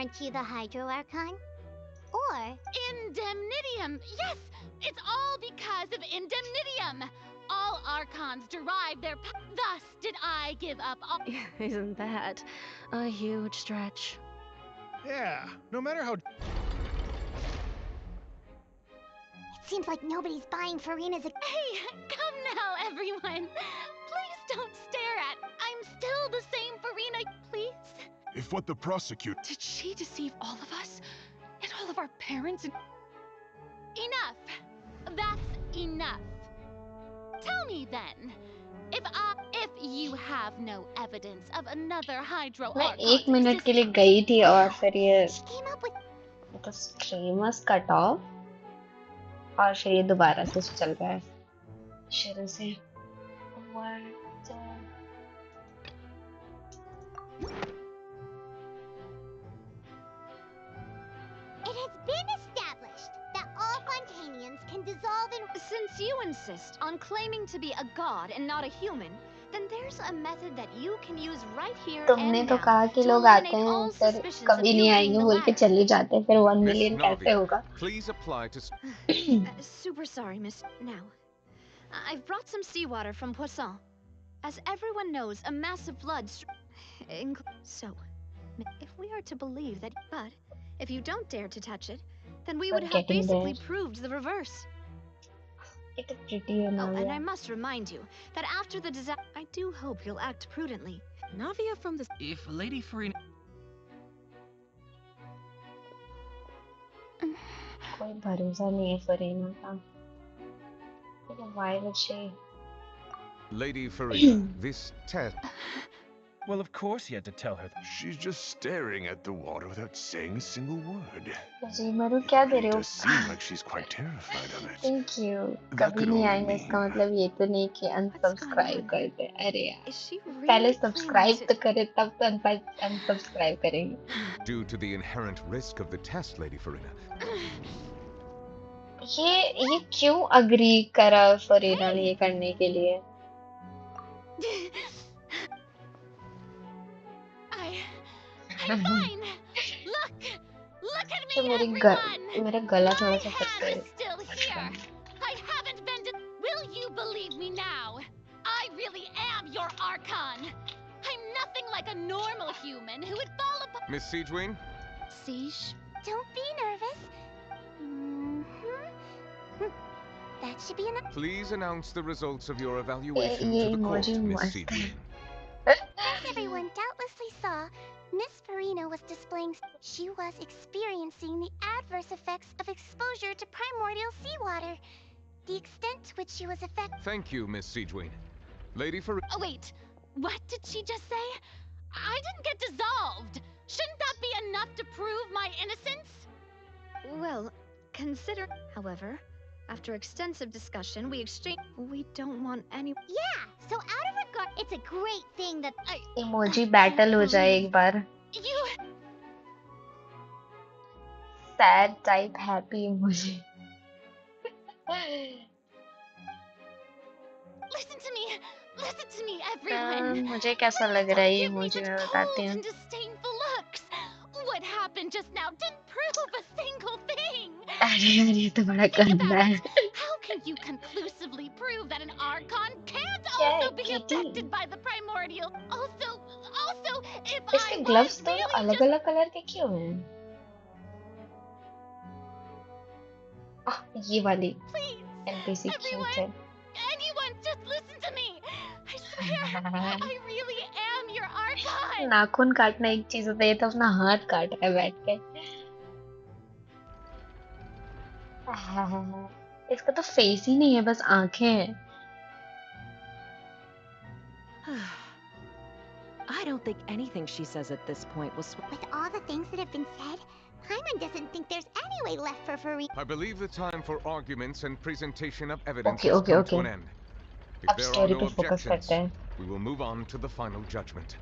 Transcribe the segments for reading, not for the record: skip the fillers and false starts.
Aren't you the Hydro Archon? Or Indemnitium! Yes! It's all because of Indemnitium! All Archons derive their thus did I give up all— Isn't that a huge stretch? Yeah, no matter how... it seems like nobody's buying Farina's. Hey, come now, everyone! Please don't stare at— I'm still the same Farina, please? If what the prosecute... Did she deceive all of us? And all of our parents? Enough! That's enough. Tell me then, if you have no evidence of another Hydro मैं Archon's 1 minute के लिए existence, गई थी और फिर ये She came up with. तो streamers cut off और फिर ये दोबारा से चल रहा है शुरू से It has been established that all Fontanians can dissolve in. Since you insist on claiming to be a god and not a human, then there's a method that you can use right here तुमने and तो now कहा कि to लोग eliminate आते हैं all फिर suspicions of कभी नहीं you आएंगे being the बोल के latter. चले जाते हैं फिर 1 Miss मिलियन कैसे Navi, होगा please apply to... Super sorry, miss. Now, I've brought some seawater from Poisson. As everyone knows, a massive flood so, if we are to believe that, but if you don't dare to touch it, then we would have getting basically there. proved the reverse. ये तो pretty है Oh, and I नाविया must remind you that after the disaster, I do hope you'll act prudently. Navia from the... If Lady Farina... कोई भरोसा नहीं है फरीना का why would she Lady Farina, this test... Well, of course he had to tell her that. She's just staring at the water without saying a single word. जी मरु क्या दे It रहे हो does seem like she's quite terrified of it. Thank you That कभी could नहीं only आएंगे इसका mean- मतलब ये तो नहीं कि going unsubscribe on? कर दे अरे यार Is she really पहले planning subscribe to... तो करे तब तो unsubscribe करेंगे Due to the inherent risk of the test, Lady Farina. ये क्यों agree करा फरीना ने ये करने के लिए I'm fine. Look at तो me, मेरा everyone. गला थोड़ा सा I फट am still here. I haven't been. Will you believe me now? I really am your Archon. I'm nothing like a normal human who would fall apart. Miss Siegewin? Siege? Don't be nervous. That should be enough. Please announce the results of your evaluation ये to the court, emoji Miss मस्त Siegewin. As everyone doubtlessly saw, Miss Farina was displaying. She was experiencing the adverse effects of exposure to primordial seawater. The extent to which she was affected. Thank you, Miss Siegewin. Lady Farina... Oh wait, what did she just say? I didn't get dissolved. Shouldn't that be enough to prove my innocence? Well, consider... However, after extensive discussion, we exchanged... We don't want any... Yeah, so out of regard, it's a great thing that emoji battle हो जाए एक बार You sad type happy emoji listen to me, everyone. मुझे कैसा लग रहा है ये Give me emoji such मैं cold बताती हूँ and disdainful looks. What happened just now didn't prove a single thing. अरे यार ये तो बड़ा Think गंदा about है it. How can you conclusively prove that an Archon can't क्या है, also be Kitty? affected by the primordial? Also, if इसके I gloves was तो really अलग just... अलग कलर के क्यों हैं ये वाली Please, NPC क्यूट everyone, है anyone, just listen to me. I swear, I really am your Archon. नाखून काटना एक चीज होता है ये तो अपना हाथ काट रहा है बैठ के इसका तो फेस ही नहीं है बस आंखें हैं I don't think anything she says at this point will sway. with all the things that have been said, Hyman doesn't think there's any way left for Farina. I believe the time for arguments and presentation of evidence Okay, has okay, come to okay. an end. If अब there are story no पे focus objections, करते हैं we will move on to the final judgment.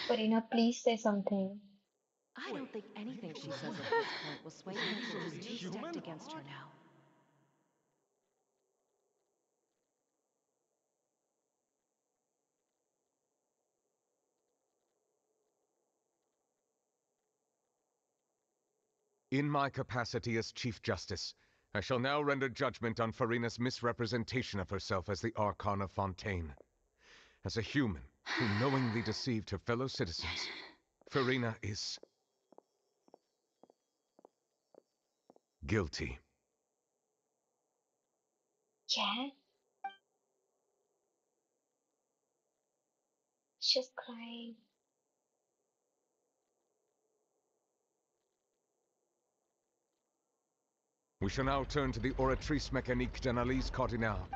Farina, please say something. I don't think anything she says at this point will sway her. She's too stacked against her now. In my capacity as Chief Justice, I shall now render judgment on Farina's misrepresentation of herself as the Archon of Fontaine. As a human who knowingly deceived her fellow citizens, Farina is guilty. Yes. She's crying. We shall now turn to the oratrice mécanique d'analyse cardinale.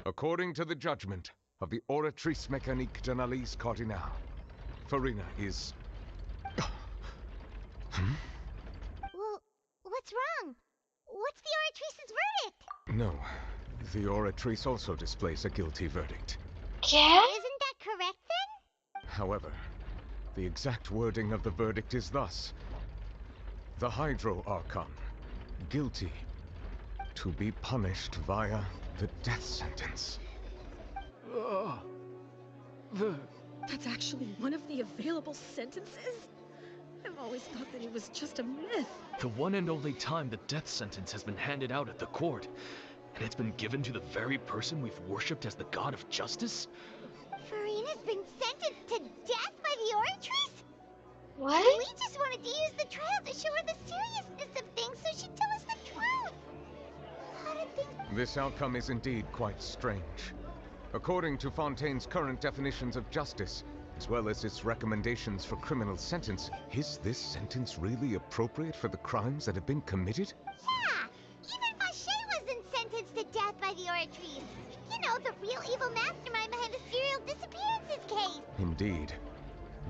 According to the judgment of the oratrice mécanique d'analyse cardinale, Farina is... Well, what's wrong? What's the oratrice's verdict? No, the oratrice also displays a guilty verdict. Yeah? Isn't that correct then? However, the exact wording of the verdict is thus: the Hydro Archon, guilty, to be punished via the death sentence. That's actually one of the available sentences? I've always thought that it was just a myth. The one and only time the death sentence has been handed out at the court, and it's been given to the very person we've worshipped as the god of justice? Farina's been sentenced to death by the oratrice? What? We just wanted to use the trial to show her the seriousness of things so she'd tell us the truth. How did things... This outcome is indeed quite strange. According to Fontaine's current definitions of justice, as well as its recommendations for criminal sentence, is this sentence really appropriate for the crimes that have been committed? Yeah! Even Vache wasn't sentenced to death by the oratrice. You know, the real evil mastermind behind the serial disappearances case. Indeed.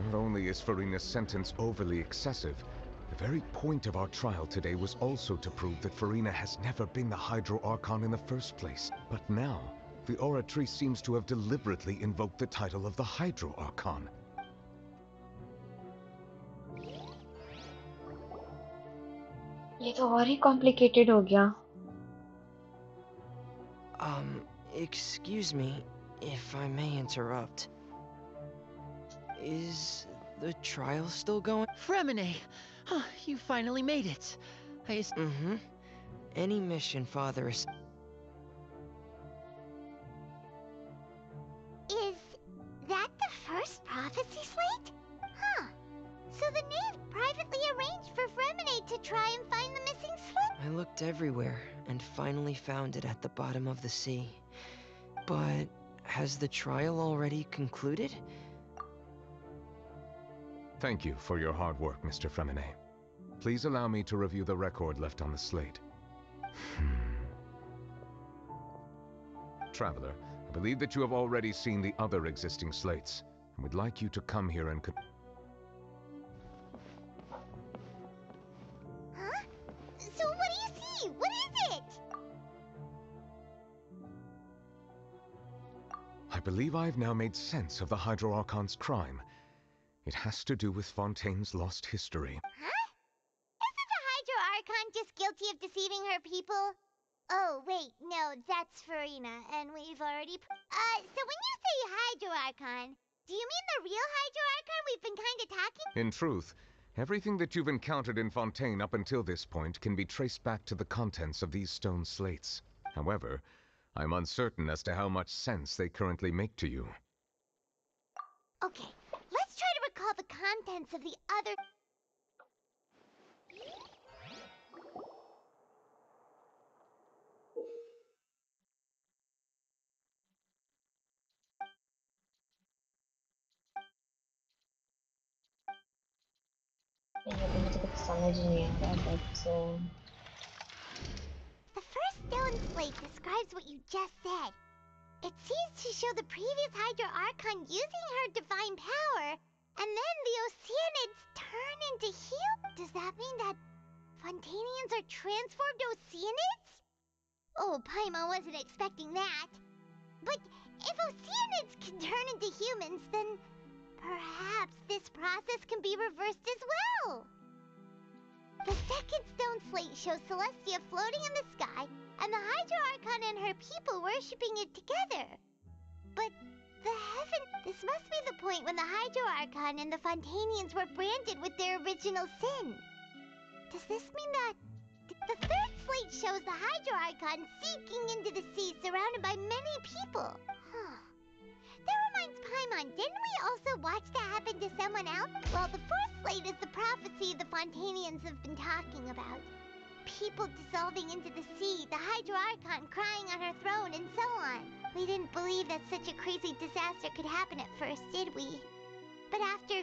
Not only is Farina's sentence overly excessive, the very point of our trial today was also to prove that Farina has never been the Hydro Archon in the first place. But now, the oratrice seems to have deliberately invoked the title of the Hydro Archon. ये तो और ही complicated हो गया. Excuse me, if I may interrupt. Is the trial still going? Fremine! You finally made it. Mm-hmm. Any mission Father is... Is that the first prophecy slate? Huh. So the knave privately arranged for Fremine to try and find the missing slip? I looked everywhere and finally found it at the bottom of the sea. But has the trial already concluded? Thank you for your hard work, Mr. Fremine. Please allow me to review the record left on the slate. Traveler, I believe that you have already seen the other existing slates, and would like you to come here and... Huh? So what do you see? What is it? I believe I've now made sense of the Hydro Archon's crime. It has to do with Fontaine's lost history. Huh? Isn't the Hydro Archon just guilty of deceiving her people? Oh, wait, no, that's Farina, and we've already... so when you say Hydro Archon, do you mean the real Hydro Archon we've been kinda talking? In truth, everything that you've encountered in Fontaine up until this point can be traced back to the contents of these stone slates. However, I'm uncertain as to how much sense they currently make to you. Okay, let's try to recall the contents of the other... ये तो मुझे कुछ समझ नहीं आ रहा, but so... The first stone slate describes what you just said. It seems to show the previous Hydro Archon using her divine power, and then the Oceanids turn into Does that mean that Fontainians are transformed Oceanids? Oh, Paimon wasn't expecting that. But if Oceanids can turn into humans, then perhaps this process can be reversed as well. The second stone slate shows Celestia floating in the sky, and the Hydro Archon and her people worshipping it together. But the heaven... This must be the point when the Hydro Archon and the Fontanians were branded with their original sin. Does this mean that... The third slate shows the Hydro Archon sinking into the sea surrounded by many people. That reminds Paimon, didn't we also watch that happen to someone else? Well, the fourth slate is the prophecy the Fontanians have been talking about. People dissolving into the sea, the Hydro Archon crying on her throne, and so on. We didn't believe that such a crazy disaster could happen at first, did we? But after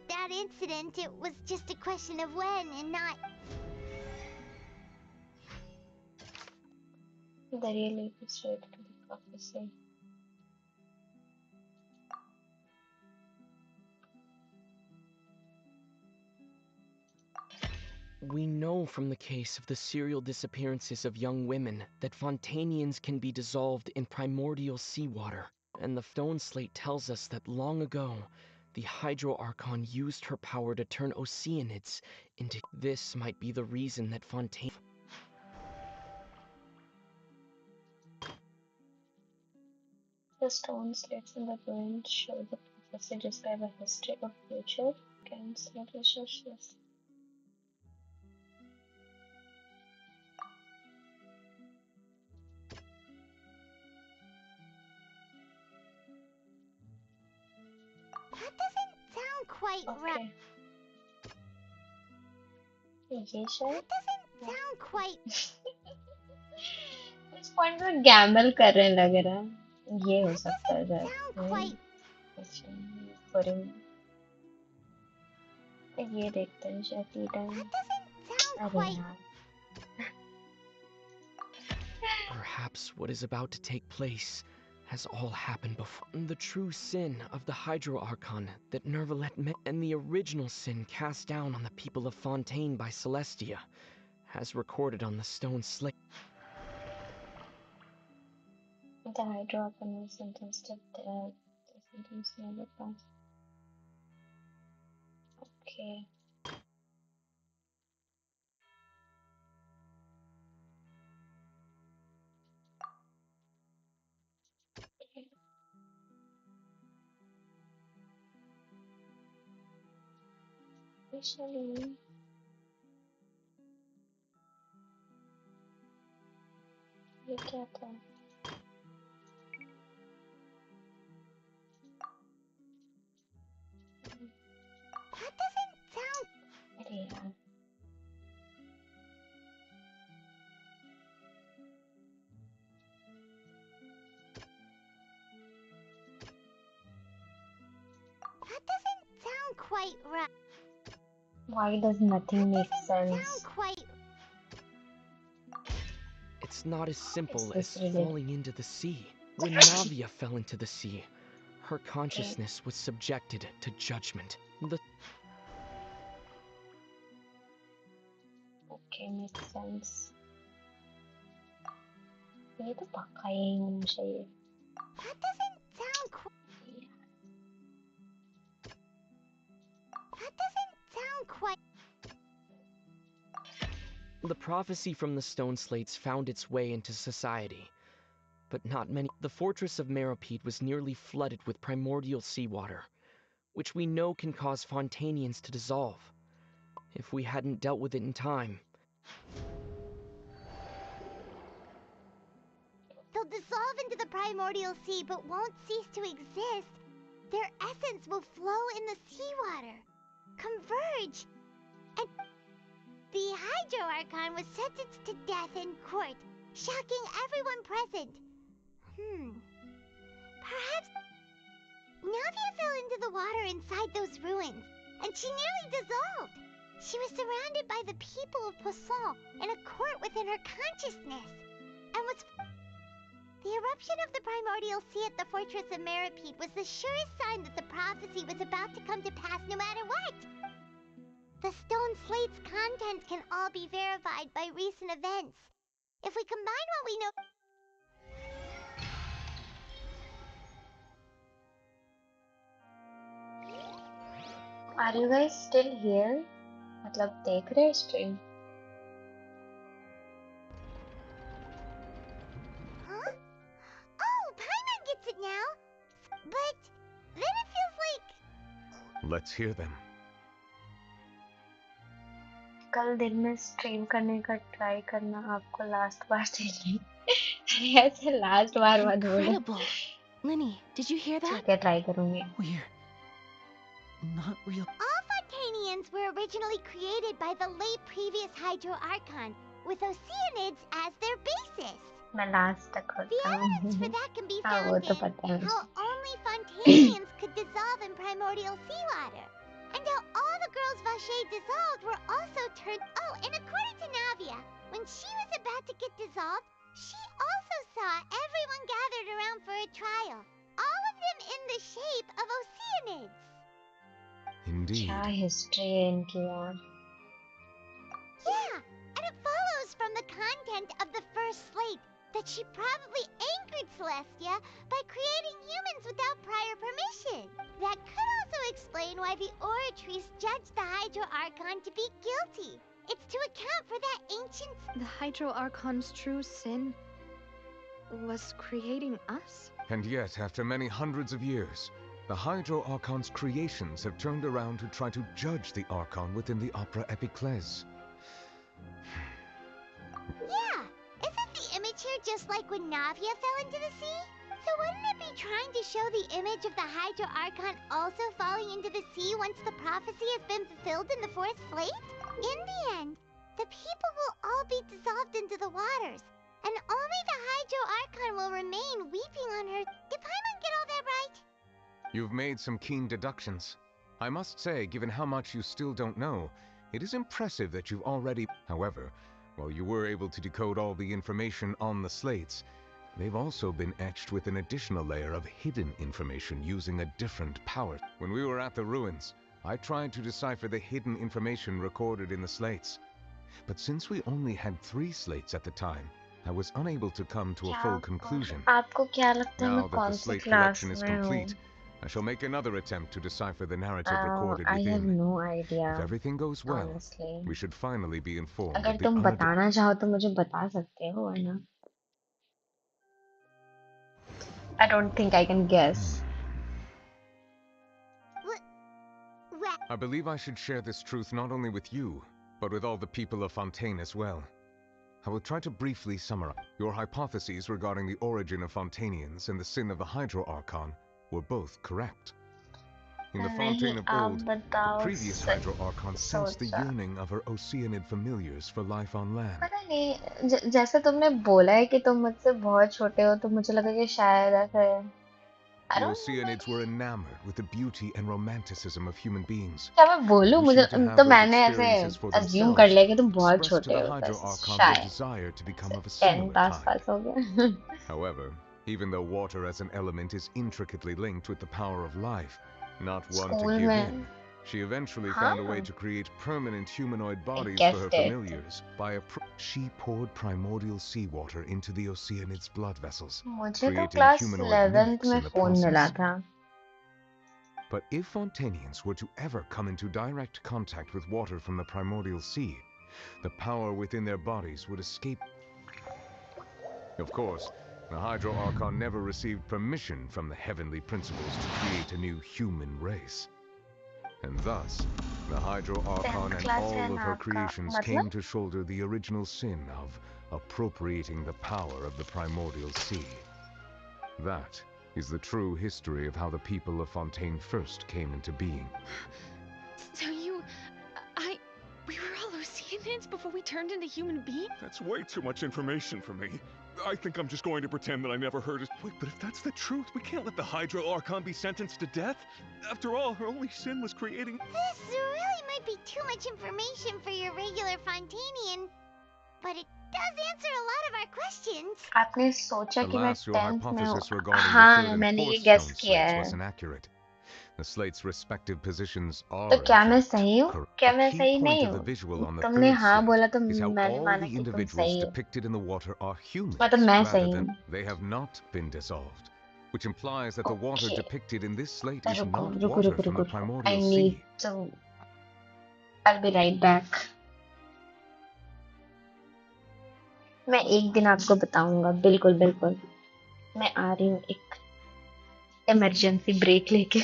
that incident, it was just a question of when and not... The real ape is related to the prophecy. We know from the case of the serial disappearances of young women that Fontanians can be dissolved in primordial seawater. And the stone slate tells us that long ago, the Hydro Archon used her power to turn Oceanids into... This might be the reason that Fontaine... The stone slates in the ruins show the prophecy describe a history of future. Can slate resources. That doesn't sound quite right. ये शायद That doesn't sound quite... इस point में Gamble कर रहे लग रहा है. ये हो सकता है That doesn't sound quite... ये देखते हैं शायद T time. That doesn't sound quite... Perhaps what is about to take place has all happened before. The true sin of the Hydro Archon that Nervalet met, and the original sin cast down on the people of Fontaine by Celestia, as recorded on the stone slate. The Hydro Archon was sentenced to death. The sentence never passed. Okay. Initially, ये क्या था? That doesn't sound... अरे यार. That doesn't sound quite right. Why does nothing make sense? Sound quite... It's not as simple as really? falling into the sea. When Navia fell into the sea, her consciousness was subjected to judgment. Okay, makes sense. ये तो पक्का यही होना चाहिए. That doesn't sound quite... That doesn't sound quite... The prophecy from the stone slates found its way into society, but not many. The fortress of Meropide was nearly flooded with primordial seawater, which we know can cause Fontanians to dissolve. If we hadn't dealt with it in time... They'll dissolve into the primordial sea but won't cease to exist. Their essence will flow in the seawater, converge, and the Hydro Archon was sentenced to death in court, shocking everyone present. Perhaps Navia fell into the water inside those ruins, and she nearly dissolved. She was surrounded by the people of Poisson in a court within her consciousness, and was... The eruption of the primordial sea at the fortress of Meropide was the surest sign that the prophecy was about to come to pass no matter what. The stone slate's contents can all be verified by recent events. If we combine what we know... Are you guys still here? मतलब देख रहे हैं stream? Let's hear them. कल दिन में stream करने का try करना आपको लास्ट बार चाहिए ऐसे लास्ट बार मत बोलो Incredible. Linny, did you hear that? ठीक है ट्राई करूंगी Not real. All Fontanians were originally created by the late previous Hydro Archon, with Oceanids as their basis. मैं लास्ट तक The होता evidence for हूँ that can be हाँ वो found तो in पता है how only Fontanians could dissolve in primordial seawater, and how all the girls Vacher dissolved were also turned. Oh, and according to Navia, when she was about to get dissolved, she also saw everyone gathered around for a trial, all of them in the shape of Oceanids. Indeed. क्या history है इनकी यार Yeah, and it follows from the content of the first slate that she probably angered Celestia by creating humans without prior permission. That could also explain why the Oratrice judged the Hydro Archon to be guilty. It's to account for that ancient... The Hydro Archon's true sin was creating us? And yet, after many hundreds of years, the Hydro Archon's creations have turned around to try to judge the Archon within the Opera Epiclese. Yeah, isn't the image here just like when Navia fell into the sea? So wouldn't it be trying to show the image of the Hydro Archon also falling into the sea once the prophecy has been fulfilled in the fourth slate? In the end, the people will all be dissolved into the waters, and only the Hydro Archon will remain weeping on her. Did Paimon get all that right? You've made some keen deductions. I must say, given how much you still don't know, it is impressive that you've already... However, while you were able to decode all the information on the slates, they've also been etched with an additional layer of hidden information using a different power. When we were at the ruins, I tried to decipher the hidden information recorded in the slates. But since we only had 3 slates at the time, I was unable to come to a full conclusion. आपको क्या लगता है मैं Now that कौन the see slate class collection is में हूँ complete, I shall make another attempt to decipher the narrative recorded I have within. no idea If everything goes well, honestly we should finally be informed अगर of the तुम बताना चाहो तो मुझे बता सकते हो वरना I don't think I can guess. I believe I should share this truth not only with you, but with all the people of Fontaine as well. I will try to briefly summarize. Your hypotheses regarding the origin of Fontanians and the sin of the Hydro Archon were both correct. In the Fontaine of old, the previous Hydro Archon sensed the yearning of her Oceanid familiars for life on land. पता नहीं जैसे तुमने बोला है कि तुम मुझसे बहुत छोटे हो तो मुझे लगा कि शायद ऐसे The Oceanids were enamored with the beauty and romanticism of human beings. क्या मैं बोलूं मुझे तो मैंने ऐसे assume कर लिया कि तुम बहुत छोटे हो बस शायद 10 पास हो गया However, even though water as an element is intricately linked with the power of life, not one to give in, she eventually found a way to create permanent humanoid bodies for her familiars by she poured primordial seawater into the Oceanids' blood vessels, creating humanoid mimics in the process. But if Fontanians were to ever come into direct contact with water from the primordial sea, the power within their bodies would escape. Of course, the Hydro Archon never received permission from the heavenly principles to create a new human race. And thus, the Hydro Archon and all of her creations came to shoulder the original sin of appropriating the power of the primordial sea. That is the true history of how the people of Fontaine first came into being. So we were all Oceanids before we turned into human beings? That's way too much information for me. I think I'm just going to pretend that I never heard it. Wait, but if that's the truth, we can't let the Hydro Archon be sentenced to death. After all, her only sin was creating... This really might be too much information for your regular Fontanian, but it does answer a lot of our questions. आपने सोचा कि मैं Alas, your 10th में hypothesis हूँ regarding the हाँ third and मैंने ये fourth guess stone किया slates है was inaccurate. The slate's respective positions are तो क्या मैं in fact सही हूँ correct. क्या A मैं key सही point नहीं of the हूँ visual on the तुमने third हाँ slate बोला तो is how मैंने all माना the कि तुम individuals सही हो depicted in the water are humans मतलब मैं rather सही than हूँ they have not been dissolved, which implies that the water Okay. depicted in this slate is रुको not रुको water रुको from रुको the रुको I primordial need sea. to I'll be right back मैं एक दिन आपको बताऊंगा बिल्कुल बिल्कुल मैं आ रही हूँ एक इमरजेंसी ब्रेक लेके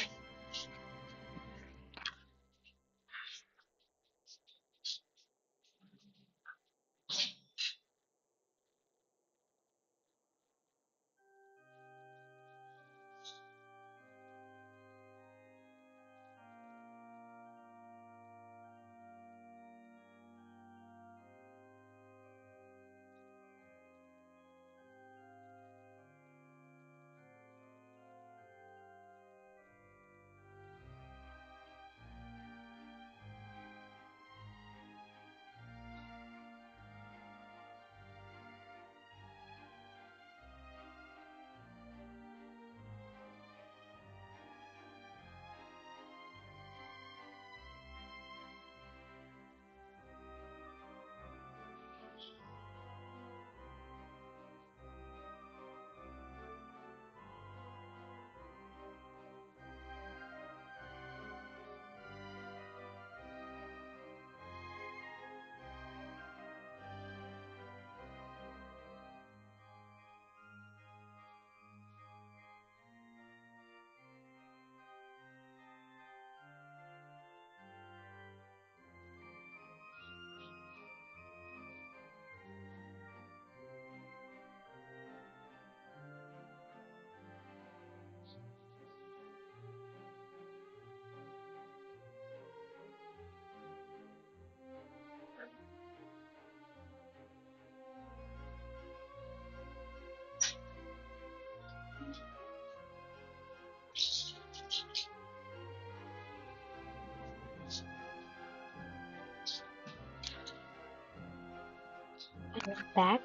Back.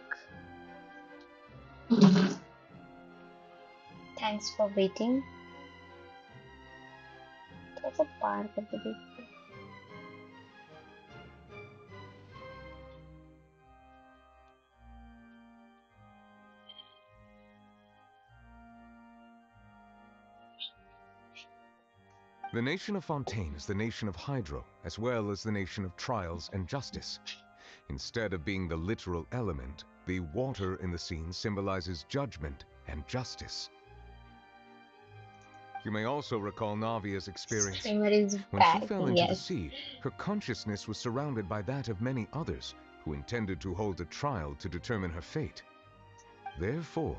Thanks for waiting. थोड़ा सा पार करके देखते हैं। The nation of Fontaine is the nation of Hydro, as well as the nation of trials and justice. Instead of being the literal element, the water in the scene symbolizes judgment and justice. You may also recall Navia's experience. Streamer is When back, she fell into the yes. sea, her consciousness was surrounded by that of many others who intended to hold a trial to determine her fate. Therefore,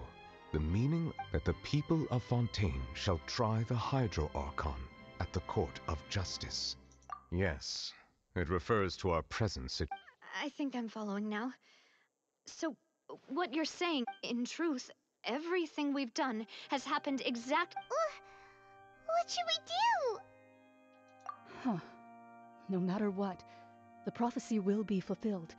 the meaning that the people of Fontaine shall try the Hydro Archon at the court of justice. Yes, it refers to our presence at... I think I'm following now. So, what you're saying, in truth, everything we've done has happened exact... What should we do? Huh. No matter what, the prophecy will be fulfilled.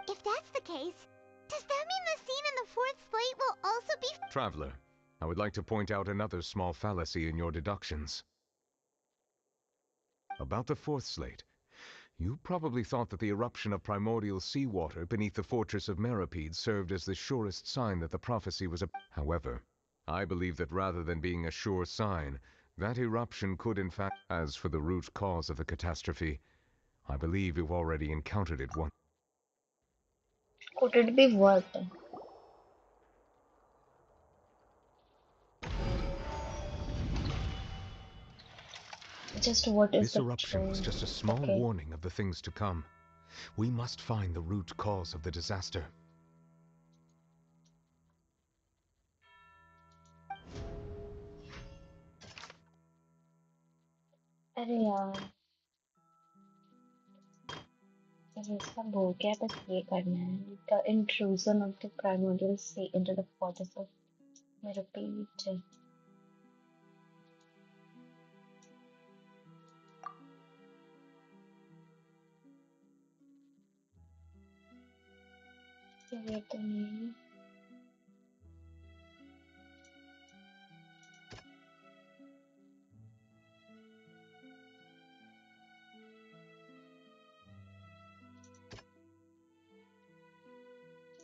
If that's the case, does that mean the scene in the fourth slate will also be... Traveler, I would like to point out another small fallacy in your deductions. About the fourth slate, you probably thought that the eruption of primordial seawater beneath the fortress of Meripede served as the surest sign that the prophecy was a... However, I believe that rather than being a sure sign, that eruption could in fact... As for the root cause of the catastrophe, I believe you've already encountered it once. Could it be what? Just what is This the eruption was just a small Okay. warning of the things to come. We must find the root cause of the disaster. अरे यार ये सब हो गया बस ये करना है the intrusion of the primordial sea into the fortress of Meripede. ये तो नहीं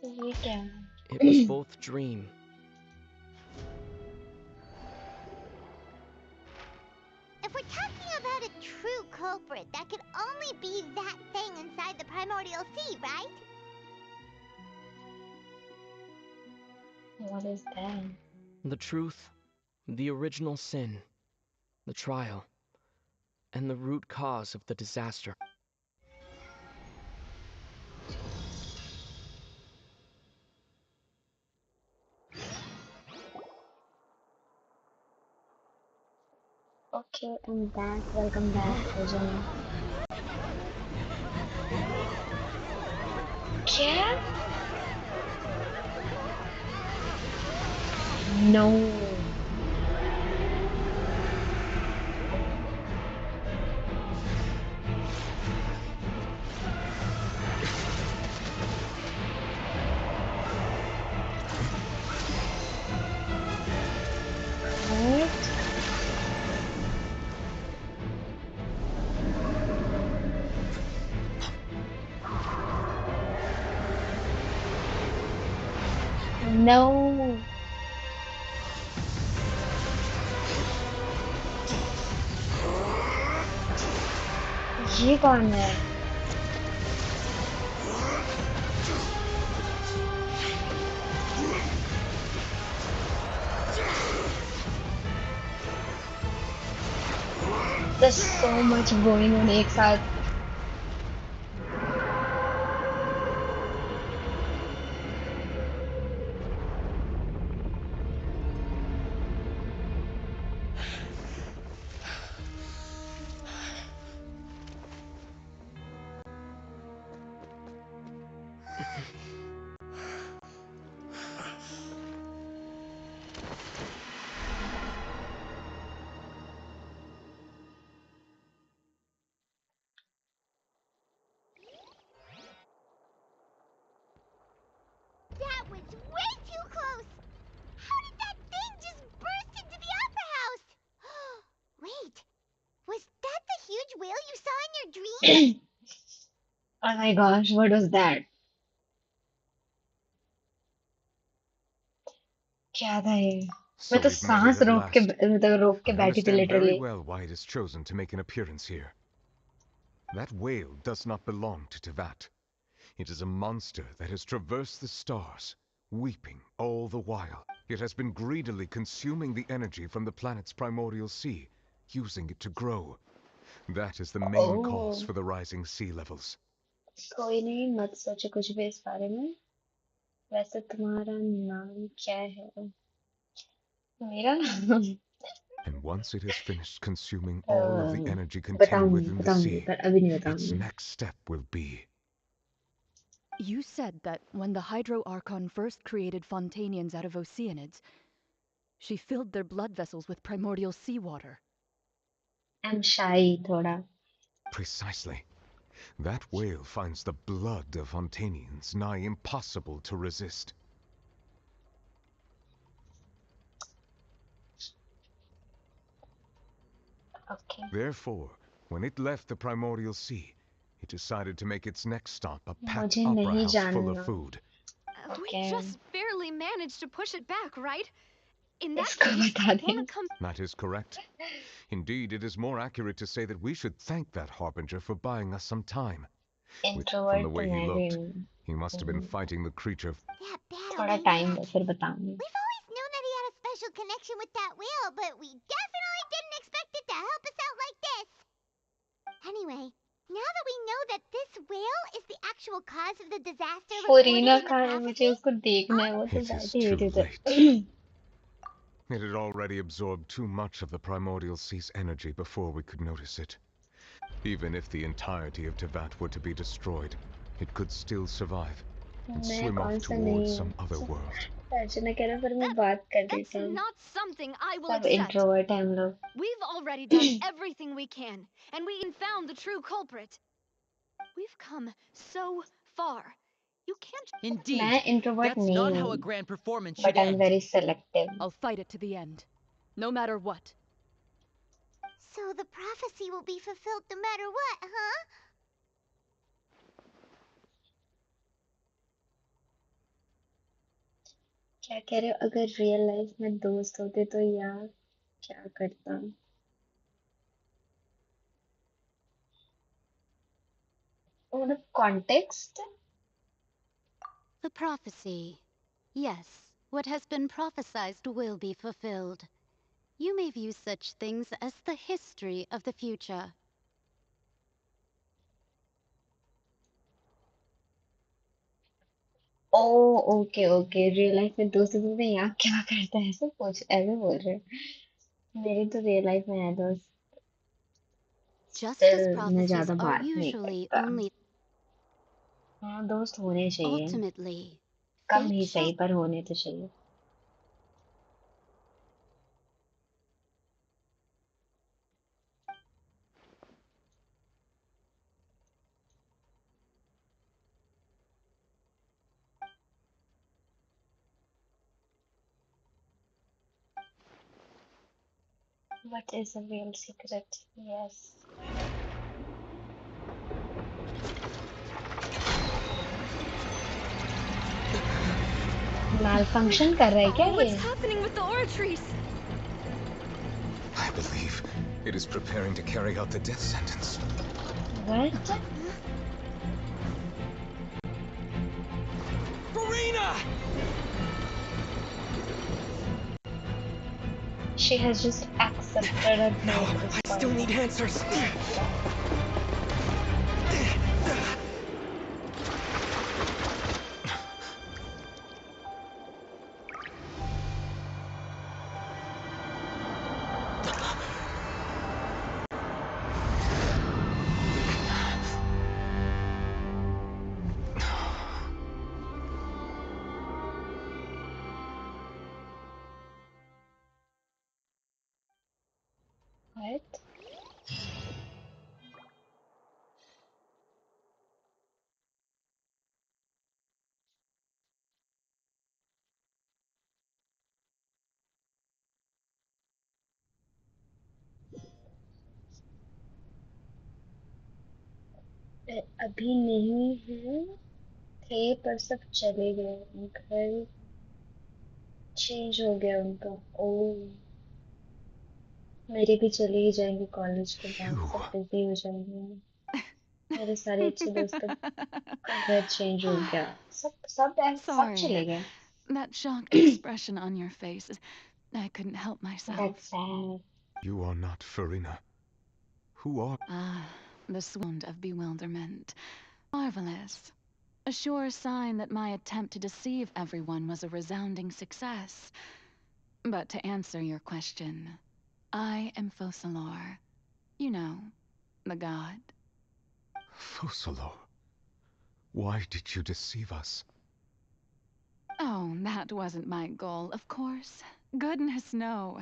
ये क्या है? It was both dream. If we're talking about a true culprit, that could only be that thing inside the primordial sea, right? What is that? The truth, the original sin, the trial, and the root cause of the disaster. Okay, I'm back. Welcome back, Arjun. क्या? No. What? No. ये कौन है? There's so much going on एक साथ. Oh my gosh, what was that? क्या था ये? So मैं तो we've met it सांस at रोक के last. मतलब रोक के I बैठी थी understand very literally. well why it is chosen to make an appearance here. That whale does not belong to Tevat. It is a monster that has traversed the stars, weeping all the while. It has been greedily consuming the energy from the planet's primordial sea, using it to grow. That is the main cause Oh, for the rising sea levels. कोई नहीं, मत सोचो कुछ भी इस बारे में. वैसे तुम्हारा नाम क्या है? मेरा नाम And once it has finished consuming all of the energy contained बताऊंगी within the बताऊंगी sea, पर अभी नहीं its बताऊंगी. next step will be... You said that when the Hydro Archon first created Fontanians out of Oceanids, she filled their blood vessels with primordial seawater. I'm shy थोड़ा. Precisely. That whale finds the blood of Fontanians nigh impossible to resist. Okay. Therefore, when it left the primordial sea, it decided to make its next stop a packed मुझे opera नहीं house full of जानना. food. We Okay. just barely managed to push it back, right? In that इसको case, बता wanna they. come... That is correct. Indeed, it is more accurate to say that we should thank that harbinger for buying us some time. From Introvert the तो way he मैं भी looked, हूँ. he must have been fighting the creature. That battle थोड़ा they time had. दो फिर बताऊंगी. We've always known that he had a special connection with that whale, but we definitely didn't expect it to help us out like this. Anyway, now that we know that this whale is the actual cause of the disaster reported in फोरीना the कहाँ है? मुझे prophecy, उसको देखना है. वो तो It is बैठी हुई too थी late. It had already absorbed too much of the primordial sea's energy before we could notice it. Even if the entirety of Tevat were to be destroyed, it could still survive and मैं swim कौन off सा towards नहीं some other हूँ. world. अर्चना कह रहा पर मैं बात कर That's देता हूँ. not something I will सब accept. इंट्रोवर्ट हैं हम लोग. We've already done everything we can, and we found the true culprit. We've come so far. You can't... Indeed. मैं इंट्रोवर्ट That's नहीं not how a हूँ. grand performance But should I'm end. very selective. I'll fight it to the end, no matter what. so the prophecy will be fulfilled no matter what, huh? क्या कह रहे हो? अगर real life में दोस्त होते तो यार क्या करता? मतलब context? The prophecy. Yes, what has been prophesied will be fulfilled. You may view such things as the history of the future. Oh, okay, okay. Real life में दोस्त होते तो यहाँ क्या करता है? ऐसे बोल रहे हो. मेरी तो रियल लाइफ में है दोस्त. Just Still as मैं prophecies ज्यादा are बात नहीं usually करता. only हाँ दोस्त होने चाहिए. ultimately, कम fate ही shall सही पर होने तो चाहिए. What is a real secret? Yes. Malfunction कर रहा है क्या ये? What's happening with the oratories? I believe it is preparing to carry out the death sentence. What? Farina! She has just accepted her No, fate. I still need answers. What? अभी नहीं है थे पर सब चले गए घर चेंज हो गया उनका ओ मेरे भी चले ही जाएंगे कॉलेज के बाद You. सब बिजी हो जाएंगे मेरे सारे अच्छे दोस्तों का घर चेंज हो गया सब Sorry. चले गए That shocked expression on your face. I couldn't help myself. That's sad. You are not Farina. Who are... Ah, the swoon of bewilderment. Marvelous. A sure sign that my attempt to deceive everyone was a resounding success. But to answer your question, I am Focalor. You know, the god. Focalor? Why did you deceive us? Oh, that wasn't my goal, of course. Goodness, no.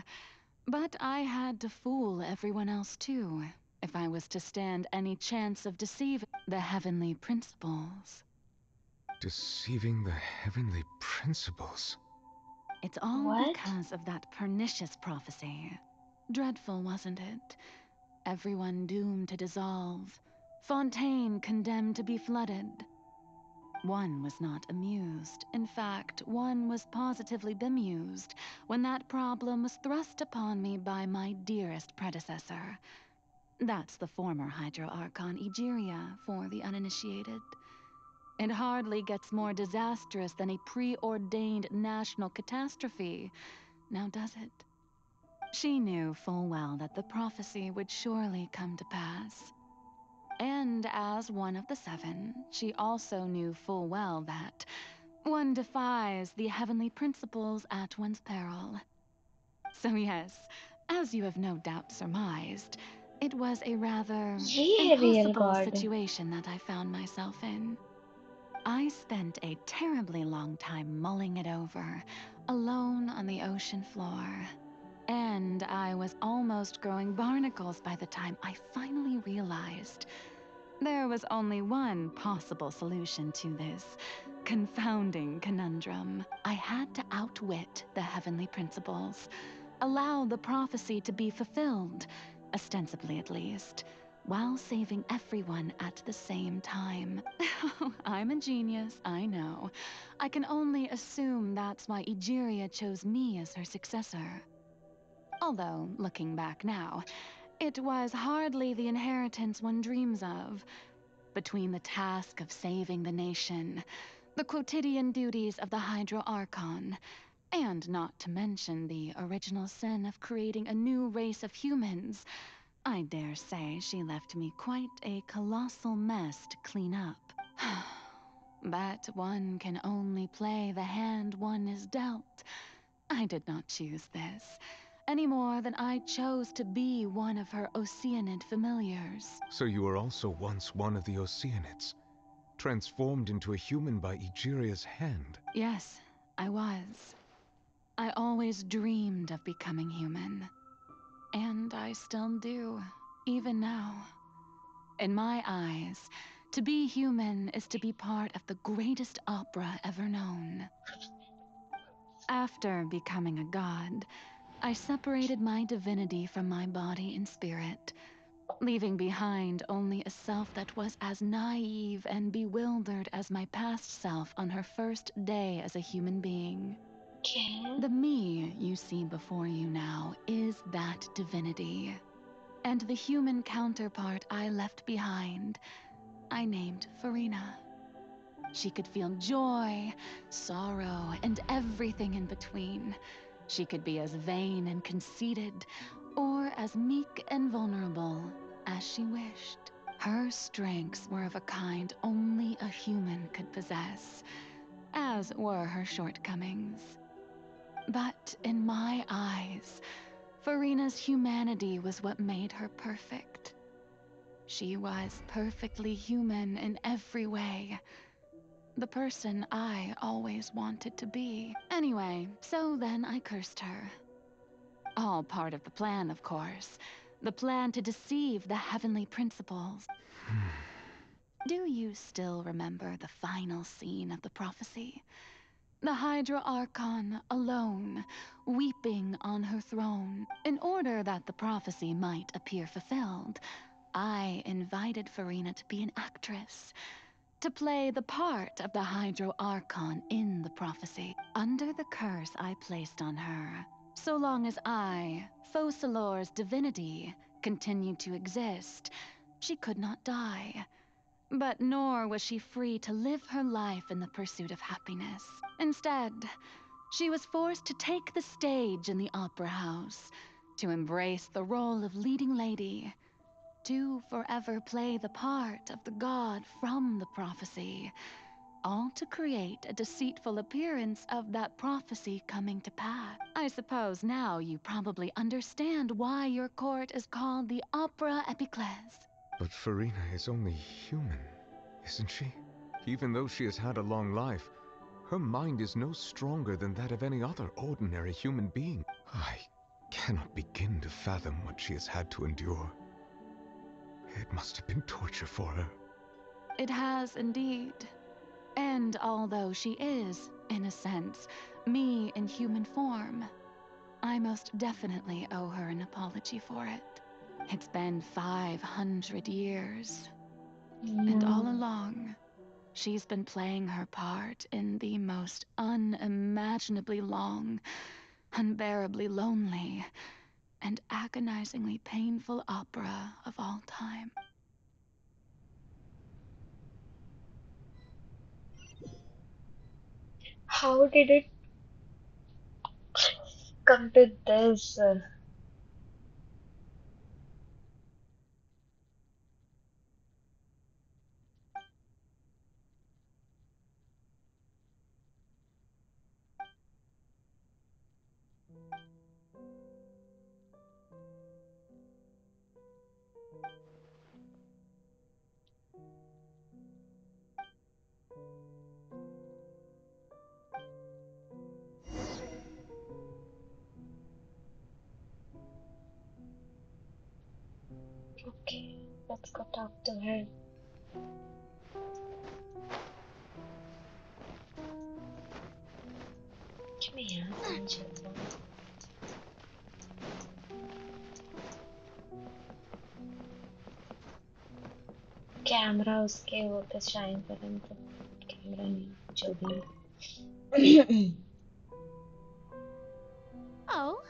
But I had to fool everyone else too, if I was to stand any chance of deceiving the heavenly principles. Deceiving the heavenly principles? It's all What? because of that pernicious prophecy. Dreadful, wasn't it? Everyone doomed to dissolve. Fontaine condemned to be flooded. One was not amused. In fact, one was positively bemused when that problem was thrust upon me by my dearest predecessor. That's the former Hydro Archon Egeria for the uninitiated. It hardly gets more disastrous than a preordained national catastrophe, now does it? She knew full well that the prophecy would surely come to pass. And as one of the seven, she also knew full well that one defies the heavenly principles at one's peril. So yes, as you have no doubt surmised, it was a rather ये है real impossible God. situation that I found myself in. I spent a terribly long time mulling it over, alone on the ocean floor. And I was almost growing barnacles by the time I finally realized there was only one possible solution to this confounding conundrum. I had to outwit the heavenly principles, allow the prophecy to be fulfilled, ostensibly at least, while saving everyone at the same time. I'm a genius, I know. I can only assume that's why Egeria chose me as her successor. Although, looking back now, it was hardly the inheritance one dreams of. Between the task of saving the nation, the quotidian duties of the Hydro Archon, and not to mention the original sin of creating a new race of humans, I dare say she left me quite a colossal mess to clean up. But one can only play the hand one is dealt. I did not choose this, any more than I chose to be one of her Oceanid familiars. So you were also once one of the Oceanids, transformed into a human by Egeria's hand. Yes, I was. I always dreamed of becoming human. And I still do, even now. In my eyes, to be human is to be part of the greatest opera ever known. After becoming a god, I separated my divinity from my body and spirit, leaving behind only a self that was as naive and bewildered as my past self on her first day as a human being. Okay. The me you see before you now is that divinity. And the human counterpart I left behind, I named Farina. She could feel joy, sorrow, and everything in between. She could be as vain and conceited, or as meek and vulnerable as she wished. Her strengths were of a kind only a human could possess, as were her shortcomings. But in my eyes, Farina's humanity was what made her perfect. She was perfectly human in every way. The person I always wanted to be. Anyway, so then I cursed her. All part of the plan, of course. The plan to deceive the heavenly principles. Do you still remember the final scene of the prophecy? The Hydra Archon, alone, weeping on her throne. In order that the prophecy might appear fulfilled, I invited Farina to be an actress, to play the part of the Hydro Archon in the prophecy. Under the curse I placed on her, so long as I, Focalor's divinity, continued to exist, she could not die. But nor was she free to live her life in the pursuit of happiness. Instead, she was forced to take the stage in the opera house, to embrace the role of leading lady, to forever play the part of the god from the prophecy, all to create a deceitful appearance of that prophecy coming to pass. I suppose now you probably understand why your court is called the Opera Epiclese. But Farina is only human, isn't she? Even though she has had a long life, her mind is no stronger than that of any other ordinary human being. I cannot begin to fathom what she has had to endure. It must have been torture for her. It has indeed. And although she is, in a sense, me in human form, I most definitely owe her an apology for it. It's been 500 years. And all along, she's been playing her part in the most unimaginably long, unbearably lonely, and agonizingly painful opera of all time. How did it come to this? Okay, let's go talk to her. Come here, Angela. Camera उसके वो पे shine करन तो camera नहीं जो भी Oh,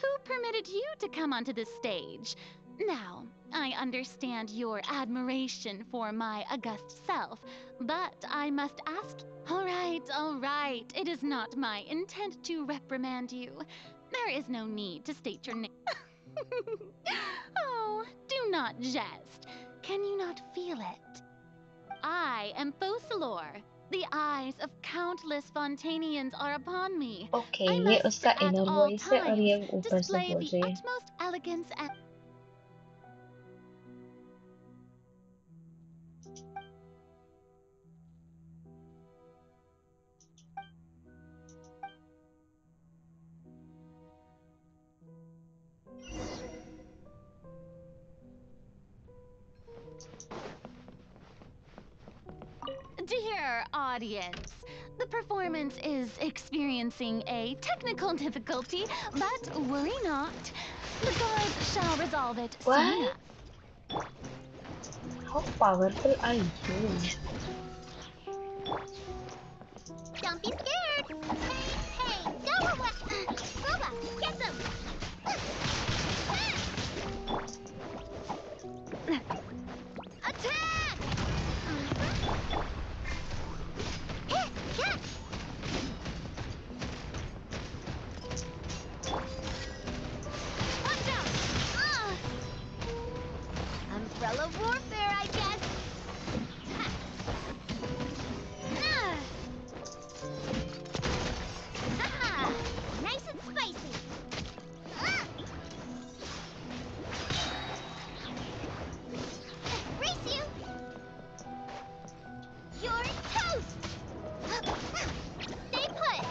who permitted you to come onto this stage? Now, I understand your admiration for my august self, but I must ask... All right. It is not my intent to reprimand you. There is no need to state your name. Oh, do not jest. Can you not feel it? I am Focalor. The eyes of countless Fontanians are upon me. Okay, I ये must उसका at inner all voice है और ये times ऊपर से display बोल the रही है. utmost elegance and... Dear audience, the performance is experiencing a technical difficulty, but worry not. The gods shall resolve it soon What? enough. How powerful are you? Don't be scared. Hey, go away. Boba, get them. Attack! Watch out! Umbrella warfare, I guess. Ha! Nice and spicy. Race you. You're toast. Stay put.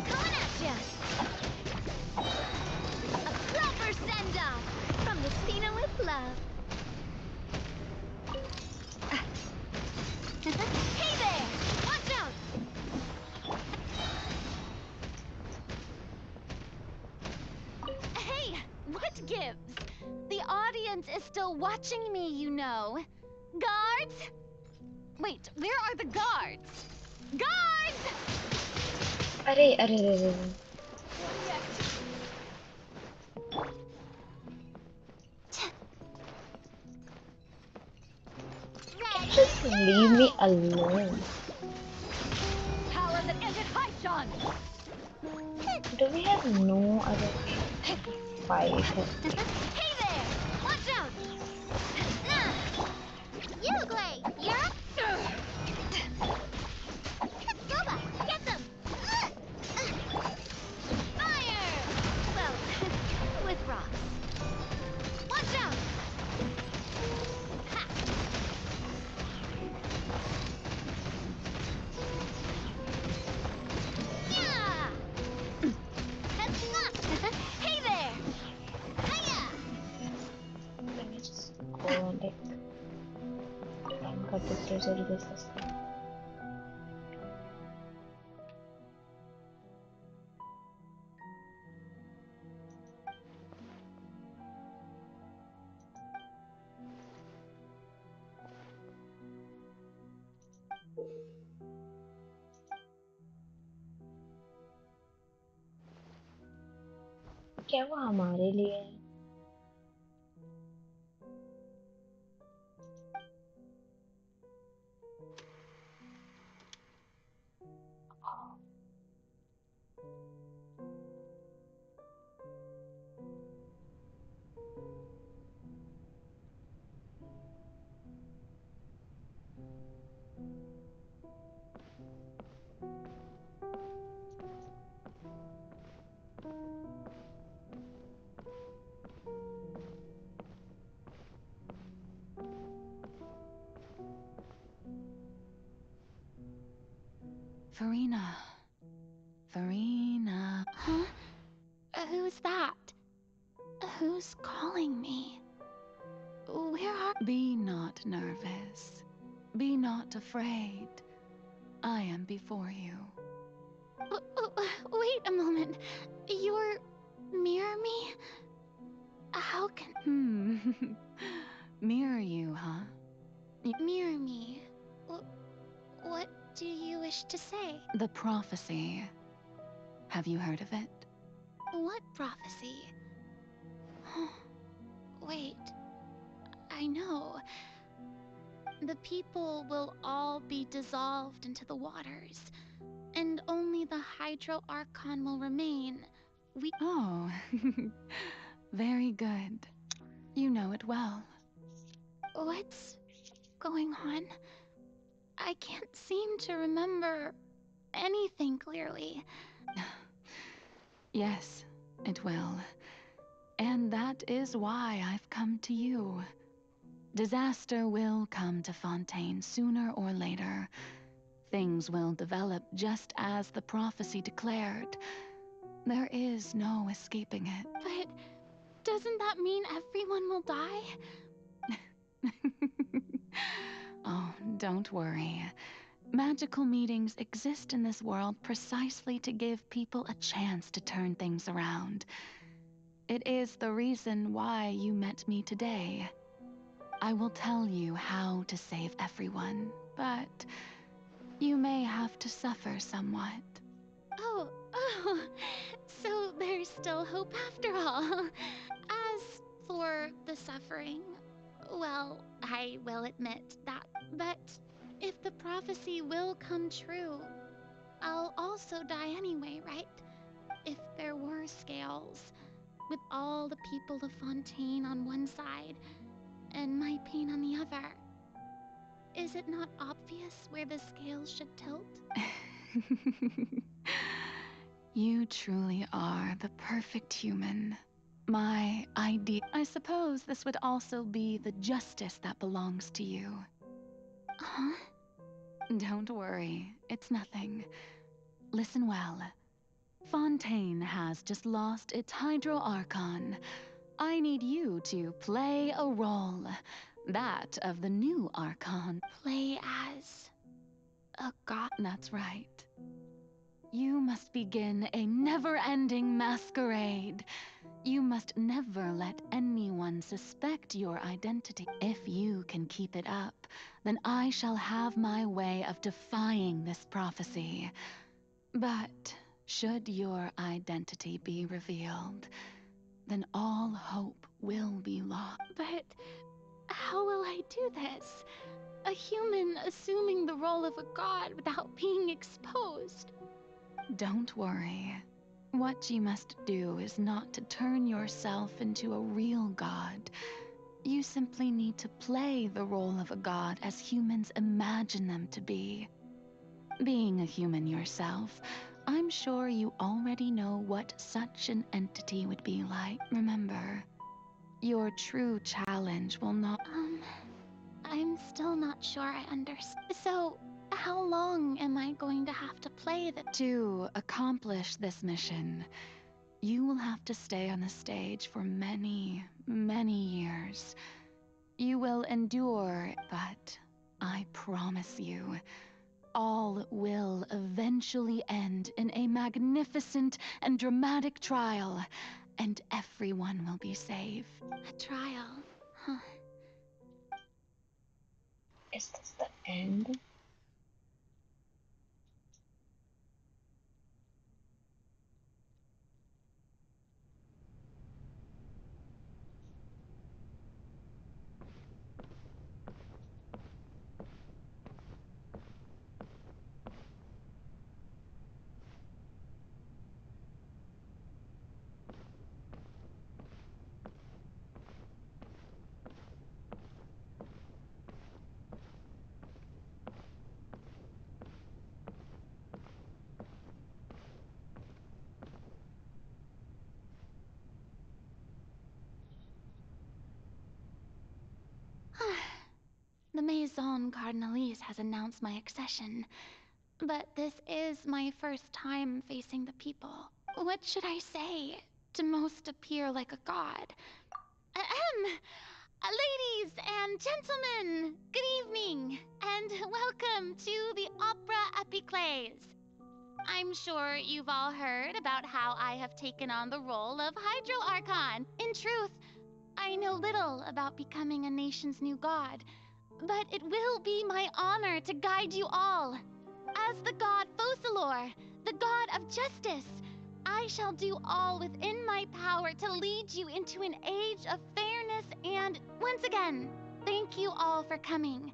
Coming at ya. gives. The audience is still watching me, you know. Guards? Wait, where are the guards? Guards! अरे just leave me alone. Power that ended Archon! Do we have no other fight? Hey there! Watch out! You, Glade! You're up! Robot, get them! Fire! Well, with rocks. Watch out! Ha! Yeah! Heads up! Hey there! Hiya! Let me just go and like cut this to this thing. क्या वो हमारे लिए है? Farina. Farina. Huh? Who's that? Who's calling me? Where are... Be not nervous. Be not afraid. I am before you. Wait a moment. You're... mirror me? How can... Mirror you, huh? Mirror me? What do you wish to say? The prophecy. Have you heard of it? What prophecy? Wait. I know. The people will all be dissolved into the waters, and only the Hydro Archon will remain. Oh, very good. You know it well. What's going on? I can't seem to remember anything clearly. Yes, it will. And that is why I've come to you. Disaster will come to Fontaine sooner or later. Things will develop just as the prophecy declared. There is no escaping it. But doesn't that mean everyone will die? Oh, don't worry. Magical meetings exist in this world precisely to give people a chance to turn things around. It is the reason why you met me today. I will tell you how to save everyone, but you may have to suffer somewhat. Oh, so there's still hope after all. As for the suffering, well, I will admit that. But if the prophecy will come true, I'll also die anyway, right? If there were scales, with all the people of Fontaine on one side, and my pain on the other, is it not obvious where the scales should tilt? You truly are the perfect human. My idea. I suppose this would also be the justice that belongs to you. Huh? Don't worry, it's nothing. Listen well. Fontaine has just lost its Hydro Archon. I need you to play a role. That of the new Archon. Play as a god? That's right. You must begin a never-ending masquerade. You must never let anyone suspect your identity. If you can keep it up, then I shall have my way of defying this prophecy. But should your identity be revealed, then all hope will be lost. But how will I do this? A human assuming the role of a god without being exposed. Don't worry. What you must do is not to turn yourself into a real god. You simply need to play the role of a god as humans imagine them to be. Being a human yourself, I'm sure you already know what such an entity would be like. Remember, your true challenge will not— I'm still not sure I understand. So, how long am I going to have to play the— To accomplish this mission, you will have to stay on the stage for many, many years. You will endure, but I promise you, all will eventually end in a magnificent and dramatic trial, and everyone will be saved. A trial, huh? Is this the end? The Maison Cardinalise has announced my accession, but this is my first time facing the people. What should I say to most appear like a god? Ladies and gentlemen, good evening, and welcome to the Opera Epiclese. I'm sure you've all heard about how I have taken on the role of Hydro Archon. In truth, I know little about becoming a nation's new god, but it will be my honor to guide you all. As the god Focalor, the god of justice, I shall do all within my power to lead you into an age of fairness and, once again, thank you all for coming.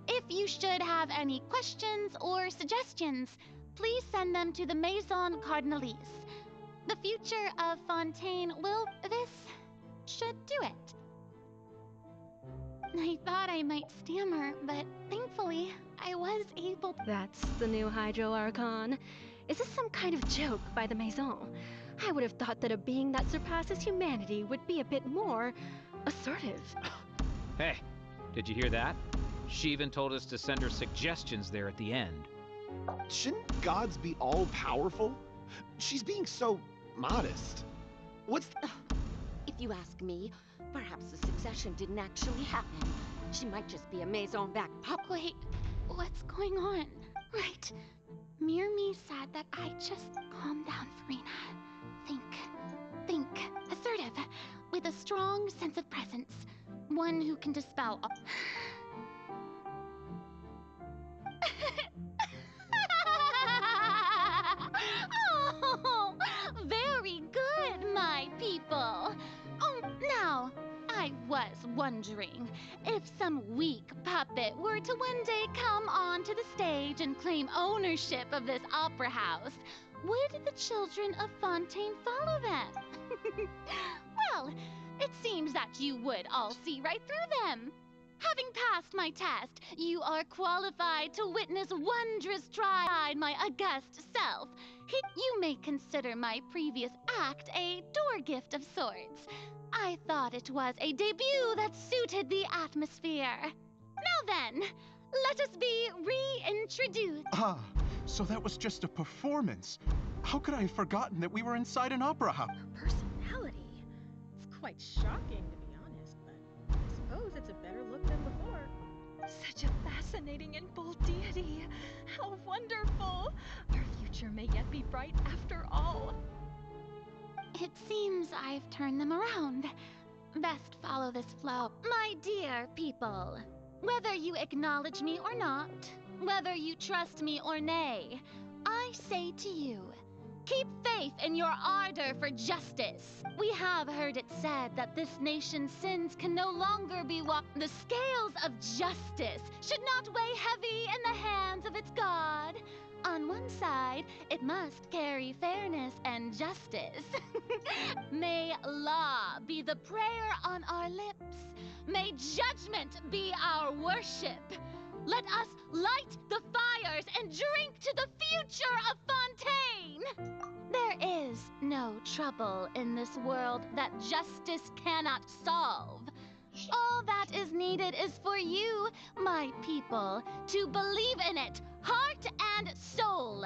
If you should have any questions or suggestions, please send them to the Maison Cardinalise. The future of Fontaine will— this should do it. I thought I might stammer, but thankfully, I was able— That's the new Hydro Archon. Is this some kind of joke by the Maison? I would have thought that a being that surpasses humanity would be a bit more assertive. Hey, did you hear that? She even told us to send her suggestions there at the end. Shouldn't gods be all-powerful? She's being so modest. What's— If you ask me, perhaps the succession didn't actually happen. She might just be a Maison back pop. Wait, what's going on? Right. Mirmi said that I just— calm down, Farina. Think. Assertive, with a strong sense of presence. One who can dispel all— Oh, very good, my people. Oh, now, I was wondering if some weak puppet were to one day come onto the stage and claim ownership of this opera house, would the children of Fontaine follow them? Well, it seems that you would all see right through them. Having passed my test, you are qualified to witness wondrous trial by my august self. You may consider my previous act a door gift of sorts. I thought it was a debut that suited the atmosphere. Now then, let us be reintroduced. Ah, so that was just a performance. How could I have forgotten that we were inside an opera house? Her personality. It's quite shocking, to be honest, but I suppose it's a better look than before. Such a fascinating and bold deity. How wonderful! Our future may yet be bright after all. It seems I've turned them around. Best follow this flow. My dear people, whether you acknowledge me or not, whether you trust me or nay, I say to you, keep faith in your ardor for justice. We have heard it said that this nation's sins can no longer be walked. The scales of justice should not weigh heavy in the hands of its God. On one side, it must carry fairness and justice. May law be the prayer on our lips. May judgment be our worship. Let us light the fires and drink to the future of Fontaine. There is no trouble in this world that justice cannot solve. All that is needed is for you, my people, to believe in it, heart and soul.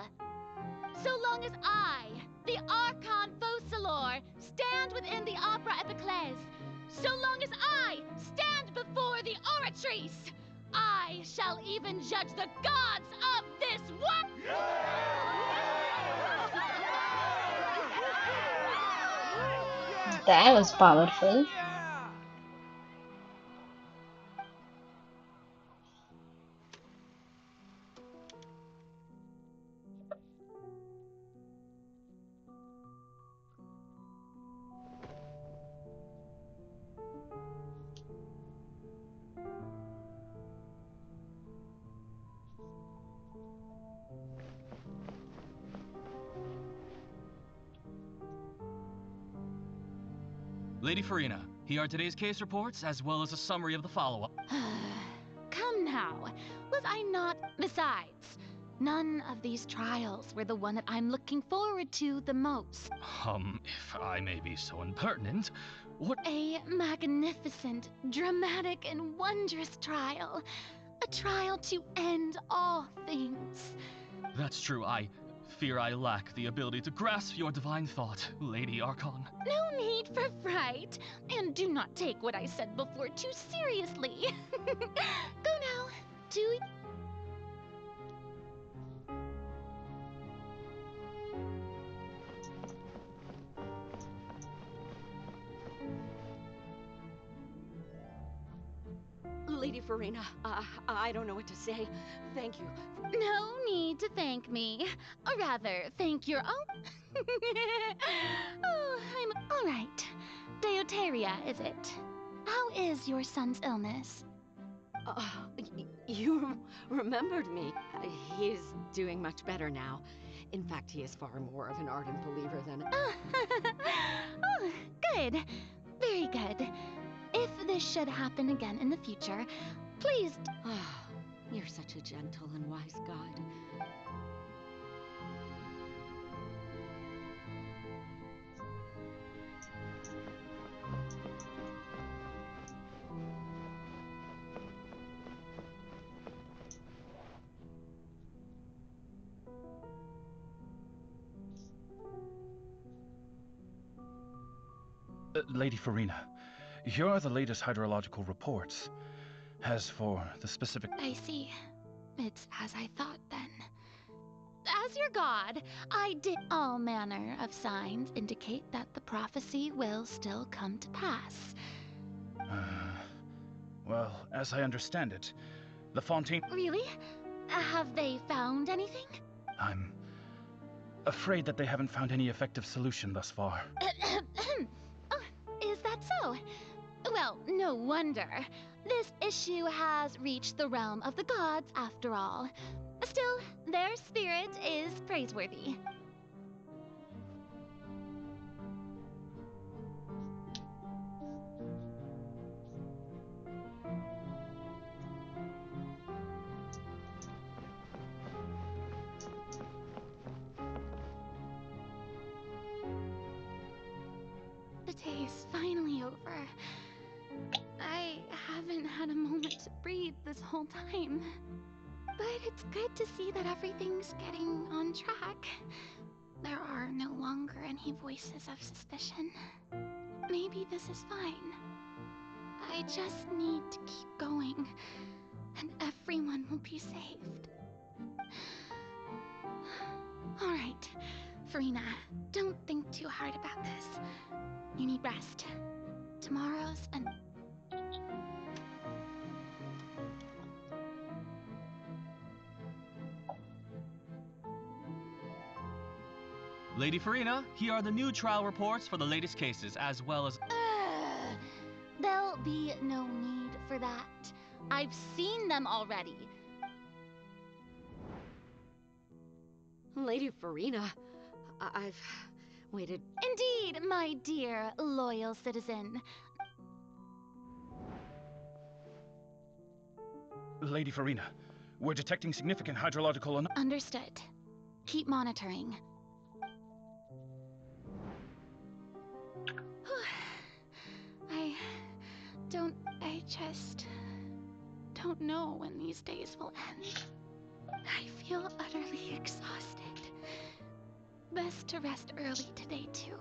So long as I, the Archon Focalor, stand within the Opera Epiclese, so long as I stand before the Oratrice, I shall even judge the gods of this world! That was powerful. Lady Farina, here are today's case reports, as well as a summary of the follow-up. Come now, was I not? Besides, none of these trials were the one that I'm looking forward to the most. If I may be so impertinent, what— A magnificent, dramatic, and wondrous trial. A trial to end all things. That's true, I fear I lack the ability to grasp your divine thought, Lady Archon. No need for fright, and do not take what I said before too seriously. Go now, do— Lady Farina, I don't know what to say. Thank you. No need to thank me. Or rather, thank your own. Oh, I'm all right. Deoteria, is it? How is your son's illness? You remembered me. He is doing much better now. In fact, he is far more of an ardent believer than— Oh, good. Very good. If this should happen again in the future, please— You're such a gentle and wise God. Lady Farina, here are the latest hydrological reports. As for the specific— I see. It's as I thought, then. As your god, I did— All manner of signs indicate that the prophecy will still come to pass. Well, as I understand it, the Fontaine— Really? Have they found anything? I'm afraid that they haven't found any effective solution thus far. Oh, is that so? Well, no wonder. This issue has reached the realm of the gods, after all. Still, their spirit is praiseworthy. The day is finally over. I haven't had a moment to breathe this whole time. But it's good to see that everything's getting on track. There are no longer any voices of suspicion. Maybe this is fine. I just need to keep going and everyone will be saved. All right, Farina, don't think too hard about this. You need rest. Tomorrow's an... Lady Farina, here are the new trial reports for the latest cases, as well as... There'll be no need for that. I've seen them already. Lady Farina, I've waited. Indeed, my dear loyal citizen. Lady Farina, we're detecting significant hydrological... Understood. Keep monitoring. I just don't know when these days will end. I feel utterly exhausted. Best to rest early today, too.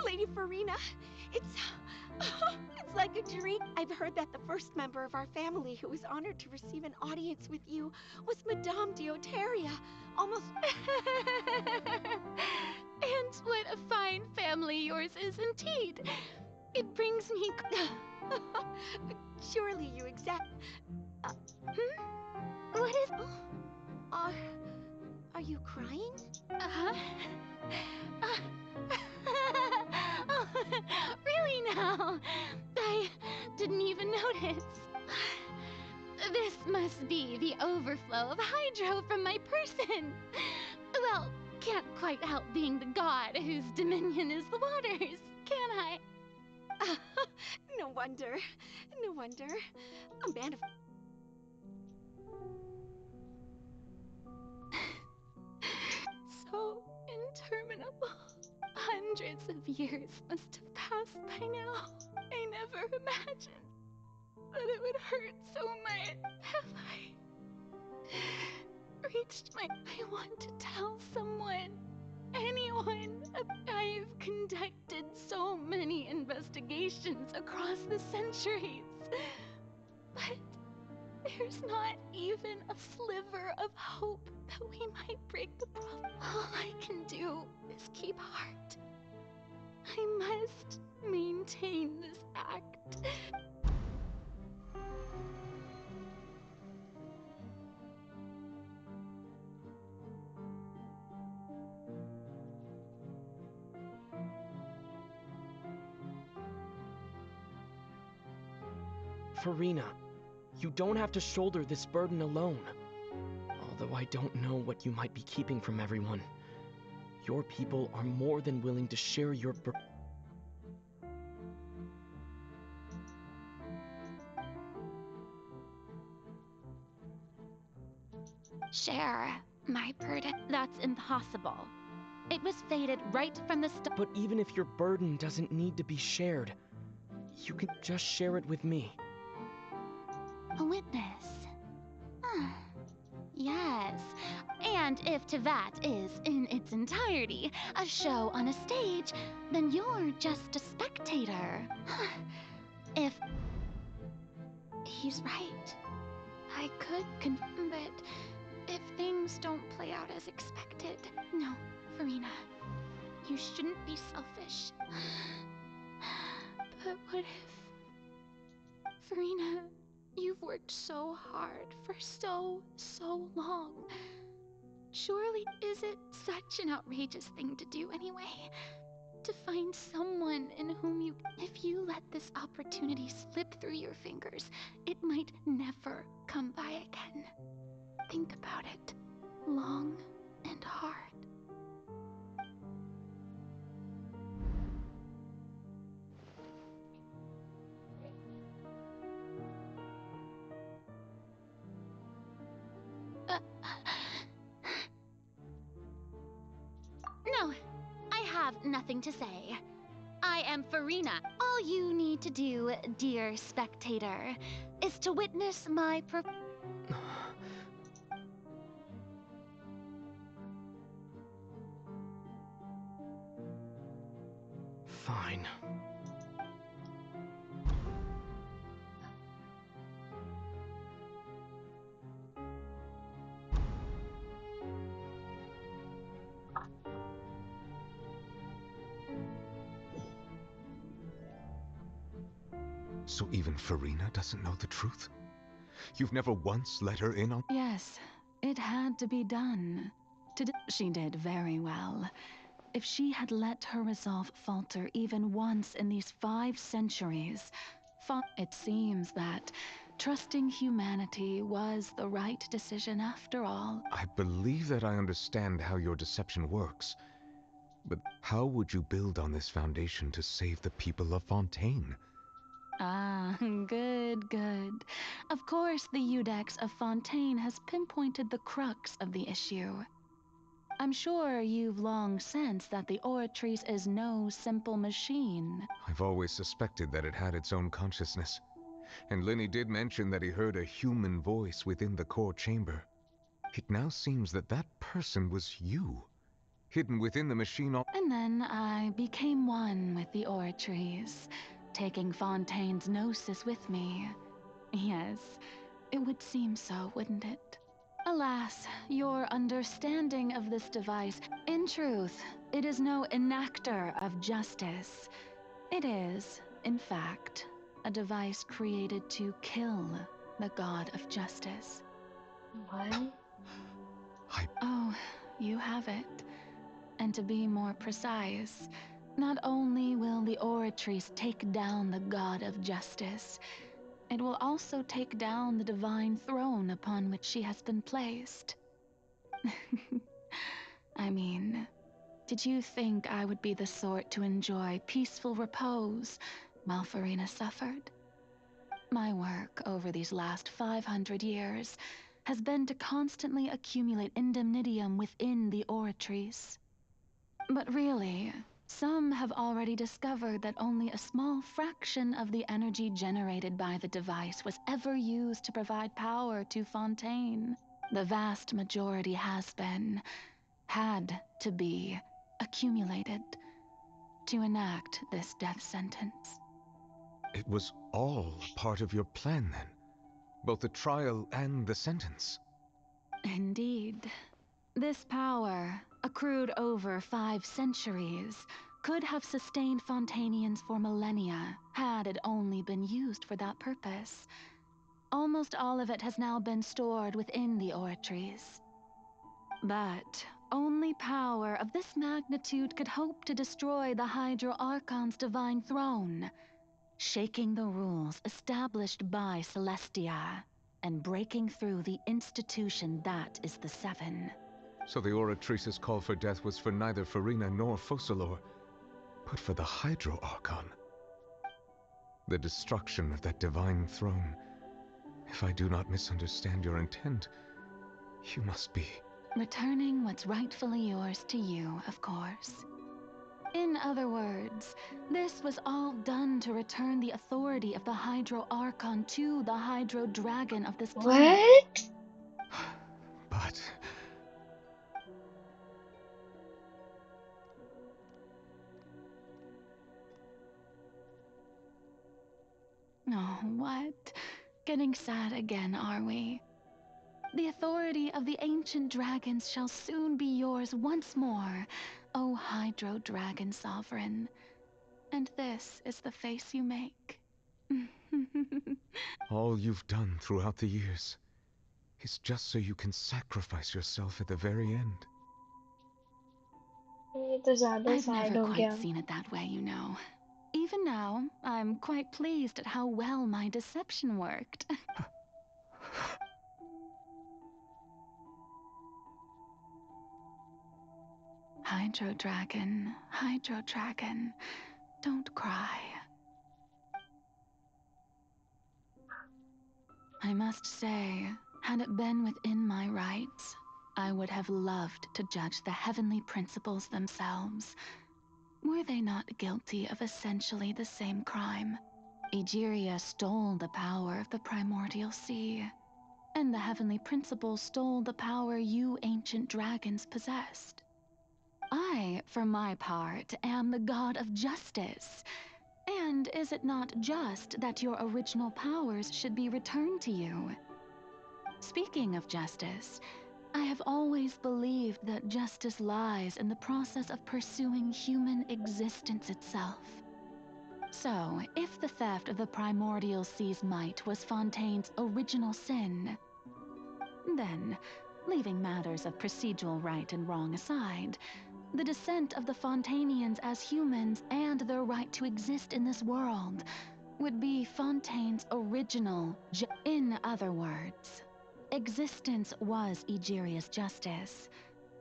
Lady Farina, it's like a dream. I've heard that the first member of our family who was honored to receive an audience with you was Madame Deoteria. Almost... And what a fine family yours is indeed. It brings me... Surely you What is... Are you crying? Oh, really now? I didn't even notice. This must be the overflow of hydro from my person. Well, can't quite help being the god whose dominion is the waters, can I? No wonder. No wonder. A man of... So interminable. Hundreds of years must have passed by now. I never imagined that it would hurt so much. Have I reached my... I want to tell someone, anyone. I've conducted so many investigations across the centuries, but there's not even a sliver of hope that we might break the problem. All I can do is keep heart. I must maintain this act. Farina, you don't have to shoulder this burden alone. Although I don't know what you might be keeping from everyone. Your people are more than willing to share your burden. Share my burden? That's impossible. It was fated right from the start. But even if your burden doesn't need to be shared, you can just share it with me. A witness? Yes. And if to that is, in its entirety, a show on a stage, then you're just a spectator. If... He's right. I could but if things don't play out as expected... No, Farina. You shouldn't be selfish. But what if... Farina, you've worked so hard for so long. Surely, is it such an outrageous thing to do anyway? To find someone in whom you... If you let this opportunity slip through your fingers, it might never come by again. Think about it long and hard. No, I have nothing to say. I am Farina. All you need to do, dear spectator, is to witness my Fine. So even Farina doesn't know the truth? You've never once let her in on— Yes, it had to be done. She did very well. If she had let her resolve falter even once in these 5 centuries, it seems that trusting humanity was the right decision after all. I believe that I understand how your deception works. But how would you build on this foundation to save the people of Fontaine? Ah, good, good. Of course, the Iudex of Fontaine has pinpointed the crux of the issue. I'm sure you've long sensed that the Oratrice is no simple machine. I've always suspected that it had its own consciousness. And Lenny did mention that he heard a human voice within the core chamber. It now seems that that person was you, hidden within the machine. And then I became one with the Oratrice, taking Fontaine's gnosis with me. Yes, it would seem so, wouldn't it? Alas, your understanding of this device, in truth, it is no enactor of justice. It is, in fact, a device created to kill the god of justice. What? Oh, you have it. And to be more precise, not only will the Oratrice take down the god of justice, it will also take down the divine throne upon which she has been placed. I mean, did you think I would be the sort to enjoy peaceful repose while Farina suffered? My work over these last 500 years has been to constantly accumulate indemnitium within the Oratrice. But really, some have already discovered that only a small fraction of the energy generated by the device was ever used to provide power to Fontaine. The vast majority had to be, accumulated to enact this death sentence. It was all part of your plan then? Both the trial and the sentence? Indeed. This power, accrued over 5 centuries, could have sustained Fontainians for millennia had it only been used for that purpose. Almost all of it has now been stored within the Oratrice. But only power of this magnitude could hope to destroy the Hydro Archon's divine throne, shaking the rules established by Celestia, and breaking through the institution that is the Seven. So the Oratrice's call for death was for neither Farina nor Focalor, but for the Hydro Archon. The destruction of that divine throne. If I do not misunderstand your intent, you must be... Returning what's rightfully yours to you, of course. In other words, this was all done to return the authority of the Hydro Archon to the Hydro Dragon of this planet. What? But... Oh, what? Getting sad again, are we? The authority of the ancient dragons shall soon be yours once more, O Hydro Dragon Sovereign. And this is the face you make. all you've done throughout the years is just so you can sacrifice yourself at the very end. ये तो ज़्यादा I've sad never हो quite गया. seen it that way, you know. Even now, I'm quite pleased at how well my deception worked. Hydro Dragon, don't cry. I must say, Had it been within my rights, I would have loved to judge the heavenly principles themselves. Were they not guilty of essentially the same crime? Egeria stole the power of the primordial sea, and the heavenly principles stole the power you ancient dragons possessed. I, for my part, am the god of justice. And is it not just that your original powers should be returned to you? Speaking of justice, I have always believed that justice lies in the process of pursuing human existence itself. So, if the theft of the primordial sea's might was Fontaine's original sin, then, leaving matters of procedural right and wrong aside, the descent of the Fontainians as humans and their right to exist in this world would be Fontaine's original in other words, existence was Egeria's justice,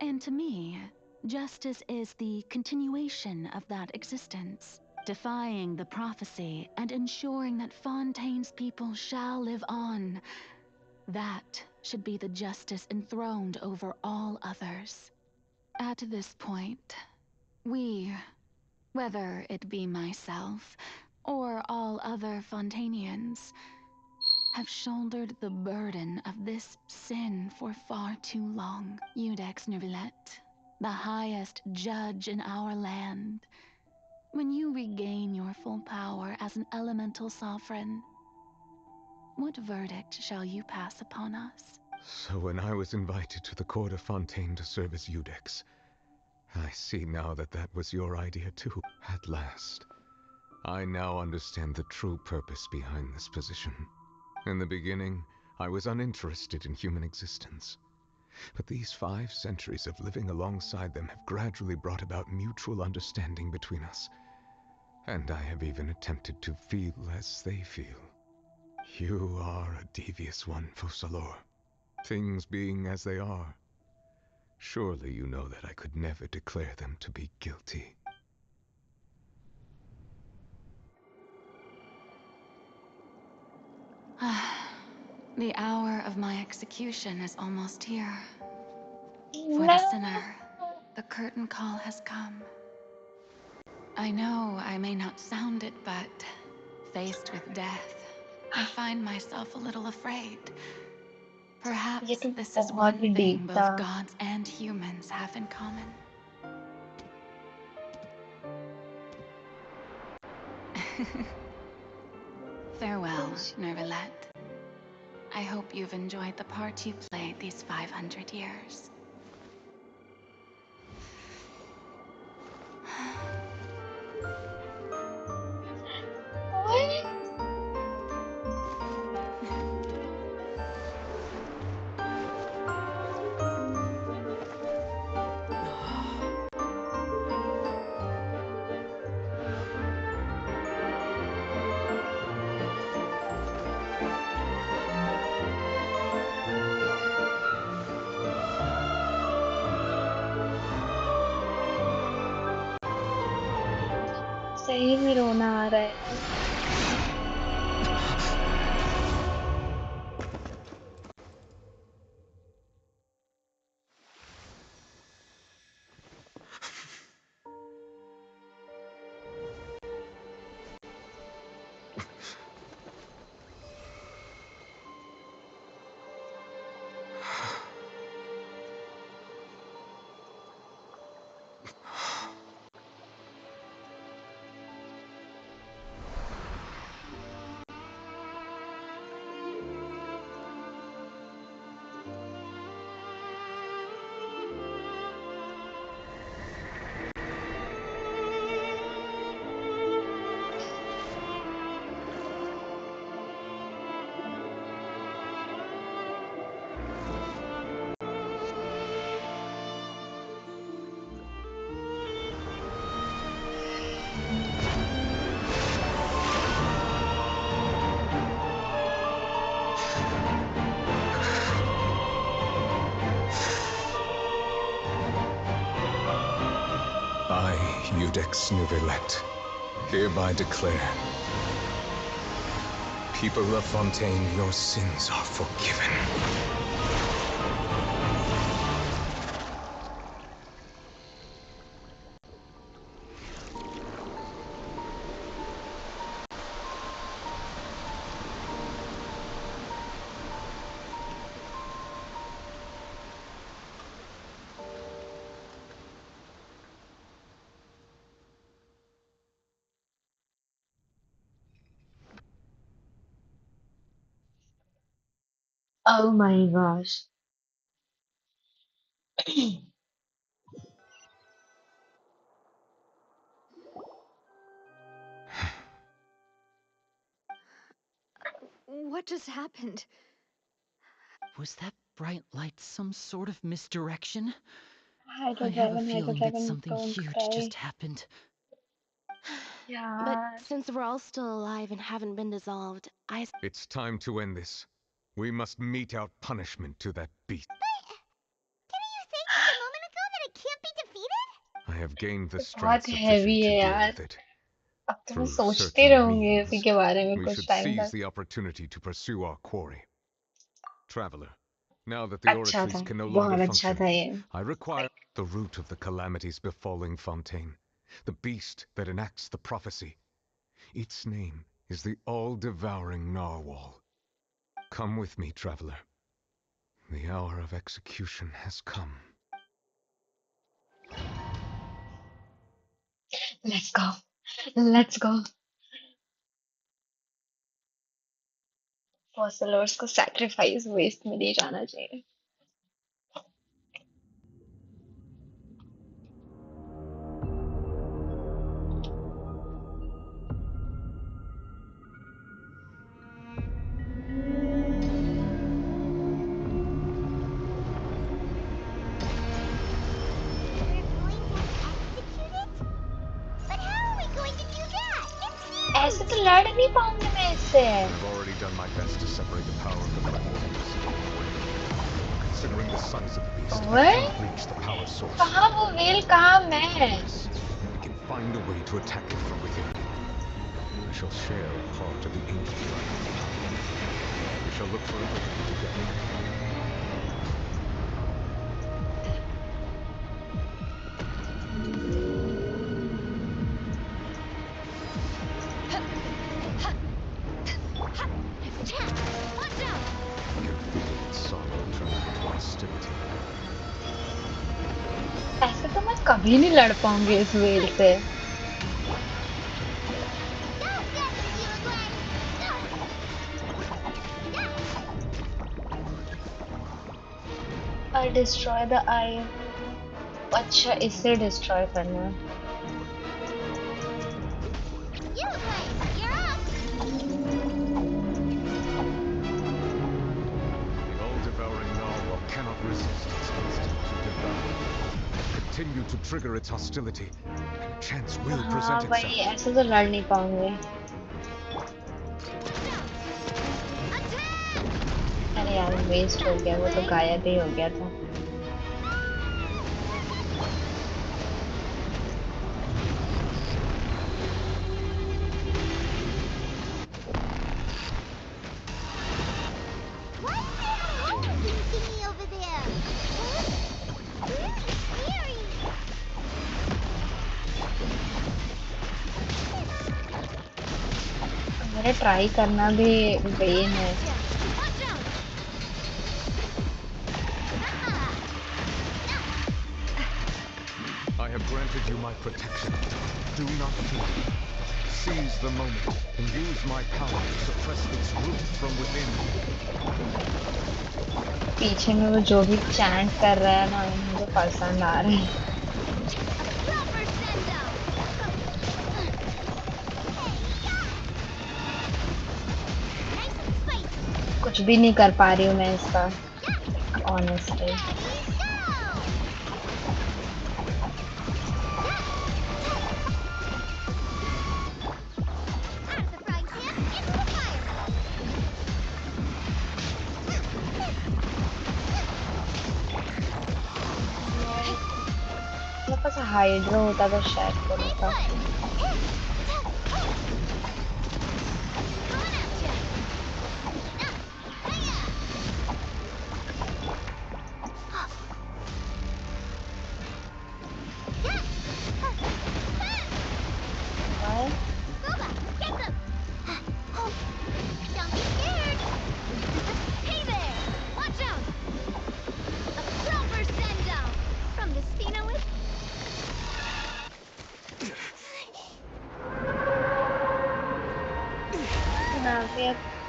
and to me, justice is the continuation of that existence, defying the prophecy and ensuring that Fontaine's people shall live on. That should be the justice enthroned over all others. At this point, we, whether it be myself or all other Fontainians, have shouldered the burden of this sin for far too long. Iudex Neuvillette, the highest judge in our land, when you regain your full power as an elemental sovereign, what verdict shall you pass upon us? So when I was invited to the court of Fontaine to serve as Iudex, I see now that that was your idea too. At last, I now understand the true purpose behind this position. In the beginning, I was uninterested in human existence. But these 5 centuries of living alongside them have gradually brought about mutual understanding between us. And I have even attempted to feel as they feel. You are a devious one, Focalors. Things being as they are, surely you know that I could never declare them to be guilty. The hour of my execution is almost here. For No. the sinner, the curtain call has come. I know I may not sound it, but faced with death, I find myself a little afraid. Perhaps this is one thing both gods and humans have in common. Farewell, Neuvillette. I hope you've enjoyed the part you played these 500 years. What? सही में रोना आ रहा है। I, Iudex Neuvillette, hereby declare, people of Fontaine, your sins are forgiven. Oh my gosh. What just happened? Was that bright light some sort of misdirection? I Hydro have a Dragon, Hydro feeling that Dragon, something don't huge cry. just happened. But Yeah. since we're all still alive and haven't been dissolved, It's time to end this. We must mete out punishment to that beast. Didn't you say just a moment ago that it can't be defeated? I have gained the बहुत strength heavy sufficient to है deal यार. with it. अब तो मैं Through सोचते certain रहूंगी इसी means, के बारे में we कुछ should टाइम seize तक. the opportunity to pursue our quarry. Traveler, now that the अच्छा था, oratories can no बहुत longer अच्छा function, था ये. I require the root of the calamities befalling Fontaine, the beast that enacts the prophecy. Its name is the all-devouring narwhal. Come with me, traveler. The hour of execution has come. Let's go. Let's go. Fossilors को sacrifice waste में नहीं जाना चाहिए. But how are we going to do that? It's huge! ऐसे तो लड़ नहीं पाऊंगी मैं इससे. I've already done my best to separate the power of the primordials. Considering the size of the beast, I What? cannot reach the power source. कहाँ वो whale कहाँ मैं? We can find a way to attack it from within. We shall share a part of the ancient dragon. We shall look for an opening together. ऐसे तो मैं कभी नहीं लड़ पाऊंगी इस whale से. I destroy the eye. अच्छा इसे destroy करना है. The all-devouring narwhal cannot resist its instinct to devour. Continue to trigger its hostility, and a chance will हाँ present भाई itself. ऐसे तो लड़ नहीं पाऊंगी. अरे यार waste हो गया, वो तो गायब ही हो गया था. Why is there a homing thingy over there? Really scary. मेरा try करना भी vain है. I have granted you my protection. Do not fear. Seize the moment and use my power to suppress its root from within. पीछे में वो जो भी chant कर रहा है ना मुझे पसंद आ रहा है. कुछ भी नहीं कर पा रही हूँ मैं इसका. Honestly. मेरे पास हाइड्रो होता तो शायद करता.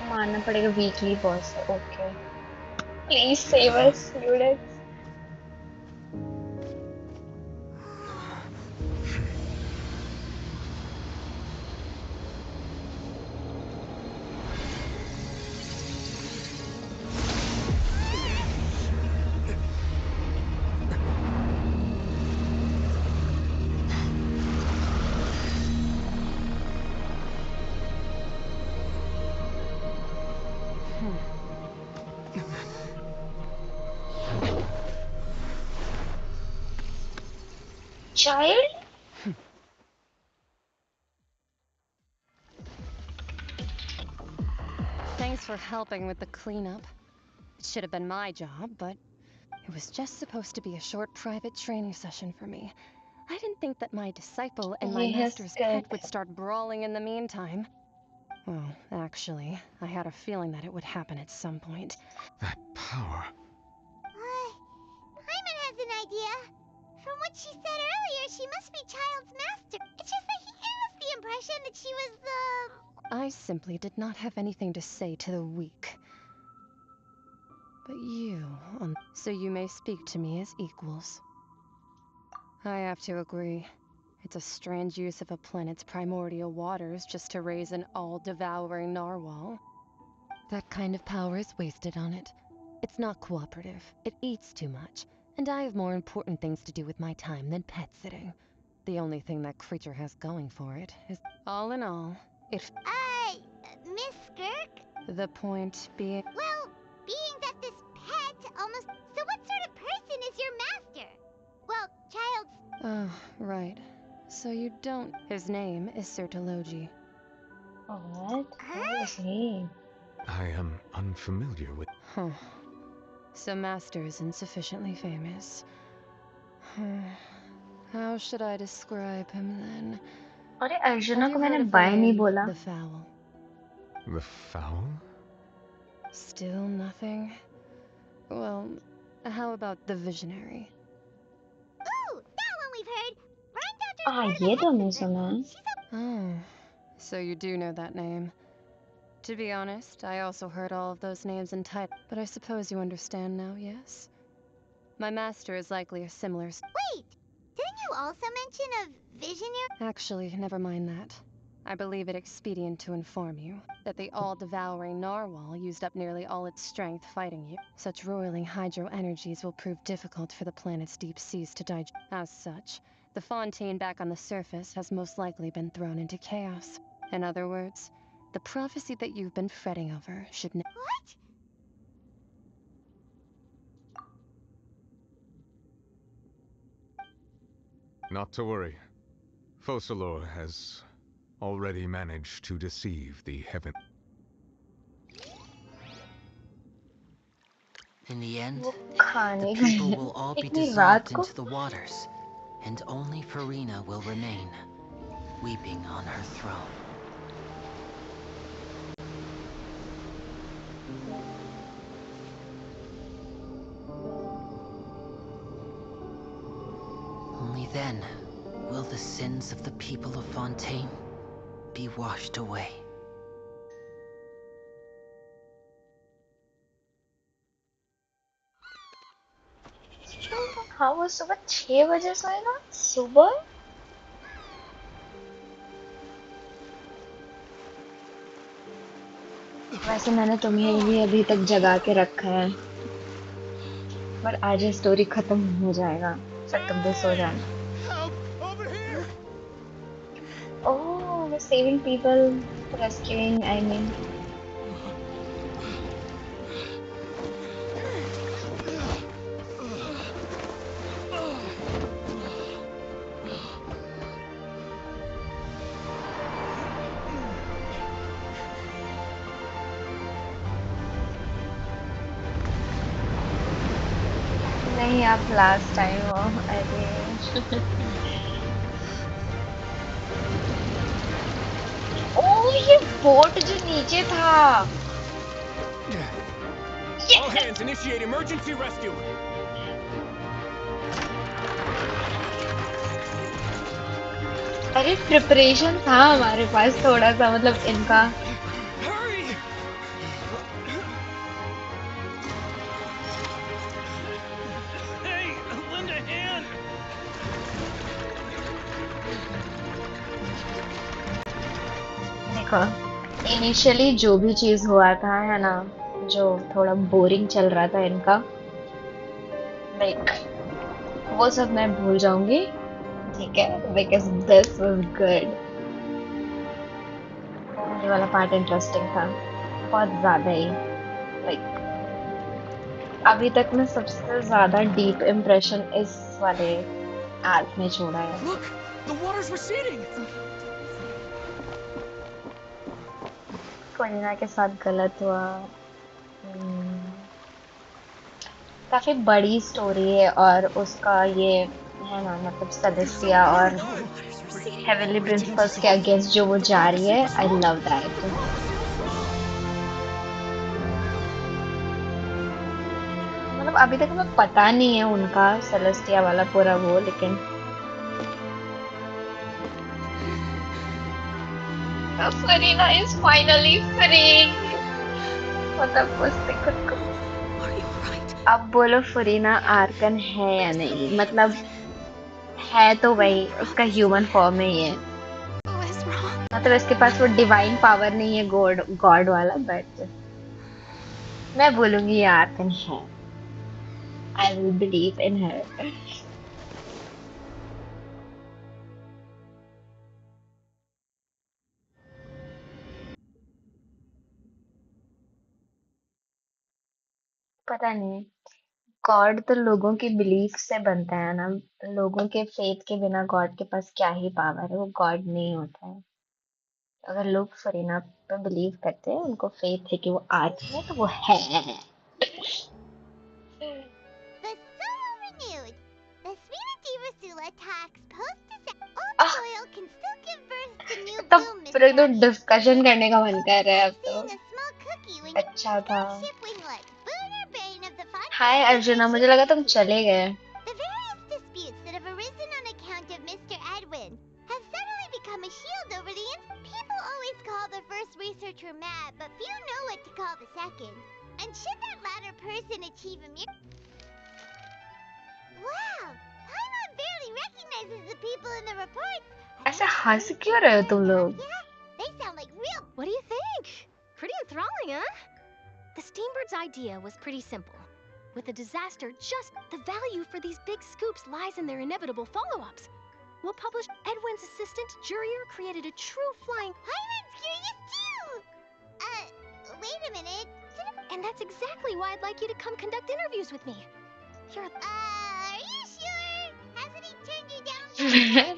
मारना पड़ेगा weekly boss. Okay Please save us, Ludex. Child? Thanks for helping with the cleanup. It should have been my job, but it was just supposed to be a short private training session for me. I didn't think that my disciple and my Ye master's pet good. would start brawling in the meantime. Well, actually, I had a feeling that it would happen at some point. That power. Paimon has an idea. From what she said earlier, she must be Child's master. It's just that he has the impression that she was the... I simply did not have anything to say to the weak. But you, so you may speak to me as equals. I have to agree. It's a strange use of a planet's primordial waters just to raise an all-devouring narwhal. That kind of power is wasted on it. It's not cooperative. It eats too much. And I have more important things to do with my time than pet sitting. The only thing that creature has going for it is... All in all, it... Miss Skirk? The point being... Well, being that this pet almost... So what sort of person is your master? Well, Child's... Oh, right. So you don't... His name is Sertologi. What? What is he? I am unfamiliar with... Huh. So Master isn't sufficiently famous. How should I describe him then? अरे arjuna Have को you मैंने heard of the bye नहीं name बोला. The Fowl? The fowl? Still nothing? Well, how about the Visionary? Ooh, that one we've heard. ये तो नहीं सुना. Oh, so you do know that name. To be honest, I also heard all of those names in type, but I suppose you understand now, yes? My master is likely a similar... Wait! Didn't you also mention a visionary? Actually, never mind that. I believe it expedient to inform you that the all-devouring narwhal used up nearly all its strength fighting you. Such roiling hydro energies will prove difficult for the planet's deep seas to digest. As such, the fontaine back on the surface has most likely been thrown into chaos. In other words, the prophecy that you've been fretting over should... What? Not to worry. Focalor has already managed to deceive the heaven. In the end, वो the खाने people गए. will all be इतनी रात dissolved को. into the waters, and only Farina will remain, weeping on her throne. Only then will the sins of the people of Fontaine be washed away. हाँ वो सुबह 6 बजे सोए ना. सुबह. वैसे मैंने तुम्हें ही अभी तक जगा के रखा है. पर आज ये स्टोरी खत्म हो जाएगा. सब तुम भी सो जाना. Oh, we're saving people, rescuing, I mean. नहीं आप लास्ट टाइम हो. अरे ओह ये बोट जो नीचे था. All hands initiate emergency rescue. अरे प्रिपरेशन था हमारे पास थोड़ा सा मतलब इनका. देखो इनिशियली जो भी चीज हुआ था है ना, जो थोड़ा बोरिंग चल रहा था इनका, लाइक वो सब मैं भूल जाऊंगी, ठीक है, बिकॉज दिस वाज गुड। ये वाला पार्ट इंटरेस्टिंग था बहुत ज्यादा ही, लाइक अभी तक में सबसे ज्यादा डीप इम्प्रेशन इस वाले आर्क में छोड़ा है। Look, the water's receding. Farina के साथ गलत हुआ। काफी बड़ी स्टोरी है और उसका ये है ना, मतलब सेलेस्टिया और हेवनली प्रिंसिपल्स के अगेंस्ट जो वो जा रही है, आई लव दैट। मतलब अभी तक हमें पता नहीं है उनका सेलेस्टिया वाला पूरा वो, लेकिन फरीना इज फाइनली फ्री। मतलब उसने खुद को, अब बोलो फरीना आर्कन है या नहीं, मतलब है तो वही उसका ह्यूमन फॉर्म में ही है, मतलब इसके पास वो डिवाइन पावर नहीं है गॉड गॉड वाला, बट मैं बोलूंगी ये आर्कन है। आई विल बिलीव इन हर। पता नहीं, गॉड तो लोगों की बिलीफ से बनता है ना, लोगों के फेथ के बिना गॉड के पास क्या ही पावर है, वो गॉड नहीं होता है। अगर लोग फरीना पे बिलीव करते हैं, उनको फेथ है कि वो आर्क है, तो वो है। Renewed. The Sweet Rasula tax post old soil can still give birth to new तब bloom, फिर एकदम डिस्कशन करने का मन कर रहा है अब तो। अच्छा था। हाय अर्जुना, मुझे लगा तुम चले गए। The various disputes that have arisen on account of Mr. Edwin have suddenly become a shield over the people always call the first researcher mad, but few know what to call the second. And should that latter person achieve a miracle... Wow! Paimon barely recognizes the people in the reports. ऐसे हंस क्यों रहे हो तुम लोग? They sound like real... What do you think? Pretty enthralling, huh? The Steambird's idea was pretty simple. With a disaster, the value for these big scoops lies in their inevitable follow-ups. We'll publish Edwin's assistant, Jurier, created a true flying... Paimon's curious too! Wait a minute. And that's exactly why I'd like you to come conduct interviews with me. You're... Are you sure? Hasn't he turned you down?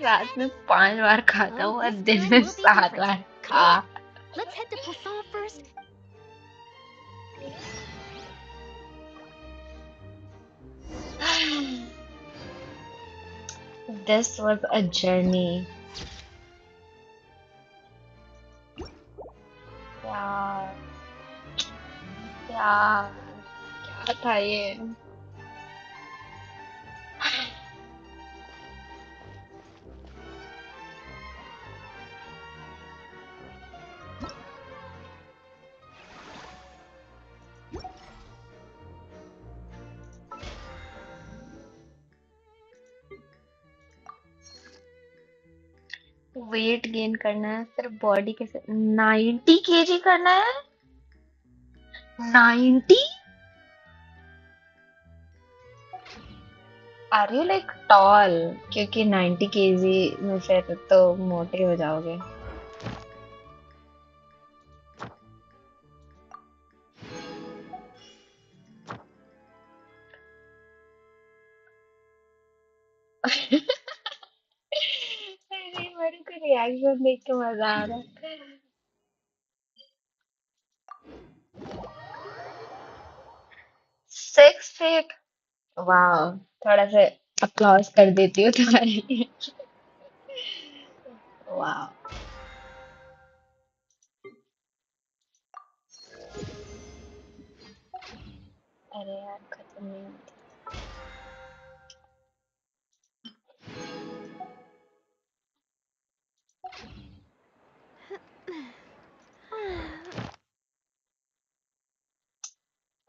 रात में 5 बार खाता हूँ और दिन में 7 बार खा। Let's head to Poisson first. This was a journey. यार यार क्या था ये? वेट गेन करना है, सिर्फ बॉडी कैसे 90 केजी करना है? 90? Are you like tall? क्योंकि 90 केजी में फिर तो मोटे हो जाओगे। अरे मेरे को रिएक्शन देख के मजा आ रहा है। 6 फीट, वाह, थोड़ा सा अप्लॉज कर देती हूँ तुम्हारे लिए। वाह, अरे यार खत्म नहीं होती।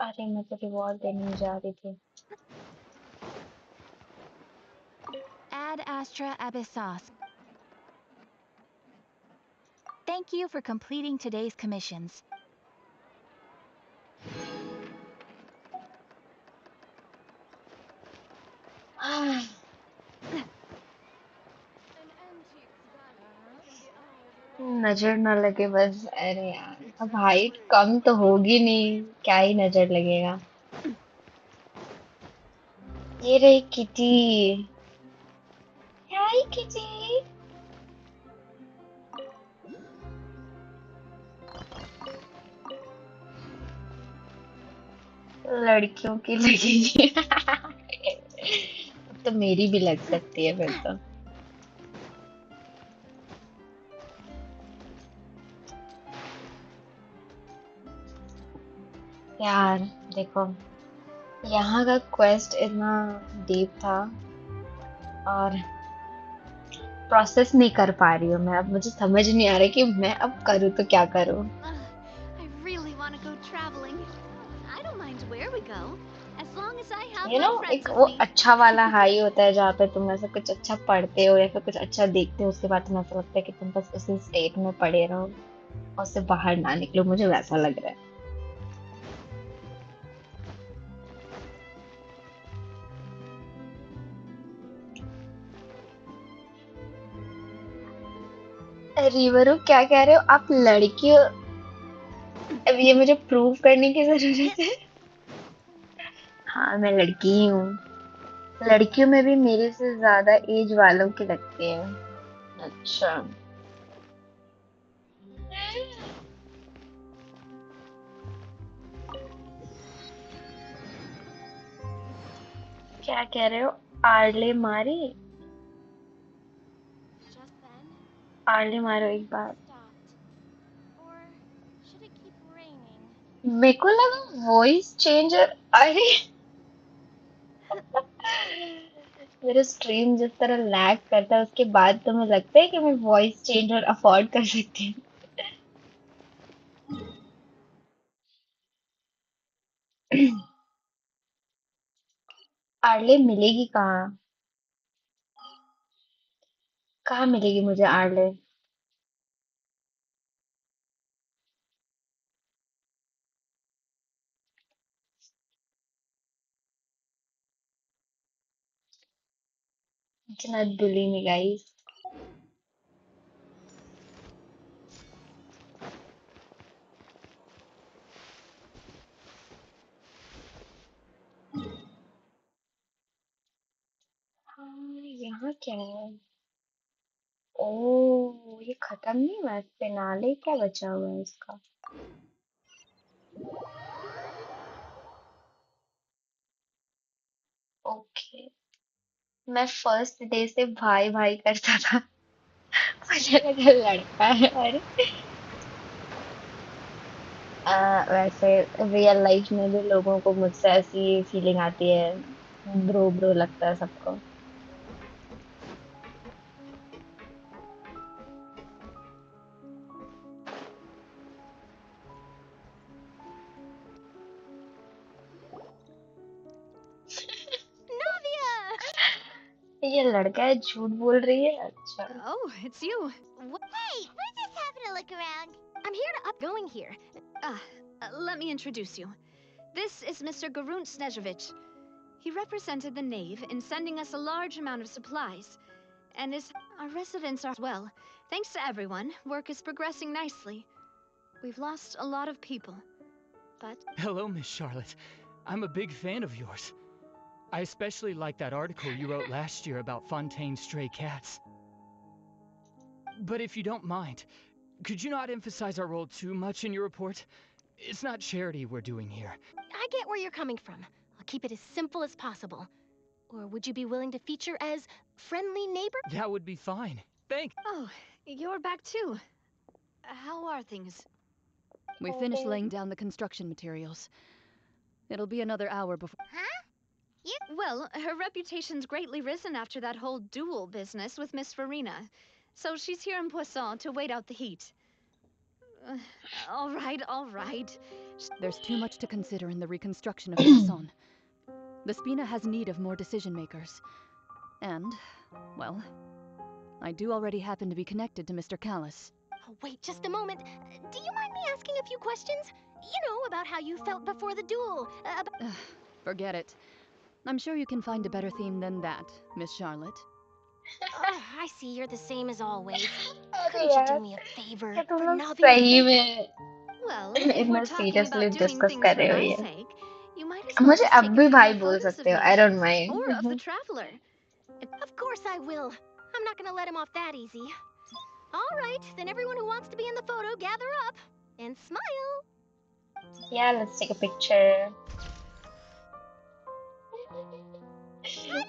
अरे मैं तो रिवॉर्ड देने जा रही थी। Ad Astra Abyssos. thank you for completing today's commissions. नजर ना लगे बस। अरे यार, अब हाइट कम तो होगी नहीं, क्या ही नजर लगेगा। ये रही किटी। हाय किटी। लड़कियों की लगेगी। अब तो मेरी भी लग सकती है फिर तो। यार देखो, यहाँ का क्वेस्ट इतना डीप था और प्रोसेस नहीं कर पा रही हूँ मैं। अब मुझे समझ नहीं आ रहा कि मैं अब करूँ तो क्या करूँ। I really want to go traveling. I don't mind where we go, as long as I have You my know, friends एक with वो me. अच्छा वाला हाई होता है जहाँ पे तुम ऐसा कुछ अच्छा पढ़ते हो या फिर कुछ अच्छा देखते हो, उसके बाद तुम्हें ऐसा लगता है कि तुम बस उसी स्टेट में पड़े रहो और उससे बाहर ना निकलो। मुझे वैसा लग रहा है। रिवरू क्या कह रहे हो आप? लड़कियों, अब ये मुझे प्रूव करने की जरूरत है? हाँ, मैं लड़की ही हूँ। लड़कियों में भी मेरे से ज्यादा एज वालों की लगती है। अच्छा, क्या कह रहे हो? आर्ले मारी? आर्ले मारो एक बार। मेरे को लगा वॉइस चेंजर। अरे मेरा स्ट्रीम जिस तरह लैग करता है उसके बाद तुम्हें लगता है कि मैं वॉइस चेंजर अफोर्ड कर सकती हूँ? आर्ले मिलेगी कहाँ? कहाँ मिलेगी मुझे early? Do not bully me, guys. हाँ, यहाँ क्या है? ओह, ये खत्म नहीं हुआ, फिनाले क्या बचा हुआ है इसका? ओके, मैं फर्स्ट डे से भाई भाई करता था। मुझे लगा लड़का है। अरे वैसे रियल लाइफ में भी लोगों को मुझसे ऐसी फीलिंग आती है। ब्रो ब्रो लगता है सबको। ये लड़का है, झूठ बोल रही है। अच्छा, Oh, it's you. Hey, we're just having a look around. I'm here to going here. Let me introduce you. This is Mr. Garunt Snezhevich. He represented the Knave in sending us a large amount of supplies. And our residents are well. Thanks to everyone, work is progressing nicely. We've lost a lot of people, but... Hello, Miss Charlotte. I'm a big fan of yours. I especially like that article you wrote last year about Fontaine's stray cats. But if you don't mind, could you not emphasize our role too much in your report? It's not charity we're doing here. I get where you're coming from. I'll keep it as simple as possible. Or would you be willing to feature as friendly neighbor? That would be fine. Thanks. Oh, you're back too. How are things? We finished laying down the construction materials. It'll be another hour before... Huh? Well, her reputation's greatly risen after that whole duel business with Miss Farina. So she's here in Poisson to wait out the heat. All right. There's too much to consider in the reconstruction of Poisson. The Spina has need of more decision makers. And, well, I do already happen to be connected to Mr. Callis. Wait just a moment. Do you mind me asking a few questions? You know, about how you felt before the duel. Forget it. I'm sure you can find a better theme than that, Miss Charlotte. I see you're the same as always. अरे Couldn't you do यार me a favor ये तुम for लोग not being सही fake? में Well, if we're इतना talking seriously about doing discuss things कर for रहे हो my ये sake, you might as well मुझे just अब take a भी few भाई more बोल photos सकते of हो me. I don't mind Or of the traveler. Of course I will. I'm not gonna let him off that easy. All right, then everyone who wants to be in the photo, gather up and smile. yeah let's take a picture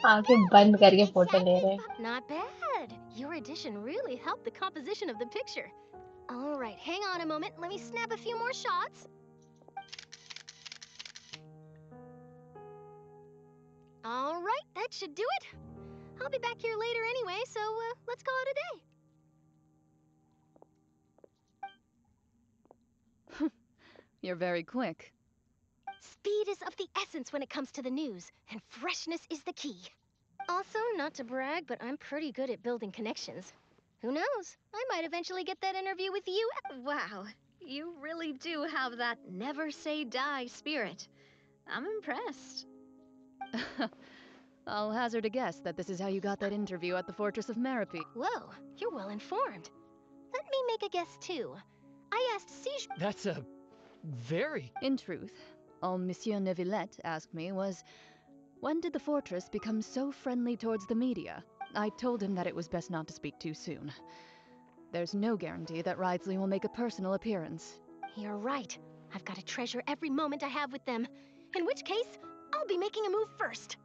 आंखें बंद करके photo ले रहे हैं Not bad. Your addition really helped the composition of the picture. All right, hang on a moment. Let me snap a few more shots. All right, that should do it. I'll be back here later anyway, so let's call it a day. You're very quick. Speed is of the essence when it comes to the news, and freshness is the key. Also, not to brag, but I'm pretty good at building connections. Who knows? I might eventually get that interview with you. Wow, you really do have that never say die spirit. I'm impressed. I'll hazard a guess that this is how you got that interview at the Fortress of Merope. Whoa, you're well informed. Let me make a guess too. I asked Siege. That's a very... In truth, all Monsieur Neuvillette asked me was, when did the fortress become so friendly towards the media? I told him that it was best not to speak too soon. There's no guarantee that Ridesley will make a personal appearance. You're right. I've got to treasure every moment I have with them. In which case, I'll be making a move first.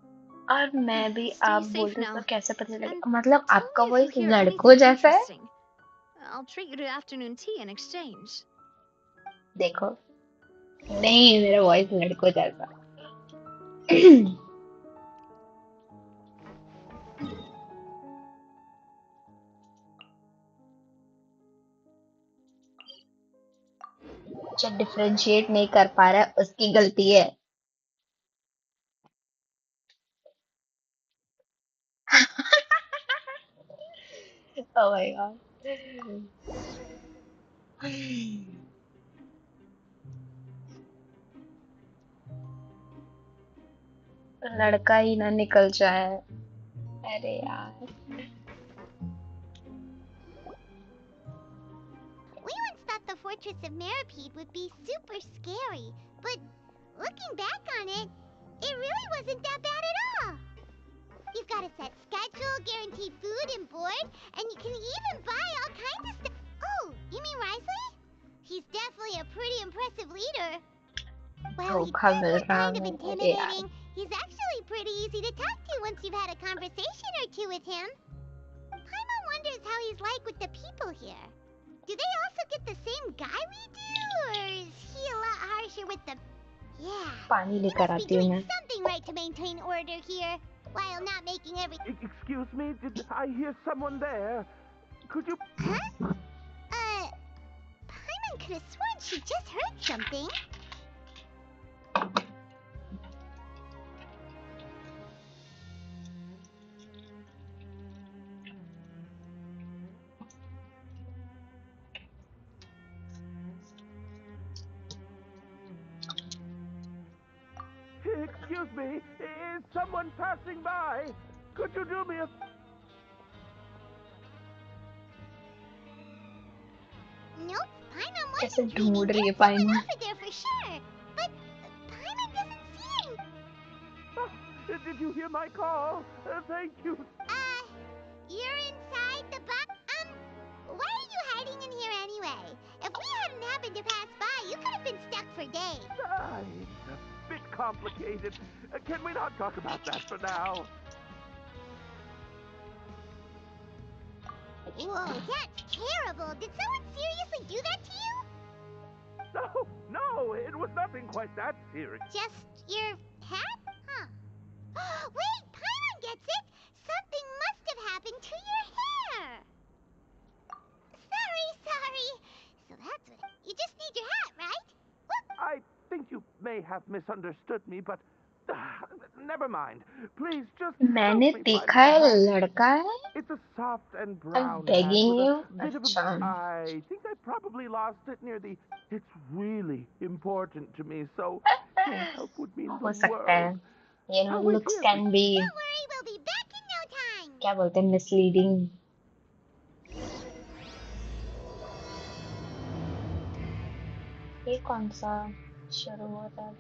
और मैं भी आप Stay safe बोलते now. तो कैसे पता चलेगा And मतलब tell आपका me if you voice hear लड़कों anything जैसा है interesting. I'll treat you to afternoon tea in exchange. देखो नहीं मेरा वॉइस लड़कों जैसा जो डिफरेंशिएट नहीं कर पा रहा है उसकी गलती है oh my god लड़का ही ना निकल जाए अरे यार We once thought the Fortress of Meropide would be super scary, but looking back on it, it really wasn't that bad at all. You've got a set schedule, guaranteed food and board, and you can even buy all kinds of stuff. Oh, you mean Risley? He's definitely a pretty impressive leader. Well, he does look kind of intimidating. He's actually pretty easy to talk to once you've had a conversation or two with him. Paimon wonders how he's like with the people here. Do they also get the same guy we do, or is he a lot harsher with the... Yeah, पानी he लेकर must be आती हूँ doing मैं something right to maintain order here, while not making every... Excuse me, did I hear someone there? Could you... Huh? Paimon could have sworn she just heard something. Excuse me, is someone passing by? Could you do me a... Nope, Paimon कैसे wasn't ढूंढ dreaming. रही है There's someone पाइमन over there for sure. But Paimon doesn't see him. Did you hear my call? Thank you. You're inside the box. Why are you hiding in here anyway? If we hadn't happened to pass by, you could have been stuck for days. It's a bit complicated. Can we not talk about that for now? Whoa, that's terrible. Did someone seriously do that to you? No, it was nothing quite that serious. Just your hat? Huh. Wait, Paimon gets it. Something must have happened to your hair. Sorry. So that's what... You just need your hat, right? I think you may have misunderstood me, but Never mind. Please just मैंने help me find देखा my है hat. लड़का है. It's a soft and I'm brown hat begging with a you. bit of a... अच्छा. I think I probably lost it near the... It's really important to me, so your help would mean हो the सकता है. world. You know, I'll wait looks here for can be. Don't worry, we'll be back in no time. क्या बोलते हैं, misleading. ये कौन सा शुरू होता है?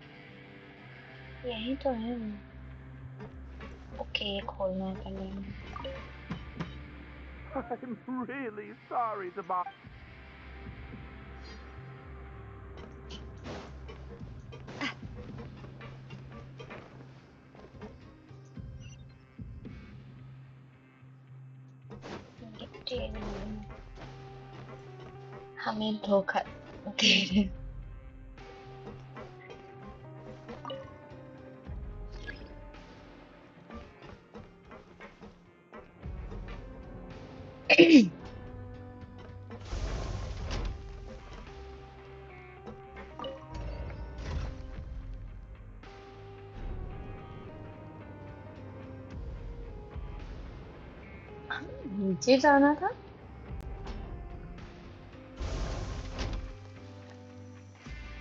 यही तो है. ओके, ये खोलना है पहले. I'm really sorry to bother. हमें धोखा दे रहे. नीचे जाना था.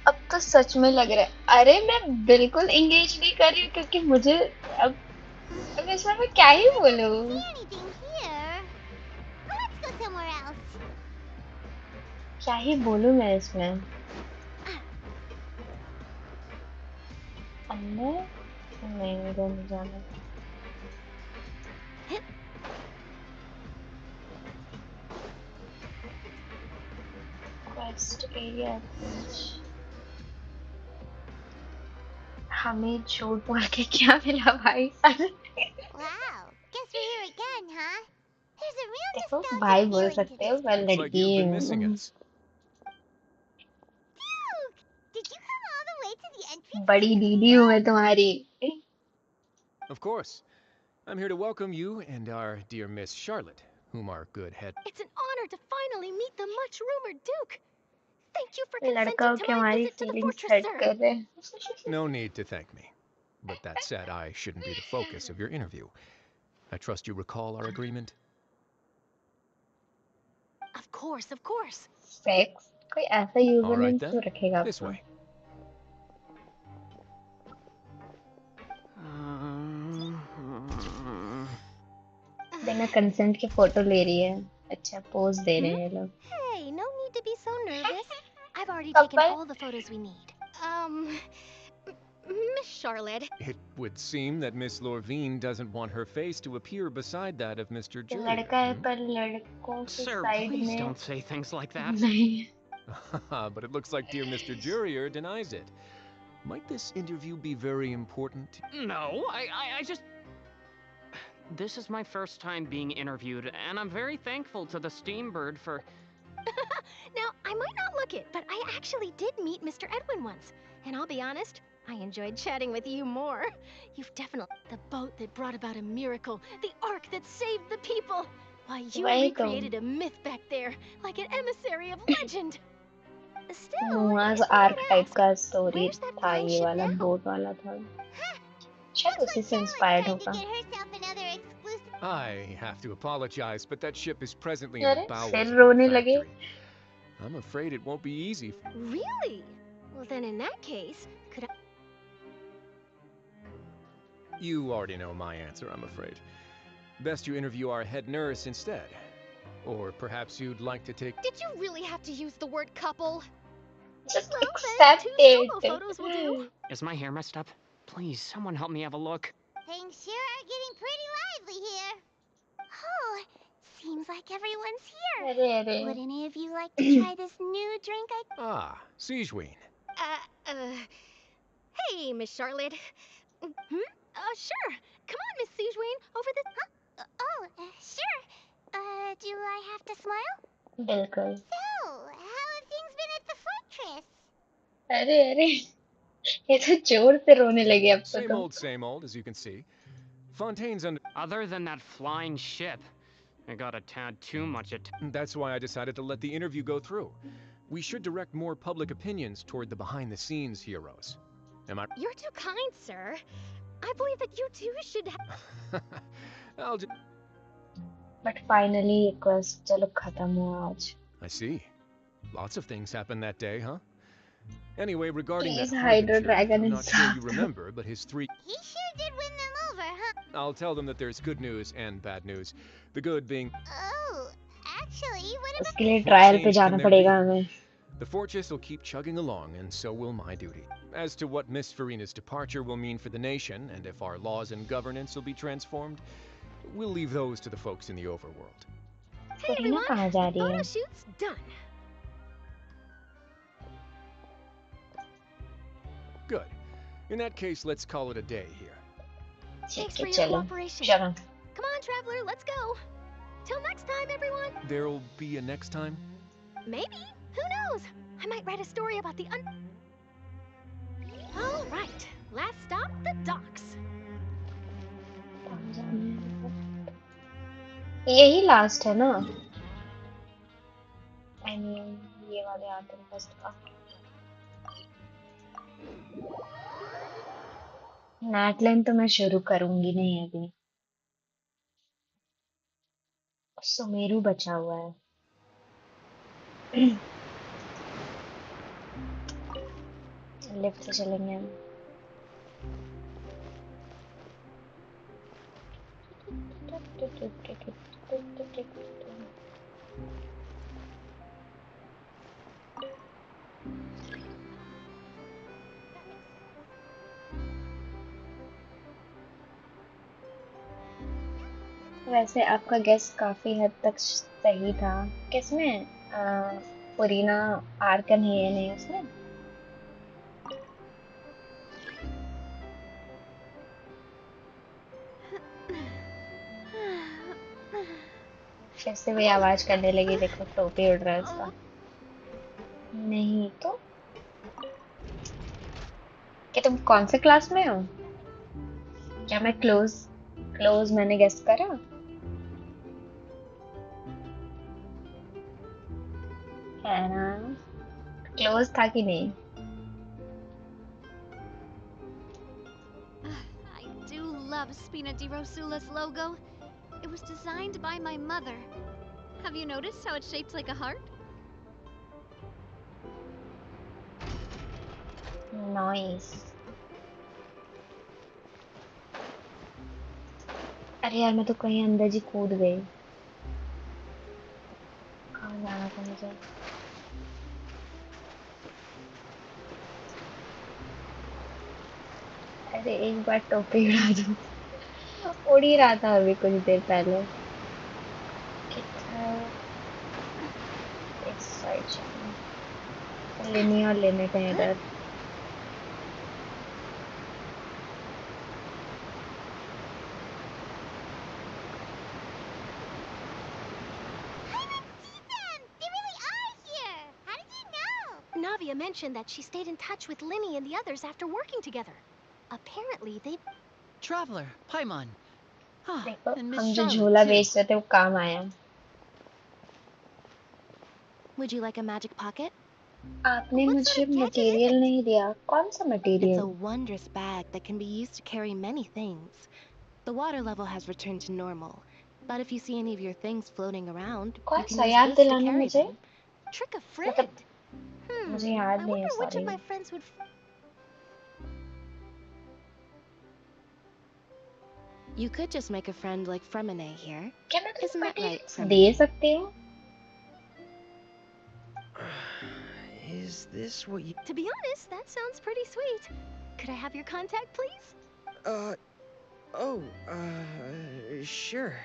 अब तो सच में लग रहा है. अरे मैं बिल्कुल एंगेज नहीं कर रही हूँ क्योंकि मुझे अब इसमें मैं क्या ही बोलूँ. क्या ही बोलूँ मैं इसमें. अंदर नहीं, उधर नहीं जाना. Quest area approach. हमें झूठ बोल के क्या मिला भाई. Wow, guess we're here again, huh? There's a real देखो nostalgic भाई बोल feeling to सकते हो, this. मैं Looks like लड़की you've been हूँ. missing us. Duke, did you come all the way to the entrance? बड़ी दीदी हूँ मैं तुम्हारी. Of course. I'm here to welcome you and our dear Miss Charlotte, whom our good head... It's an honor to finally meet the much-rumored Duke. Thank you for consenting लड़का हो to के my हमारी visit to the feelings fortress, hurt sir. कर रहे. No need to thank me. But that said, I shouldn't be the focus of your interview. I trust you recall our agreement? Of course, of course. Sex कोई ऐसा username Alright क्यों then, रखेगा this आपका? way. बिना consent के photo ले रही है. अच्छा, पोज दे रहे हैं लोग. Hey, no need to be so nervous. I've already Couple. taken all the photos we need. Miss Charlotte. It would seem that Miss Lorvine doesn't want her face to appear beside that of Mr. Jury. लड़का है पर लड़कों के Sir, side please में. don't say things like that. नहीं. But it looks like dear Mr. Jurier denies it. Might this interview be very important? No, I just... This is my first time being interviewed, and I'm very thankful to the Steambird for... Now, I might not look it, but I actually did meet Mr. Edwin once. And I'll be honest, I enjoyed chatting with you more. You've definitely... The boat that brought about a miracle. The ark that saved the people. Why, you recreated a myth back there, like an emissary of legend. Still, नुआज archetype का story था ये वाला, boat वाला था. शायद उसी से इंस्पायर्ड होगा. I have to apologize, but that ship is presently in अरे the bowels फिर of रोने the लगे. factory. I'm afraid it won't be easy. Really? Well, then in that case, could I... You already know my answer, I'm afraid. Best you interview our head nurse instead. Or perhaps you'd like to take... Did you really have to use the word couple? Just well, accept then, it. 2 solo photos will do. Is my hair messed up? Please, someone help me have a look. Things sure are getting pretty lively here. Oh, seems like everyone's here. अरे अरे. Would any of you like to try this new drink I... Ah, Siegeween. Hey, Miss Charlotte. Sure. Come on, Miss Siegeween, over this... Huh? Sure. Do I have to smile? बिल्कुल. So, how have things been at the fortress? अरे अरे. ये तो जोर से रोने लगे अब तो. Same old, as you can see. Fontaine's under... Other than that flying ship, I got a tad too much attention. That's why I decided to let the interview go through. We should direct more public opinions toward the behind-the-scenes heroes. Am I... You're too kind, sir. I believe that you two should I'll just... But finally, quest चलो खत्म हुआ आज. I see. Lots of things happened that day, huh? Anyway, regarding Please, that Hydro harbinger, Dragon I'm and not sure you Santa. remember, but his 3... He sure did win them over, huh? I'll tell them that there's good news and bad news. The good being... Oh, actually, what about... उसके लिए trial पे change जाना can there पड़ेगा be? हमें. The fortress will keep chugging along, and so will my duty. As to what Miss Farina's departure will mean for the nation, and if our laws and governance will be transformed, we'll leave those to the folks in the overworld. Hey everyone, कहाँ जा the रही photo है? shoot's done. Good. In that case, let's call it a day here. Thanks for your चलो. cooperation. चलो. Come on, traveler, let's go. Till next time, everyone. There'll be a next time? Maybe. Who knows? I might write a story about the All right. Last stop, the docks. यही last है ना? I mean, ये वाले आते हैं first का. Netline तो मैं शुरू करूंगी नहीं अभी. सुमेरु बचा हुआ है. लिफ्ट से चलेंगे हम. वैसे आपका गेस काफी हद तक सही था. किसमें? फरीना आर्कन है या नहीं उसमें? फिर से वही आवाज करने लगी. देखो टोपी उड़ रहा है उसका. नहीं तो कि तुम कौन से क्लास में हो? क्या मैं क्लोज मैंने गेस करा? है ना? क्लोज था कि नहीं? I do love Spina di Rosula's logo. It was designed by my mother. Have you noticed how it's shaped like a heart? Nice. अरे यार मैं तो कहीं अंदर जी कूद गई. कहाँ जाना था मुझे? अरे एक बार टोपी उड़ा दूँ. उड़ ही रहा था अभी कुछ देर पहले. कितना इस साइड जाना. लेनी और लेने का इधर. Navia mentioned that she stayed in touch with Linny and the others after working together. Apparently, they... Traveler, Paimon. देखो And Miss हम जो Charlotte, झूला too. बेच रहे थे वो काम आया. Would you like a magic pocket? आपने मुझे मटेरियल नहीं दिया. कौन सा It's a material? wondrous bag that can be used to carry many things. The water level has returned to normal, but if you see any of your things floating around, you कौन can सा? use याद this to दिलाना carry मुझे. them. Trick a friend. मतलब मुझे याद I नहीं है. wonder which of sorry. my friends would... You could just make a friend like Fremine here. क्या मैं Isn't that right, तुम्हें दे सकती हूँ? Is this what you... To be honest, that sounds pretty sweet. Could I have your contact, please? Sure.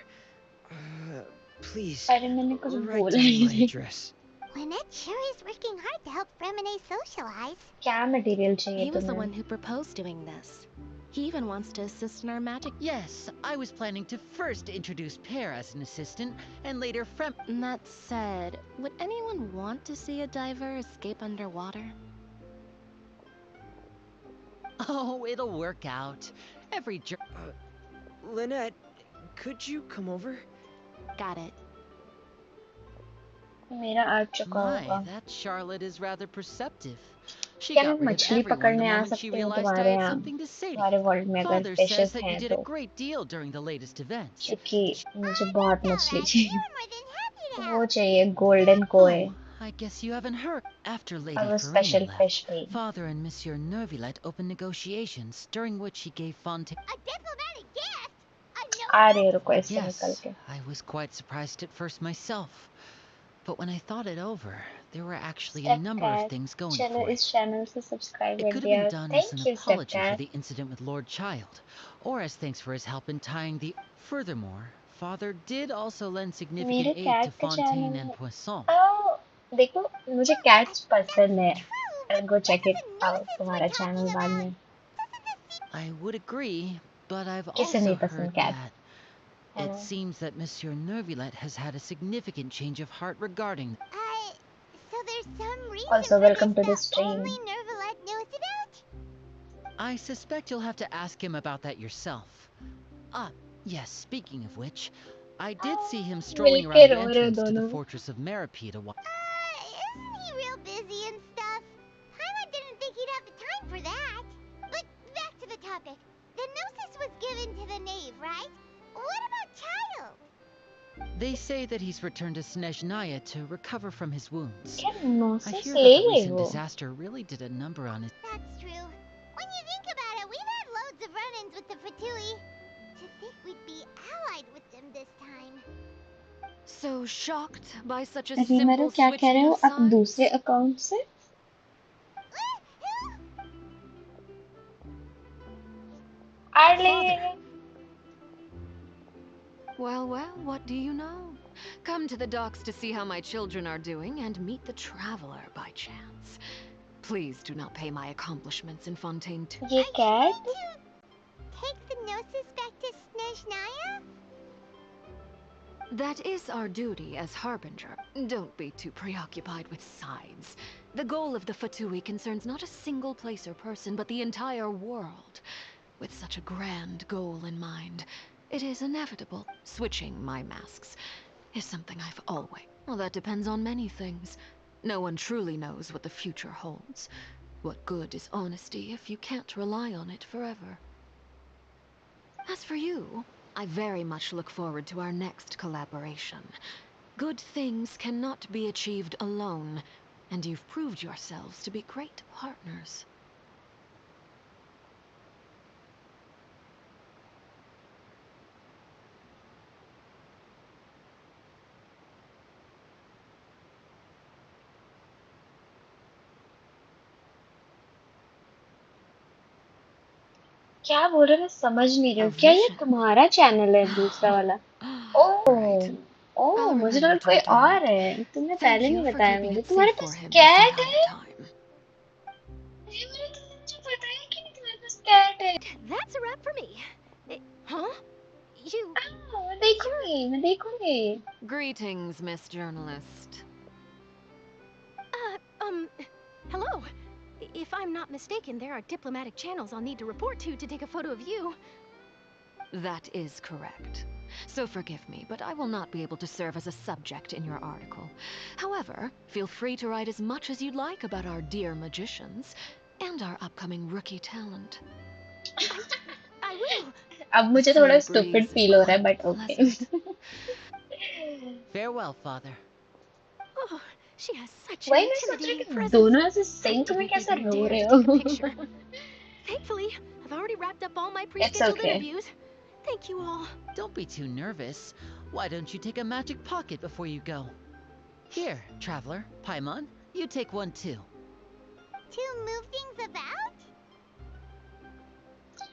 Please, अरे मैंने कुछ write बोला down he my नहीं. address. Lynette sure is working hard to help Fremine socialize. क्या material चाहिए He was the तुम्हें? one who proposed doing this. He even wants to assist in our magic. Yes, I was planning to first introduce Pear as an assistant, and later That said, would anyone want to see a diver escape underwater? Oh, it'll work out. Every Lynette, could you come over? Got it. मेरा आ चुका My, होगा. that Charlotte is rather perceptive. She क्या मैं got rid of मछली everyone the पकड़ने आ moment she सकती हूँ realized I तुम्हारे had यहाँ, something to say to तुम्हारे you. वर्ल्ड में अगर Father says fishes that you हैं did a तो? great deal during the latest events. क्योंकि मुझे बहुत मछली चाहिए। वो चाहिए गोल्डन कोय I guess you haven't heard. After Lady और वो Farina स्पेशल left, फिश भी। Father and Monsieur Neuvillette opened negotiations, during which he gave Fontaine... आ रही हो, रुको इससे निकल Yes, के। I was quite surprised at first myself. But when I thought it over, there were actually a number of step things going चलो for it. इस channel से subscribe It कर could have दिया, been done as an thank you apology for step. the incident with Lord Child, or as thanks for his help in tying the... Furthermore, Father did also lend significant मेरे aid cat to का Fontaine channel and है। Poisson. देखो मुझे cats पसंद है, go check it out तुम्हारा channel बाद में। I would agree, but I've किसे also नहीं heard पसंद कैट, that है it ना? seems that Monsieur Neuvillette has had a significant change of heart regarding... So there's some reason Also, for welcome this to the that stream. only Nervalette knows about? I suspect you'll have to ask him about that yourself. Ah, yes, speaking of which, I did see him strolling मिलके around the रो रहे हो entrance to the दोनों। fortress of Meripede a while... Isn't he real busy and stuff? Paimon didn't think he'd have the time for that. But back to the topic. The Gnosis was given to the knave, right? What about Child? They say that he's returned to Snezhnaya to recover from his wounds. क्या I नोसिस hear ले that the गए recent वो? disaster really did a number on his... That's true. When you think about it, we've had loads of run-ins with the Fatui. To think we'd be allied with them this time. So shocked by such a रीमरो simple क्या कह रहे switching हो of आप sides? दूसरे account से? Father. Well, what do you know? Come to the docks to see how my children are doing and meet the traveler by chance. Please do not pay my accomplishments in Fontaine too. ये cat? Take the Gnosis back to Snezhnaya? That is our duty as Harbinger. Don't be too preoccupied with sides. The goal of the Fatui concerns not a single place or person, but the entire world. With such a grand goal in mind, it is inevitable. Switching my masks is something I've always... Well, that depends on many things. No one truly knows what the future holds. What good is honesty if you can't rely on it forever? As for you, I very much look forward to our next collaboration. Good things cannot be achieved alone, and you've proved yourselves to be great partners. क्या बोल रहे हो? मैं समझ नहीं रही हूँ। क्या ये तुम्हारा चैनल है दूसरा वाला? ओह ओह, मुझे लगा कोई और है। तुमने पहले नहीं बताया मुझे। तुम्हारे पास कैट है? मुझे बताया कि नहीं तुम्हारे पास कैट है? That's a wrap for me. Huh? You... मैं देखूंगी। Greetings, Miss Journalist. Hello. If I'm not mistaken, there are diplomatic channels I'll need to report to take a photo of you. That is correct. So forgive me, but I will not be able to serve as a subject in your article. However, feel free to write as much as you'd like about our dear magicians and our upcoming rookie talent. I will. अब मुझे थोड़ा stupid feel हो रहा है, but okay. Farewell, Father. Oh, she has such वही an मैं सोच रही intimidating कि presence. दोनों ऐसे sync में कैसे रो रहे हो? Thankfully, I've already wrapped up all my It's pre-scheduled okay. interviews. Thank you all. Don't be too nervous. Why don't you take a magic pocket before you go? Here, Traveler, Paimon, you take one too. To move things about?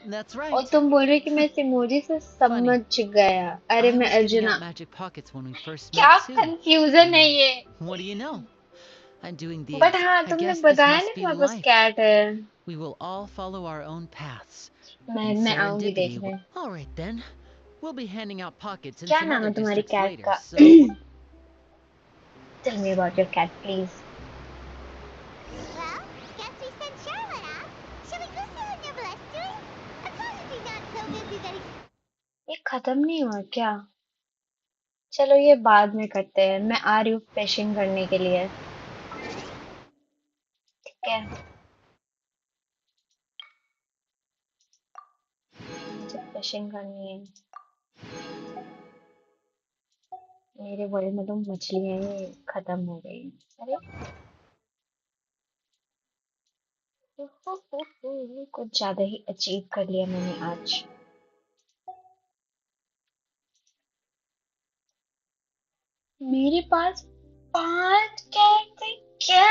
That's right. और तुम बोल रहे कि मैं इस emoji से समझ गया। अरे मैं arjuna. Magic pockets when we first क्या met too. confusion है ये? What do you know? I'm doing the... But हाँ, तुमने बताया ना तुम्हारे पास कैट है। We will all follow our own paths. मैं आऊंगी देखने। All right then. We'll be handing out pockets in क्या some नाम other है तुम्हारी districts कैट later, का? so... Tell me about your cat, please. Well, guess we sent Charlotte off. Shall we go see how Nervalette's doing? As long as he's not so busy that he's... ये खत्म नहीं हुआ क्या? चलो ये बाद में करते हैं। मैं आ रही हूँ फिशिंग करने के लिए। ठीक है? फिशिंग करनी है। मेरे वर्ल्ड में तो मछलियां ही खत्म हो गई। अरे कुछ ज्यादा ही अचीव कर लिया मैंने आज। मेरे पास 5 कैसे क्या?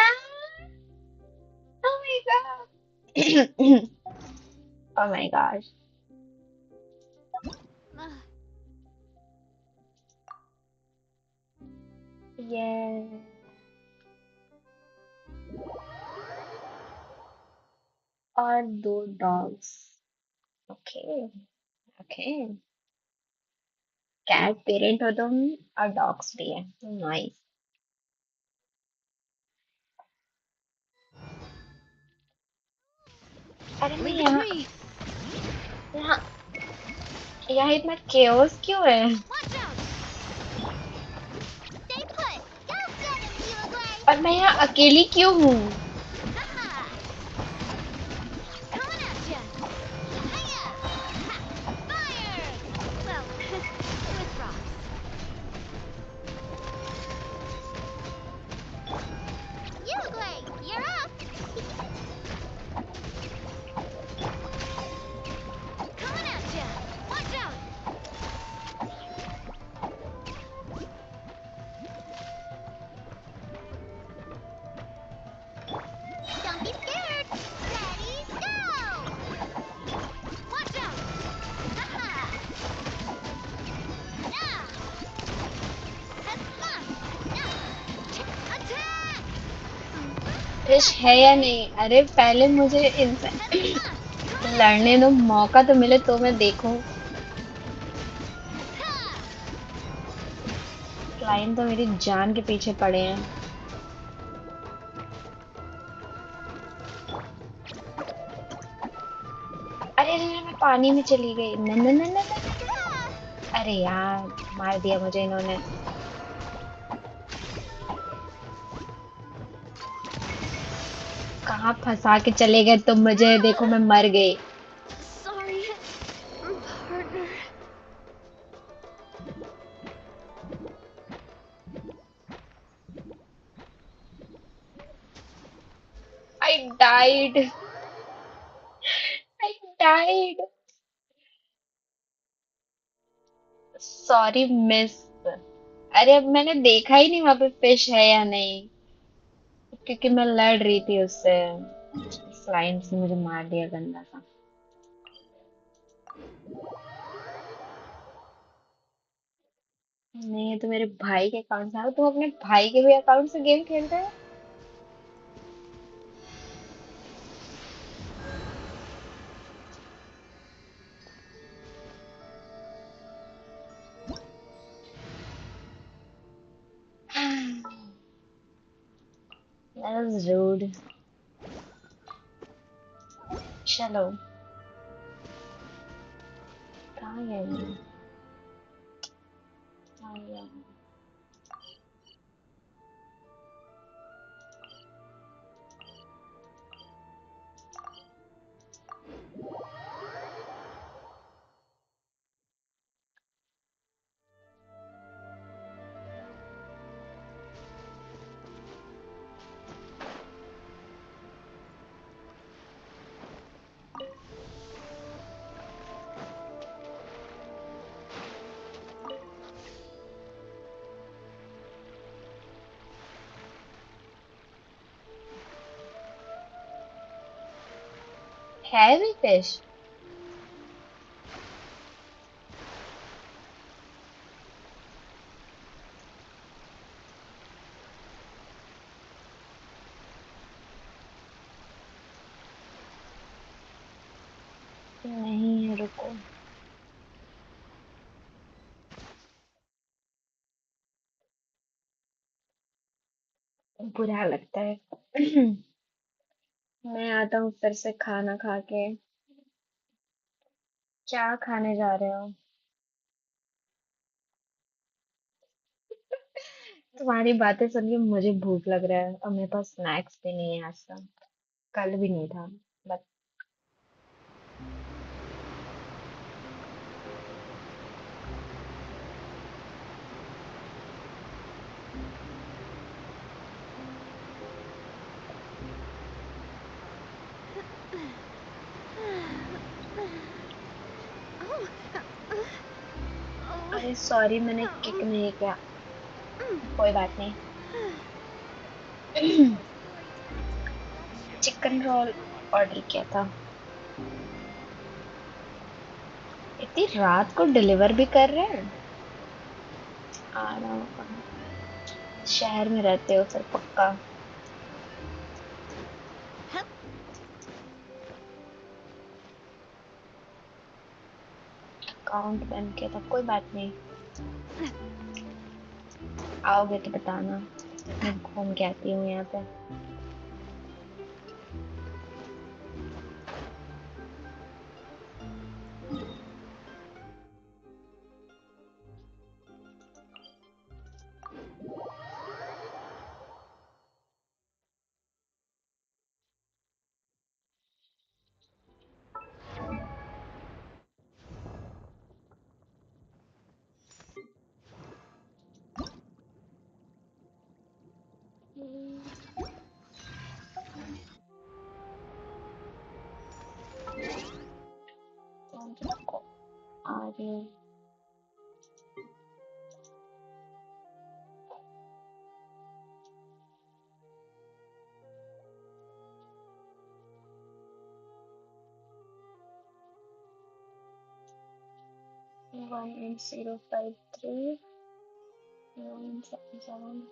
Oh my god. Oh my gosh. Yeah. और 2 dogs. Okay okay. Cat parent हो तुम और डॉग्स भी है। नाइस। अरे मैं यहाँ यहाँ यहाँ इतना केओस क्यों है? और मैं यहाँ अकेली क्यों हूँ? फिश है या नहीं? अरे पहले मुझे इनसे लड़ने दो, मौका तो मिले तो मैं देखूं। क्लाइंट तो मेरी जान के पीछे पड़े हैं। अरे अरे मैं पानी में चली गई। न न न न न। अरे यार मार दिया मुझे इन्होंने। कहाँ फंसा के चले गए तुम मुझे? देखो मैं मर गई। Sorry, partner. I died. I died. Sorry miss. अरे अब मैंने देखा ही नहीं वहां पे फिश है या नहीं, क्योंकि मैं लड़ रही थी उससे। क्लाइंट ने मुझे मार दिया गंदा सा। नहीं ये तो मेरे भाई के अकाउंट से। तुम अपने भाई के भी अकाउंट से गेम खेल रहे हो? That was rude. चलो कहाँ गए मैं? कहाँ गया? है भी फिश? नहीं है, रुको। बुरा लगता है। मैं आता हूँ फिर से खाना खा के। क्या खाने जा रहे हो? तुम्हारी बातें सुन के मुझे भूख लग रहा है और मेरे पास स्नैक्स भी नहीं है आज तक। कल भी नहीं था। बट अरे सॉरी मैंने किक नहीं किया, कोई बात नहीं। चिकन रोल ऑर्डर किया था। इतनी रात को डिलीवर भी कर रहे हैं। आ रहा हूँ, शहर में रहते हो फिर पक्का। अकाउंट बन के तो कोई बात नहीं, आओगे तो बताना, मैं घूम के आती हूँ यहाँ पे। आ रही हूँ। One 8053 177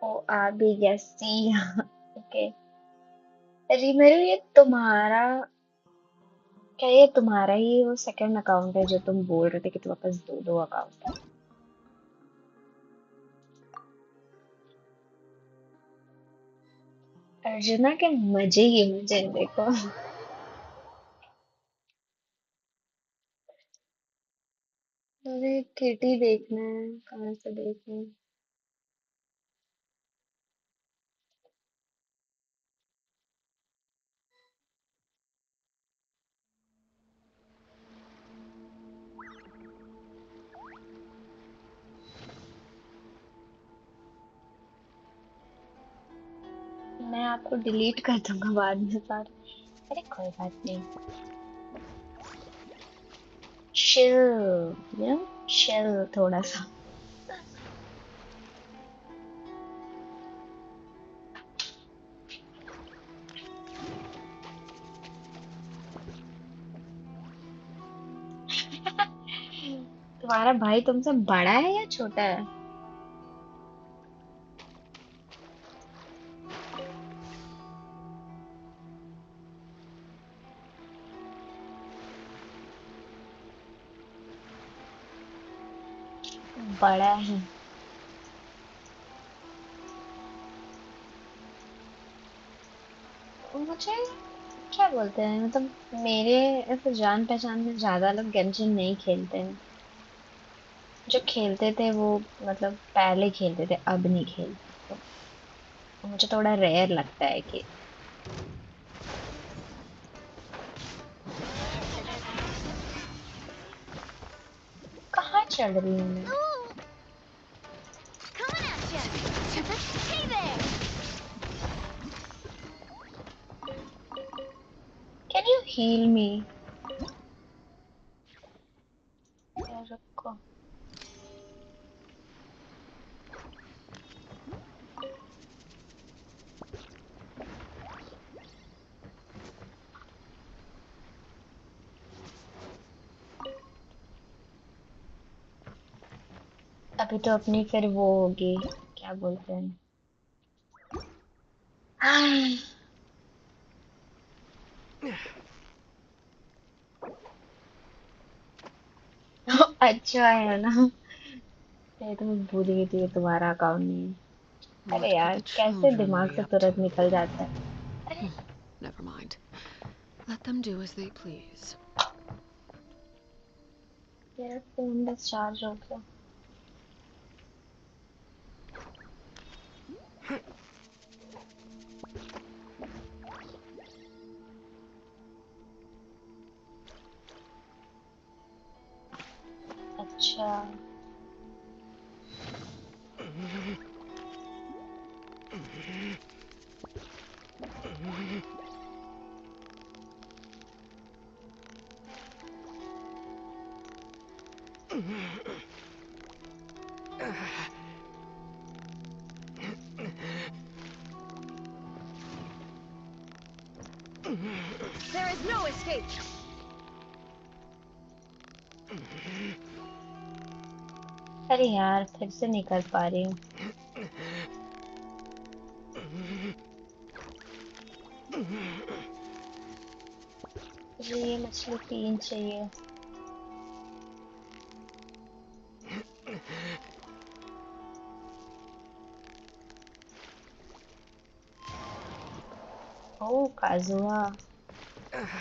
ओ आ भी गया सी। ओके रीमेरू, ये तुम्हारा क्या, ये तुम्हारा ही वो सेकंड अकाउंट है जो तुम बोल रहे थे कि तुम्हारे पास दो दो अकाउंट है? अर्जुना के मजे ही मजे हैं, देखो। मुझे किटी देखना है, कहाँ से देखना? मैं आपको डिलीट कर दूंगा बाद में सारे। अरे कोई बात नहीं, चिल, यू नो, चिल थोड़ा सा। तुम्हारा भाई तुमसे बड़ा है या छोटा है? बड़ा है। मुझे क्या बोलते हैं, मतलब मेरे ऐसे जान पहचान में ज्यादा लोग गेंशिन नहीं खेलते हैं। जो खेलते थे वो मतलब पहले खेलते थे, अब नहीं खेलते, तो मुझे थोड़ा रेयर लगता है कि कहाँ चढ़ रही हूँ मैं। Can you heal me? रुको, अभी तो अपनी फिर वो होगी, क्या बोलते हैं, अच्छा है ना। ये तो मैं भूल गई थी, ये तुम्हारा अकाउंट नहीं है। What अरे could यार, the कैसे children दिमाग be से up to? तुरंत निकल जाता है। अरे Never mind. Let them do as they please. मेरा फोन बस चार्ज हो गया। अच्छा There is no escape. अरे यार फिर से नहीं कर पा रही हूँ मुझे ये मछली 3 चाहिए ओ काजुआ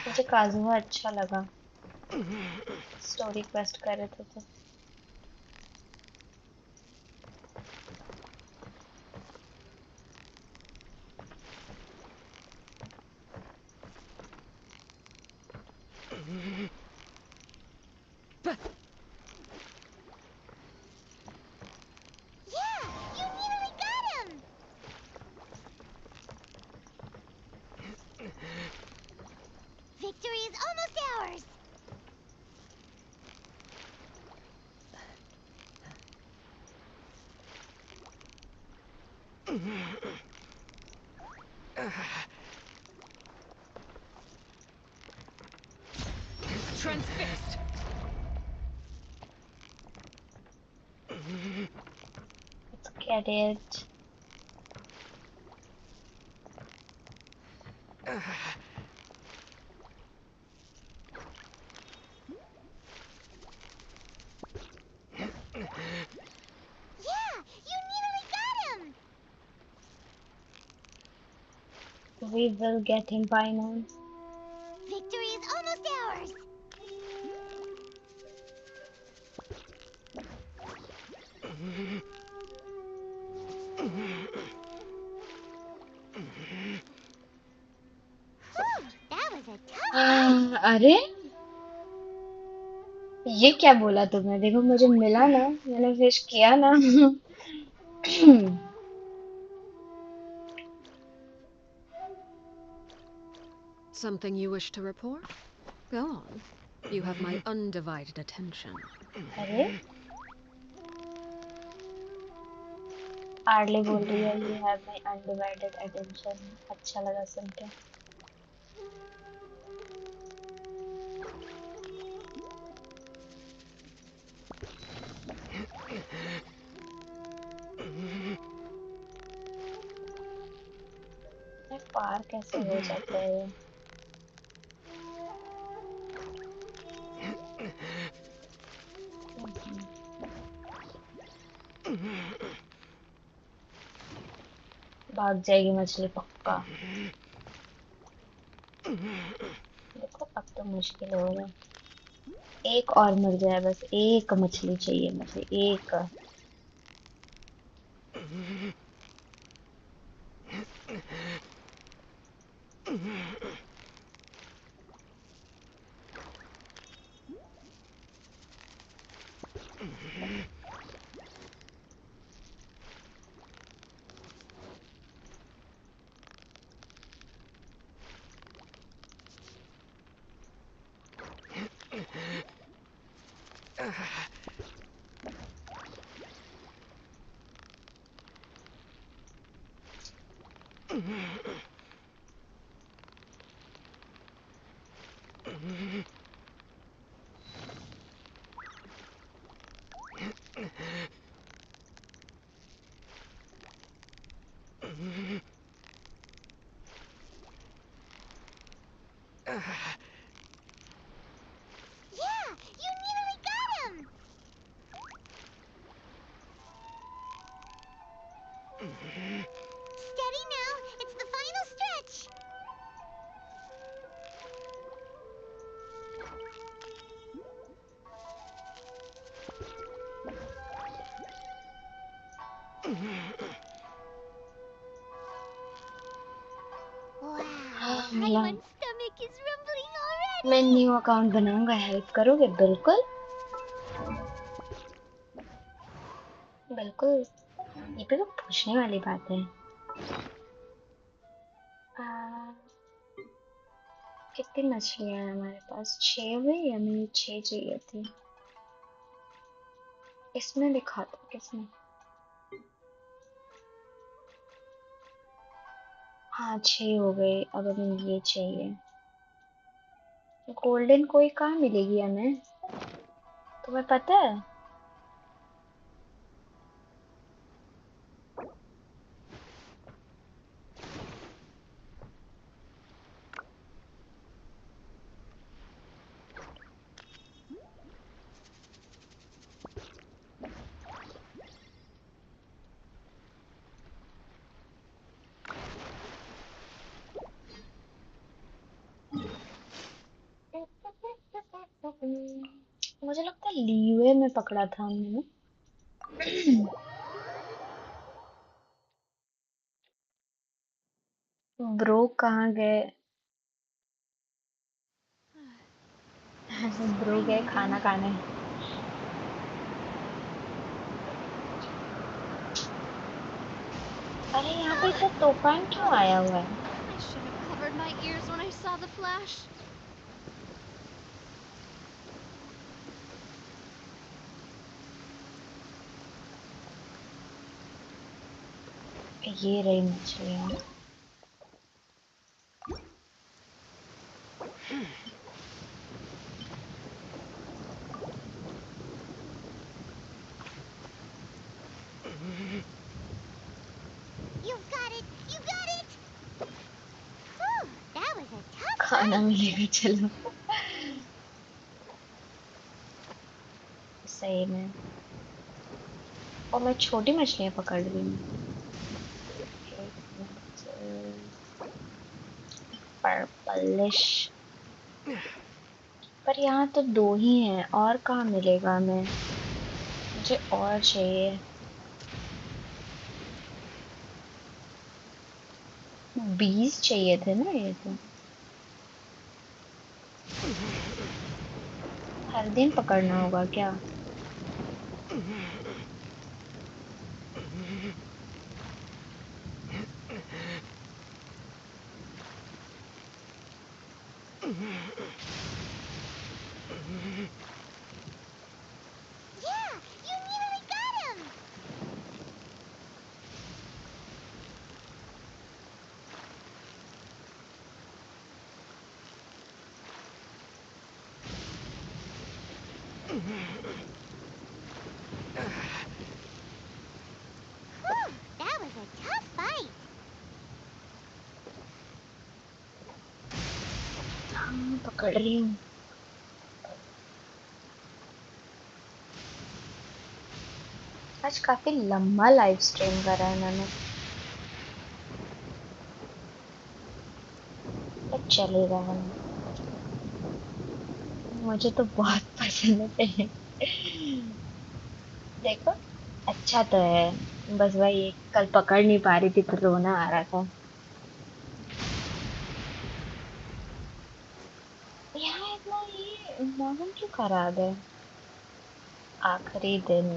मुझे काजुआ अच्छा लगा स्टोरी क्वेस्ट कर रहे थे तो Victory is almost ours! Transfixed. let's get it we will get him by now Victory is almost ours! Whew, that was a tough fight! अरे ये क्या बोला तुमने देखो मुझे मिला ना मैंने विश किया ना Something you wish to report? Go on. You have my undivided attention. अरे आर्ली बोल रही है you have my undivided attention अच्छा लगा सुन के पार कैसे हो जाता है ये भाग जाएगी मछली पक्का देखो अब तो मुश्किल हो रहा है एक और मिल जाए बस एक मछली चाहिए मुझे एक Steady now, it's the final stretch! Wow, Paimon's stomach is rumbling already! मैं न्यू अकाउंट बनाऊंगा हेल्प करोगे बिल्कुल बिल्कुल, ये भी तो पूछने वाली बात है। कितनी मछलियाँ हैं हमारे पास? 6 हुई, हमें 6 चाहिए थी। इसमें दिखा दो, किसमें? हाँ 6 हो गए, अब हमें ये चाहिए। गोल्डन कोई कहाँ मिलेगी हमें, तुम्हें पता है? मुझे लगता है लीवे में पकड़ा था हमने ना। ब्रो कहाँ गए? ब्रो गए खाना खाने। अरे यहाँ पे इतना तूफान क्यों आया हुआ है? I should have covered my ears when I saw the flash. ये रही मछलियाँ। You got it! You got it! Whew, that was a tough खाना मिलेगा चलो। सही में। और मैं छोटी मछलियाँ पकड़ रही हूँ। पर्पलिश। पर यहाँ तो 2 ही हैं, और कहाँ मिलेगा हमें? मुझे और चाहिए। 20 चाहिए थे ना ये तो। हर दिन पकड़ना होगा क्या? Yeah, you nearly got him! Whew, that was a tough fight. हाँ पकड़ रही हूँ। आज काफी लंबा लाइव स्ट्रीम करा है मैंने। पर चलेगा हमें। मुझे तो बहुत पसंद है। देखो अच्छा तो है, बस वही कल पकड़ नहीं पा रही थी तो रोना आ रहा था। यहाँ इतना ये मौसम क्यों खराब है? आखिरी दिन।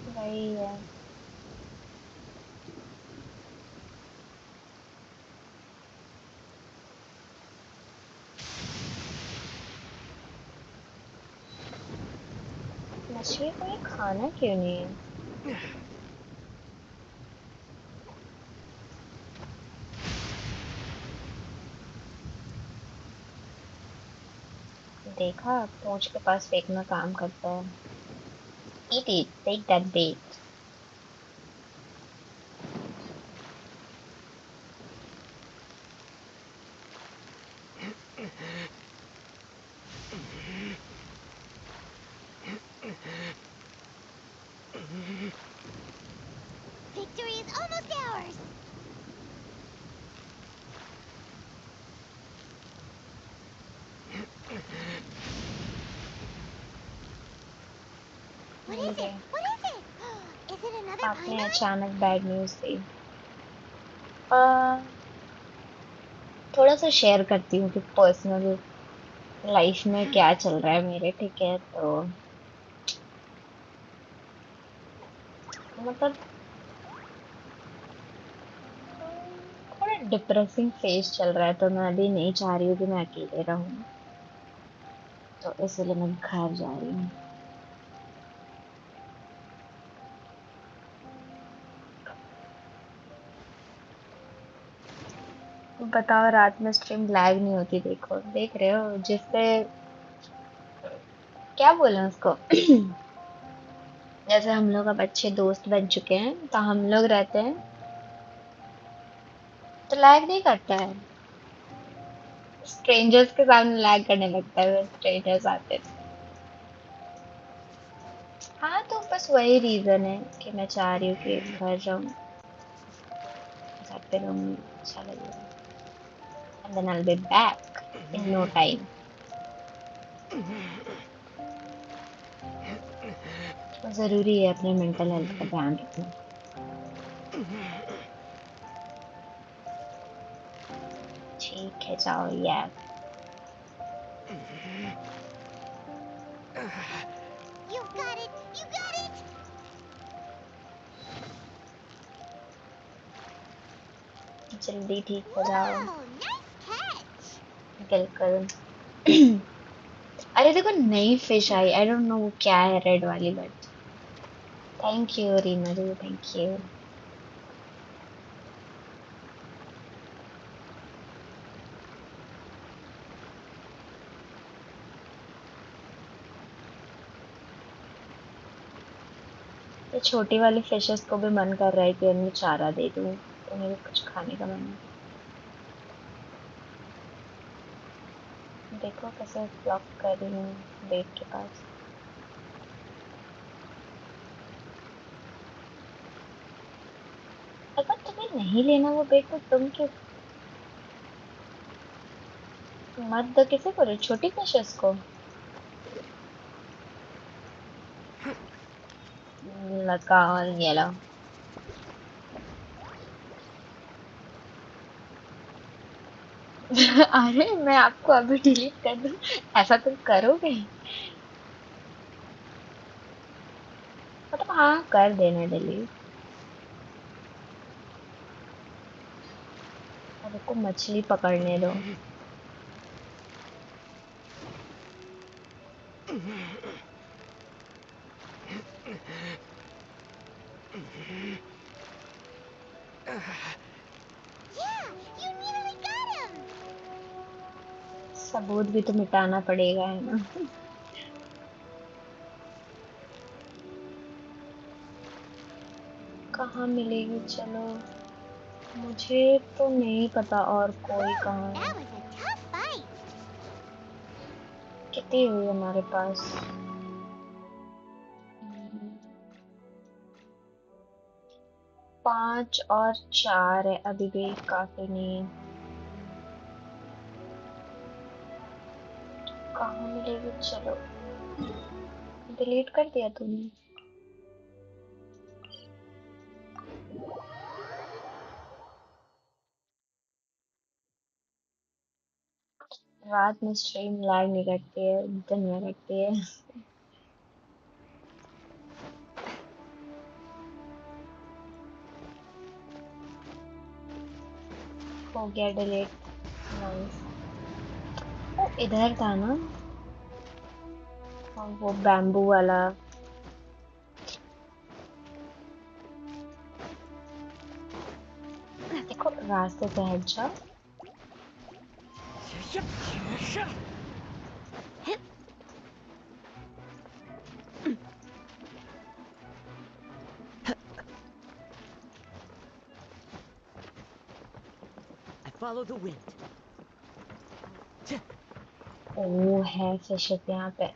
वही है। मछली को ये खाना क्यों नहीं है? देखा, पूंछ के पास फेंकना काम करता है। Eat it, take that bait. Victory is almost ours! What is it? What is it? Is it another आपने python? अचानक बैड न्यूज़ दी। थोड़ा सा शेयर करती हूँ कि पर्सनल लाइफ में क्या चल रहा है मेरे, ठीक है? तो मतलब थोड़ा डिप्रेसिंग फेज चल रहा है, तो मैं अभी नहीं चाह रही हूँ कि मैं अकेले रहूँ, तो इसलिए मैं घर जा रही हूँ। बताओ, रात में स्ट्रीम लैग नहीं होती? देखो, देख रहे हो, जिससे क्या बोले उसको जैसे हम लोग अब अच्छे दोस्त बन चुके हैं, तो हम लोग रहते हैं तो लैग नहीं करता है। स्ट्रेंजर्स के सामने लैग करने लगता है, स्ट्रेंजर्स आते हैं। हाँ, तो बस वही रीजन है कि मैं चाह रही हूँ कि घर जाऊँ, घर पे रहूँगी, अच्छा लगेगा। And then I'll be back in no time. जरूरी है अपने मेंटल हेल्थ का ध्यान रखना। ठीक है, जाओ यार। You got it! You got it! जल्दी ठीक हो जाओ। Wow, nice catch! बिल्कुल। अरे देखो, नई फिश आई, आई डोंट नो वो क्या है, रेड वाली, but thank you Reema ji, thank you. ये छोटी वाली फिशेस को भी मन कर रहा है कि उन्हें चारा दे दूं, उन्हें भी कुछ खाने का मन है। देखो कैसे ब्लॉक कर रही हूँ बेट के पास। अगर तुम्हें नहीं लेना वो बेट, तो तुम क्यों मत दो? किसे को रहे, छोटी फिशेस को? लगाओ ये लो। अरे मैं आपको अभी डिलीट कर दूं, ऐसा तुम करोगे? मतलब हाँ, कर देना डिलीट। अब को मछली पकड़ने दो। Yeah, you nearly got him! सबूत भी तो मिटाना पड़ेगा, है ना? कहाँ मिलेगी? चलो, मुझे तो नहीं पता और कोई कहाँ है। That was a tough fight. कितनी हुई हमारे पास? 5 और 4 है, अभी भी काफी नहीं है। कहाँ मिलेगी? चलो, डिलीट कर दिया तुमने? रात में स्ट्रीम लैग नहीं करती है, दिन में करती है। हो गया डिलीट। नाइस। वो इधर था ना, और वो बैम्बू वाला। देखो, रास्ते से हट जाओ। I follow the wind. ओ है फिशेस यहाँ पे।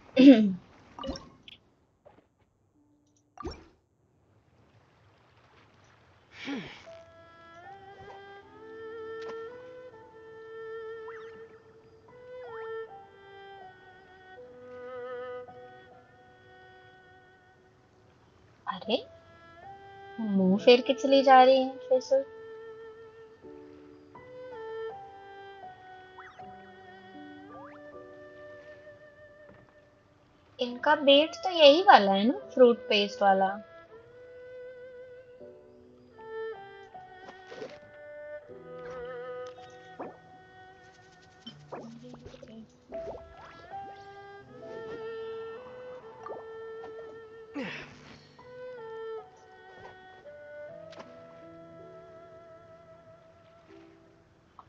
अरे, मुंह फेर के चली जा रही है फिशेस। इनका बेट तो यही वाला है ना, फ्रूट पेस्ट वाला।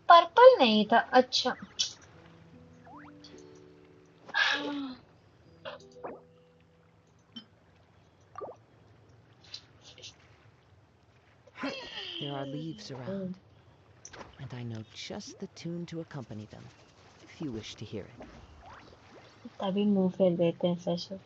पर्पल नहीं था, अच्छा। There are leaves around, and I know just the tune to accompany them, if you wish to hear it. तभी मुंह फेर देते हैं फ्रेशर।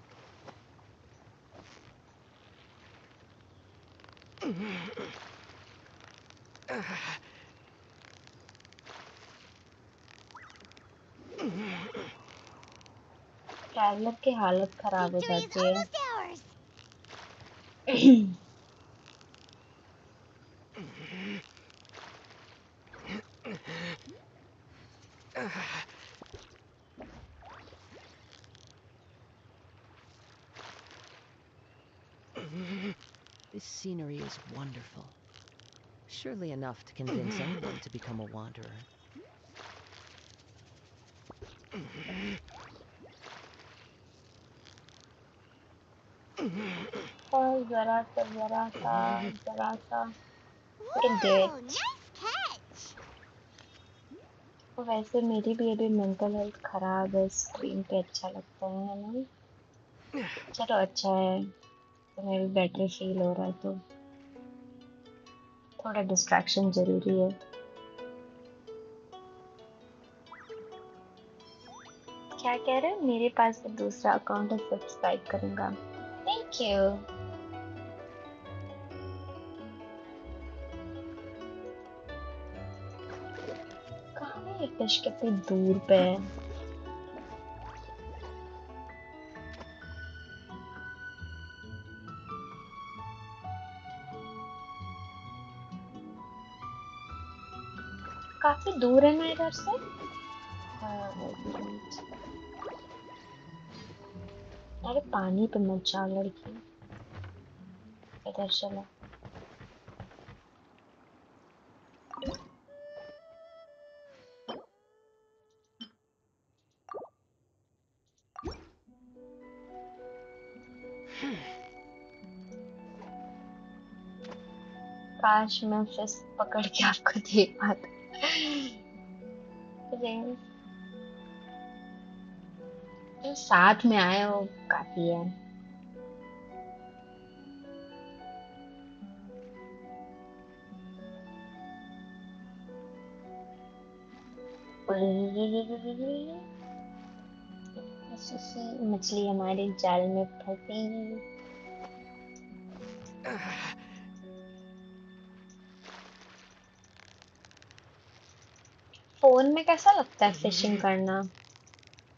ट्रैवलर की हालत खराब हो जाती है। This scenery is wonderful. Surely enough to convince anyone to become a wanderer. जरा सा डेट। वैसे मेरी भी अभी मेंटल हेल्थ खराब है, स्ट्रीम पे अच्छा लगता है ना। चलो अच्छा है, तुम्हें भी बेटर फील हो रहा है तो थोड़ा डिस्ट्रैक्शन जरूरी है। क्या कह रहे हो? मेरे पास तो दूसरा अकाउंट है, सब्सक्राइब करूंगा। Thank you. कहाँ है ये फिश? कितनी दूर पे है? काफी दूर है ना इधर से। अरे पानी पे मत जाओ लड़की, इधर चलो। काश मैं फिश पकड़ के आपको दे पाता। तो साथ में आए हो काफी है। मछली हमारे जाल में फंसी। फोन में कैसा लगता है फिशिंग करना?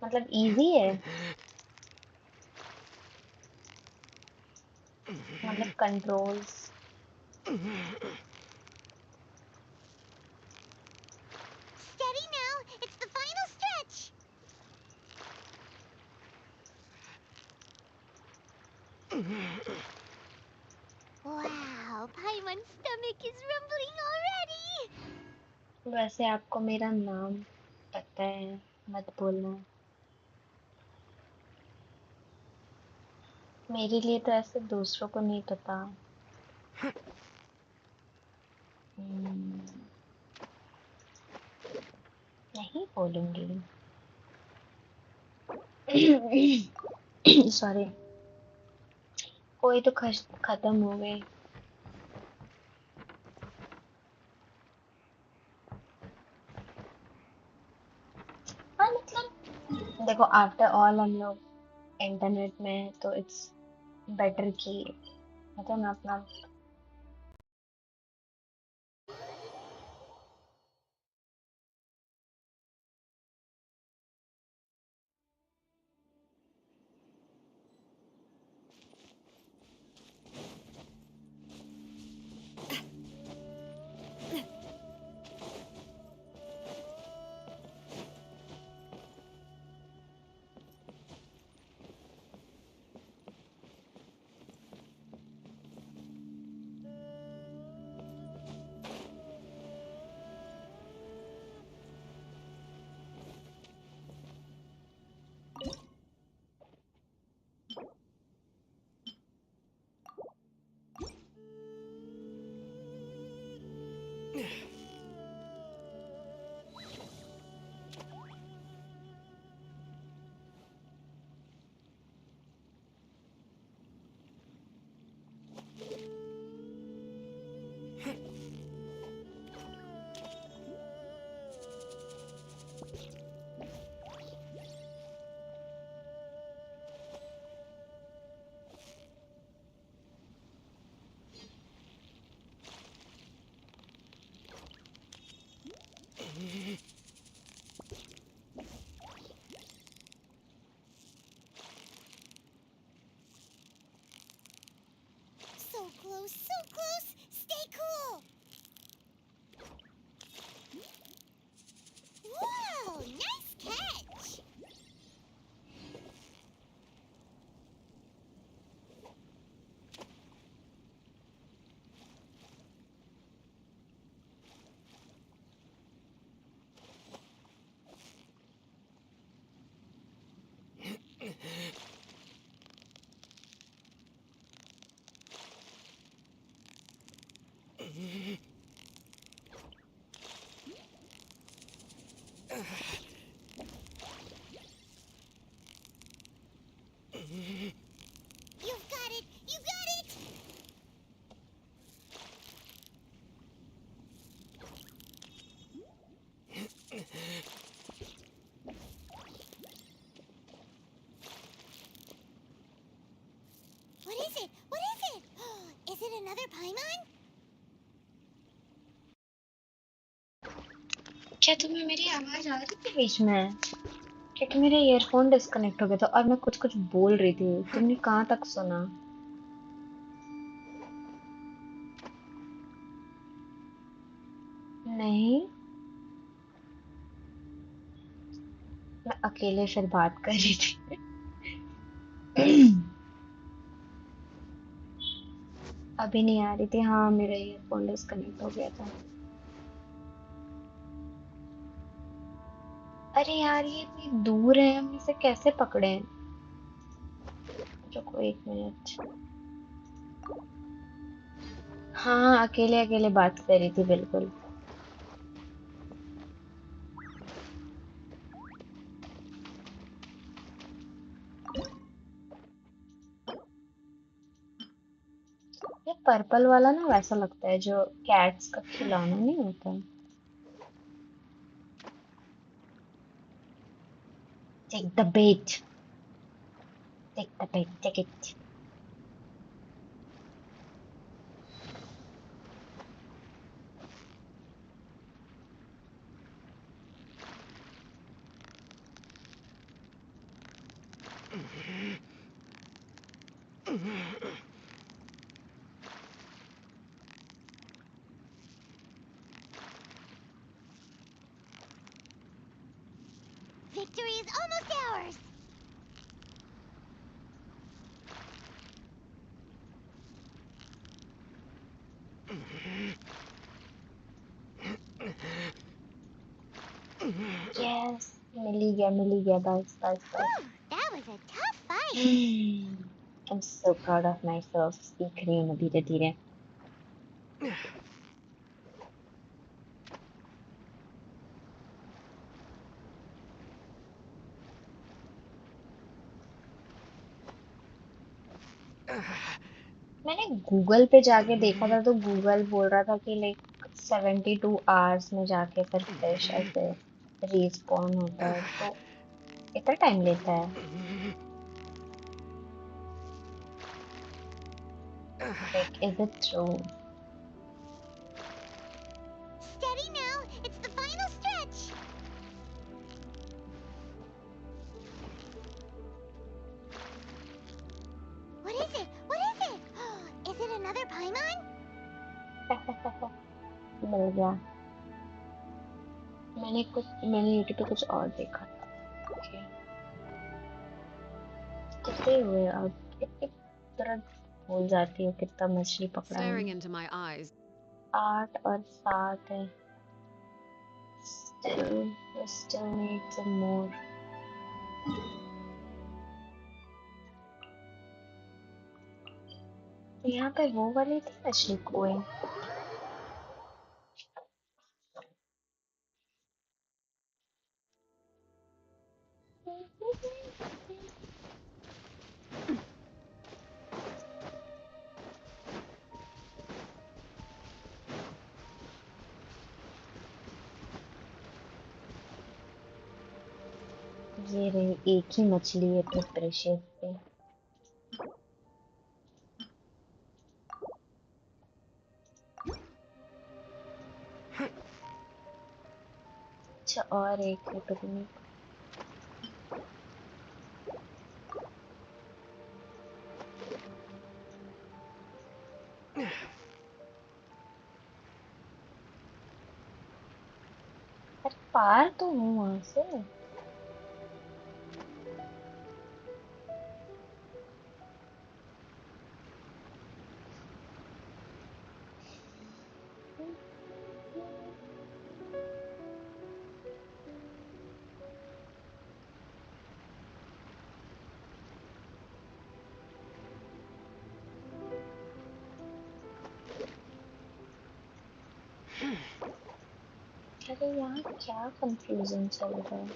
मतलब इजी है? मतलब controls? Steady now, it's the final stretch. Wow, Paimon's stomach is rumbling already. वैसे आपको मेरा नाम पता है, मत बोलना। मेरे लिए तो ऐसे दूसरों को नहीं पता। नहीं बोलूंगी। सॉरी। कोई तो खत्म हो गए। हाँ मतलब देखो, आफ्टर ऑल हम लोग इंटरनेट में हैं, तो इट्स बेटर कि मतलब मैं अपना क्या तुम्हें मेरी आवाज आ रही थी बीच में? क्योंकि मेरा ईयरफोन डिस्कनेक्ट हो गया था और मैं कुछ कुछ बोल रही थी। तुमने कहाँ तक सुना? नहीं, मैं अकेले फिर बात कर रही थी। अभी नहीं आ रही थी। हाँ, मेरा ईयरफोन डिस्कनेक्ट हो गया था। अरे यार, ये इतनी दूर है, हम इसे कैसे पकड़े? रुको 1 मिनट। हाँ, अकेले अकेले बात कर रही थी बिल्कुल। ये पर्पल वाला ना वैसा लगता है जो कैट्स का खिलौना नहीं होता। Take the bait. Take the bait. Take it. Victory is almost ours! Yes, मिल ही गया, बस बस बस। That was a tough fight. I'm so proud of myself. सीख रही हूँ धीरे धीरे। मैंने गूगल पे जाके देखा था तो गूगल बोल रहा था कि लाइक 72 आवर्स में जाके फिर फिश ऐसे रिस्पॉन होता है, तो इतना टाइम लेता है? Like, is it true? Steady now, it's the final stretch. What is it? What is it? Is it another Paimon? मिल गया। मैंने यूट्यूब पे कुछ और देखा था। Okay. कितने हुए अब? कितनी तरह भूल जाती हूँ कितना मछली पकड़ा है। Staring into my eyes. 8 और 7 है। Still need some more. यहाँ पे वो वाली थी मछली कोई। ये रही एक ही मछली है इतनी प्रेशियस थी। अच्छा, और एक है पता नहीं। अरे पार तो हूँ वहां से। अरे यहाँ क्या कंफ्यूजन चल रहा है?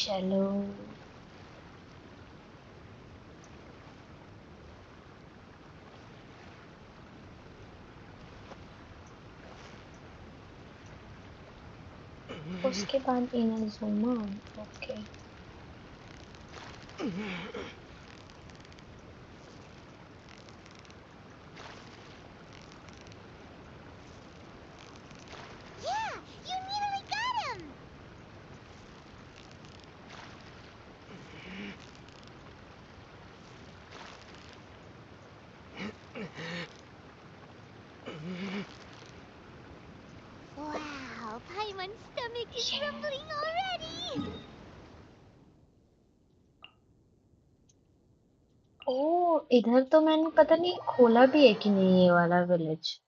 चलो उसके बाद Inazuma okay Yeah, you nearly got him! Wow, Paimon's stomach is rumbling already! ओ इधर तो मैंने पता नहीं खोला भी है कि नहीं ये वाला village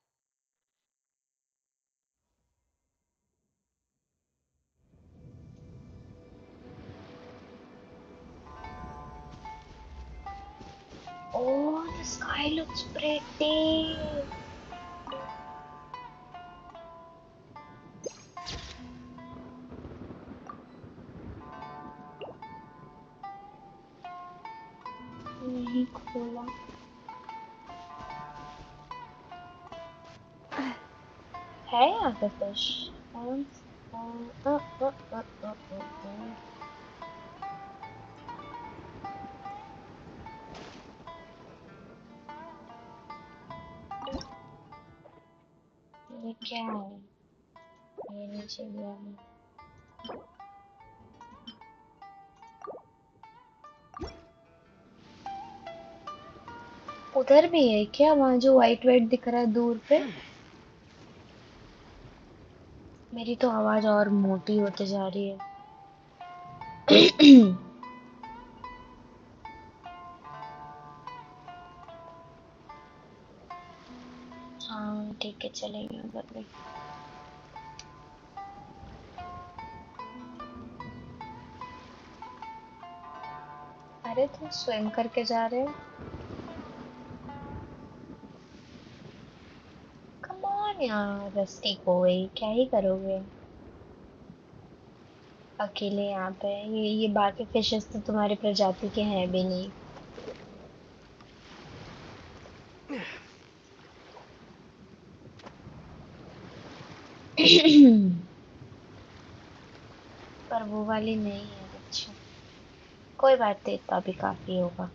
Oh, the sky looks pretty. नहीं खोला है यहाँ पे फिश ये क्या है ये नीचे गया है उधर भी है क्या वहाँ जो वाइट वाइट दिख रहा है दूर पे मेरी तो आवाज और मोटी होते जा रही है हाँ ठीक है चलेंगे उधर भी अरे तुम स्विम करके जा रहे हो कम ऑन यार रस्टी कोई क्या ही करोगे अकेले यहाँ पे ये बाकी फिशेस तो तुम्हारी प्रजाति के हैं भी नहीं पर वो वाली नहीं है अच्छा कोई बात नहीं इतना भी काफी होगा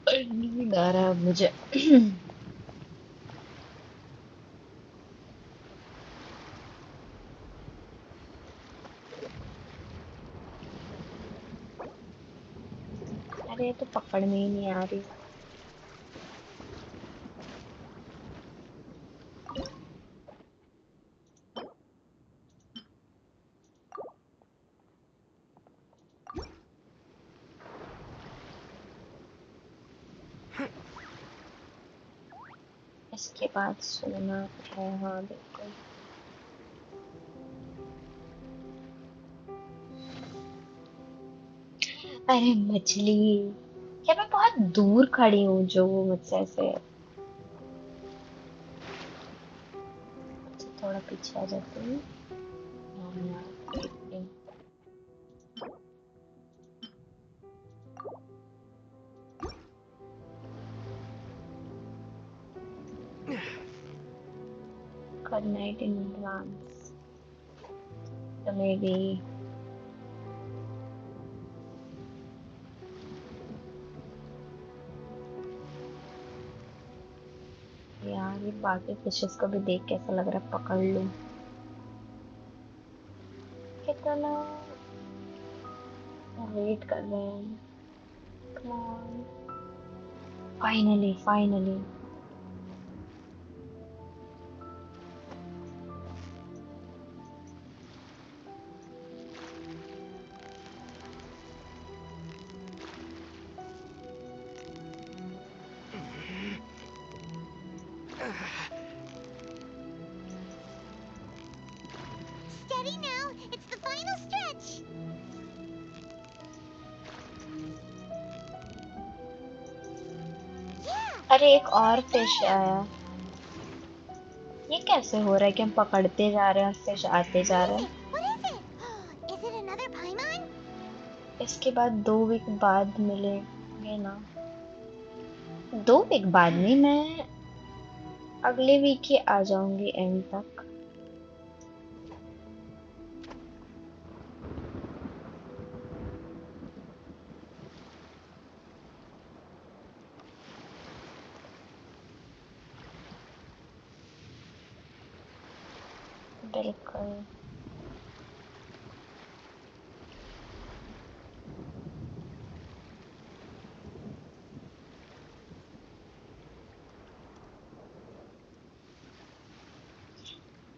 नींद आ रहा है मुझे अरे तो पकड़ में ही नहीं आ रही इसके बाद सोना है हाँ बिल्कुल अरे मछली क्या मैं बहुत दूर खड़ी हूँ जो वो मुझसे ऐसे थोड़ा पीछे आ जाती हूँ हाँ यार देखते हैं। Good night in advance. So maybe यार ये बाकी फिशेस को भी देख कैसा लग रहा है पकड़ लूं कितना वेट कर रहे हैं Come on. Finally Steady now, it's the final stretch! Yeah, अरे एक और फिश आया। ये कैसे हो रहा है कि हम पकड़ते जा रहे हैं और फिश आते जा रहे हैं? Is it another Paimon? इसके बाद 2 वीक बाद मिलेंगे ना? 2 वीक बाद नहीं, मैं अगले वीक ही आ जाऊंगी एंड तक। बिल्कुल।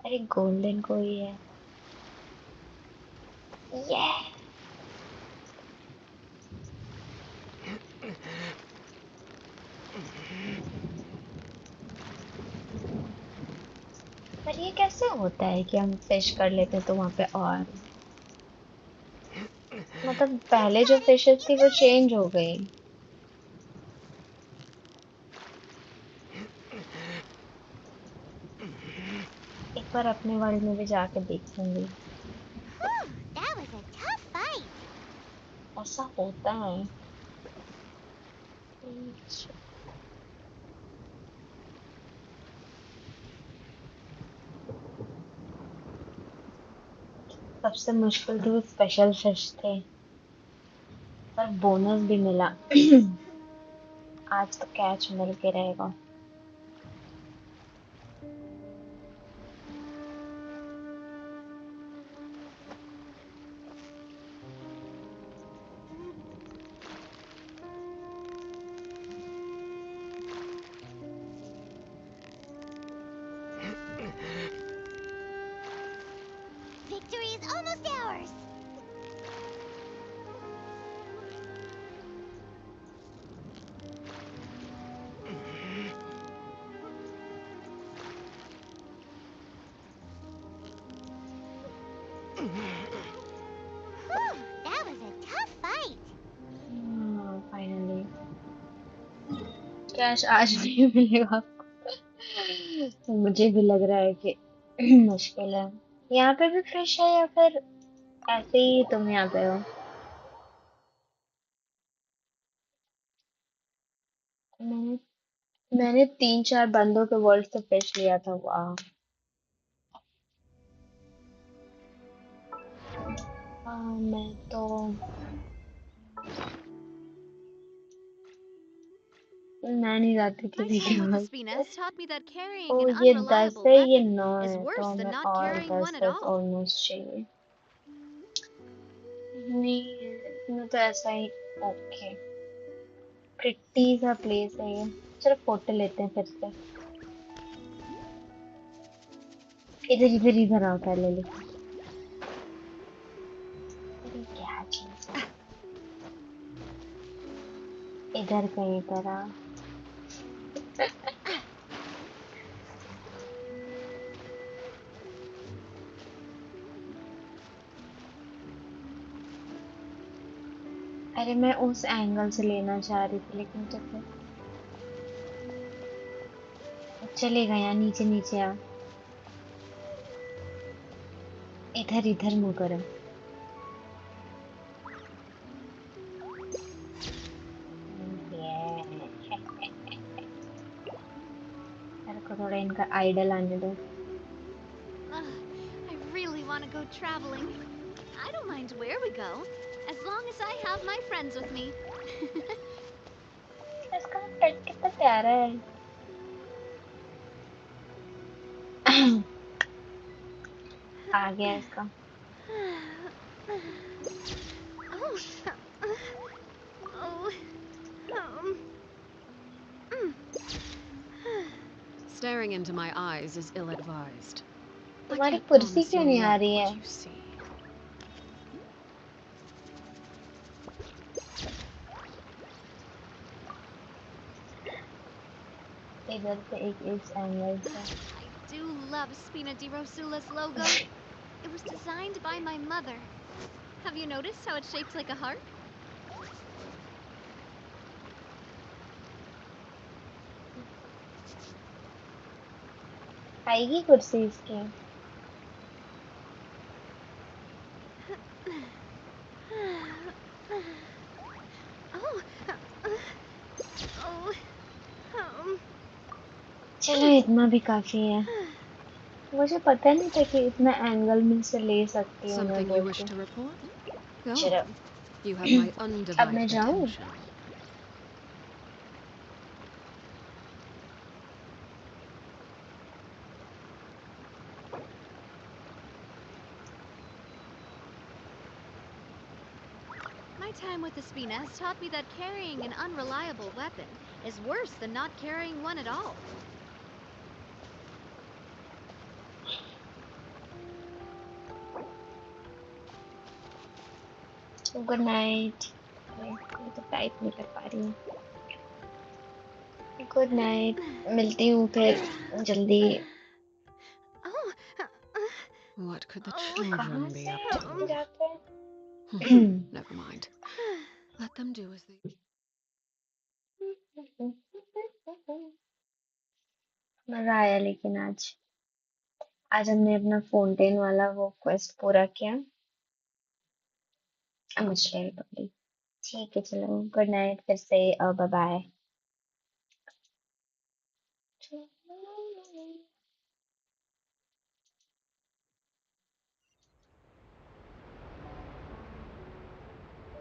अरे गोल्डन कोई है। ये पर ये कैसे होता है कि हम फिश कर लेते तो वहां पे और मतलब पहले जो फिशेस थी वो चेंज हो गई। एक बार अपने वर्ल्ड में भी जाके देखूंगी। That was a tough fight. ऐसा होता है। सबसे मुश्किल तो स्पेशल फिश थे, पर बोनस भी मिला। आज तो कैच मिल के रहेगा। Victory is almost ours. That was a tough fight. Finally cash आज नहीं मिलेगा आपको। तो मुझे भी लग रहा है कि मुश्किल है। यहाँ पे भी फिश है या फिर ऐसे ही तुम यहाँ पे हो? मैंने मैंने 3-4 बंदों के वर्ल्ड से फिश लिया था। वाह। मैं तो मैं नहीं जाती किसी के पास। Venus taught me that carrying O an ये 10 unreliable है, ये weapon 9 is है, तो worse than हमें not और carrying 10 one at 10 all. Almost चाहिए। नहीं, इसमें तो ऐसा ही। ओके, प्रिटी सा प्लेस है ये। चलो फोटो लेते हैं फिर से। इधर इधर इधर आओ पहले लेके। अरे क्या चीज है, इधर कहीं पर आ। अरे मैं उस एंगल से लेना चाह रही थी, लेकिन तो फिर चलेगा। यहाँ नीचे नीचे आ। इधर इधर मुँह करो। मेरे को थोड़ा इनका आइडल आने दो। I really want to go traveling. I don't mind where we go, as long as I have my friends with me. इसका पेट कितना प्यारा है। आ गया इसका। Staring into my eyes is ill-advised. तुम्हारी कुर्सी क्यों नहीं आ रही है? इधर से एक इस एंगल से। I do love Spina di Rosula's logo. It was designed by my mother. Have you noticed how it's shaped like a heart? आएगी कुर्सी इसकी। चलो इतना भी काफी है। मुझे पता नहीं था कि इतना एंगल में से ले सकती हूँ मैं Something you wish बोल to report? Go चलो on. You have my अब मैं undivided जाऊँ? attention. My time with the Spines taught me that carrying an unreliable weapon is worse than not carrying one at all. Good night. मैं तो type नहीं कर पा रही हूँ। गुड नाइट, मिलती हूँ फिर जल्दी। What could the कहाँ children be से up हम to? जाते हैं? Never mind. Let them do as they... मजा आया लेकिन आज हमने अपना फाउंटेन वाला वो क्वेस्ट पूरा किया। अब मछली भी पकड़ी। ठीक है चलो गुड नाइट फिर से बाय बाय।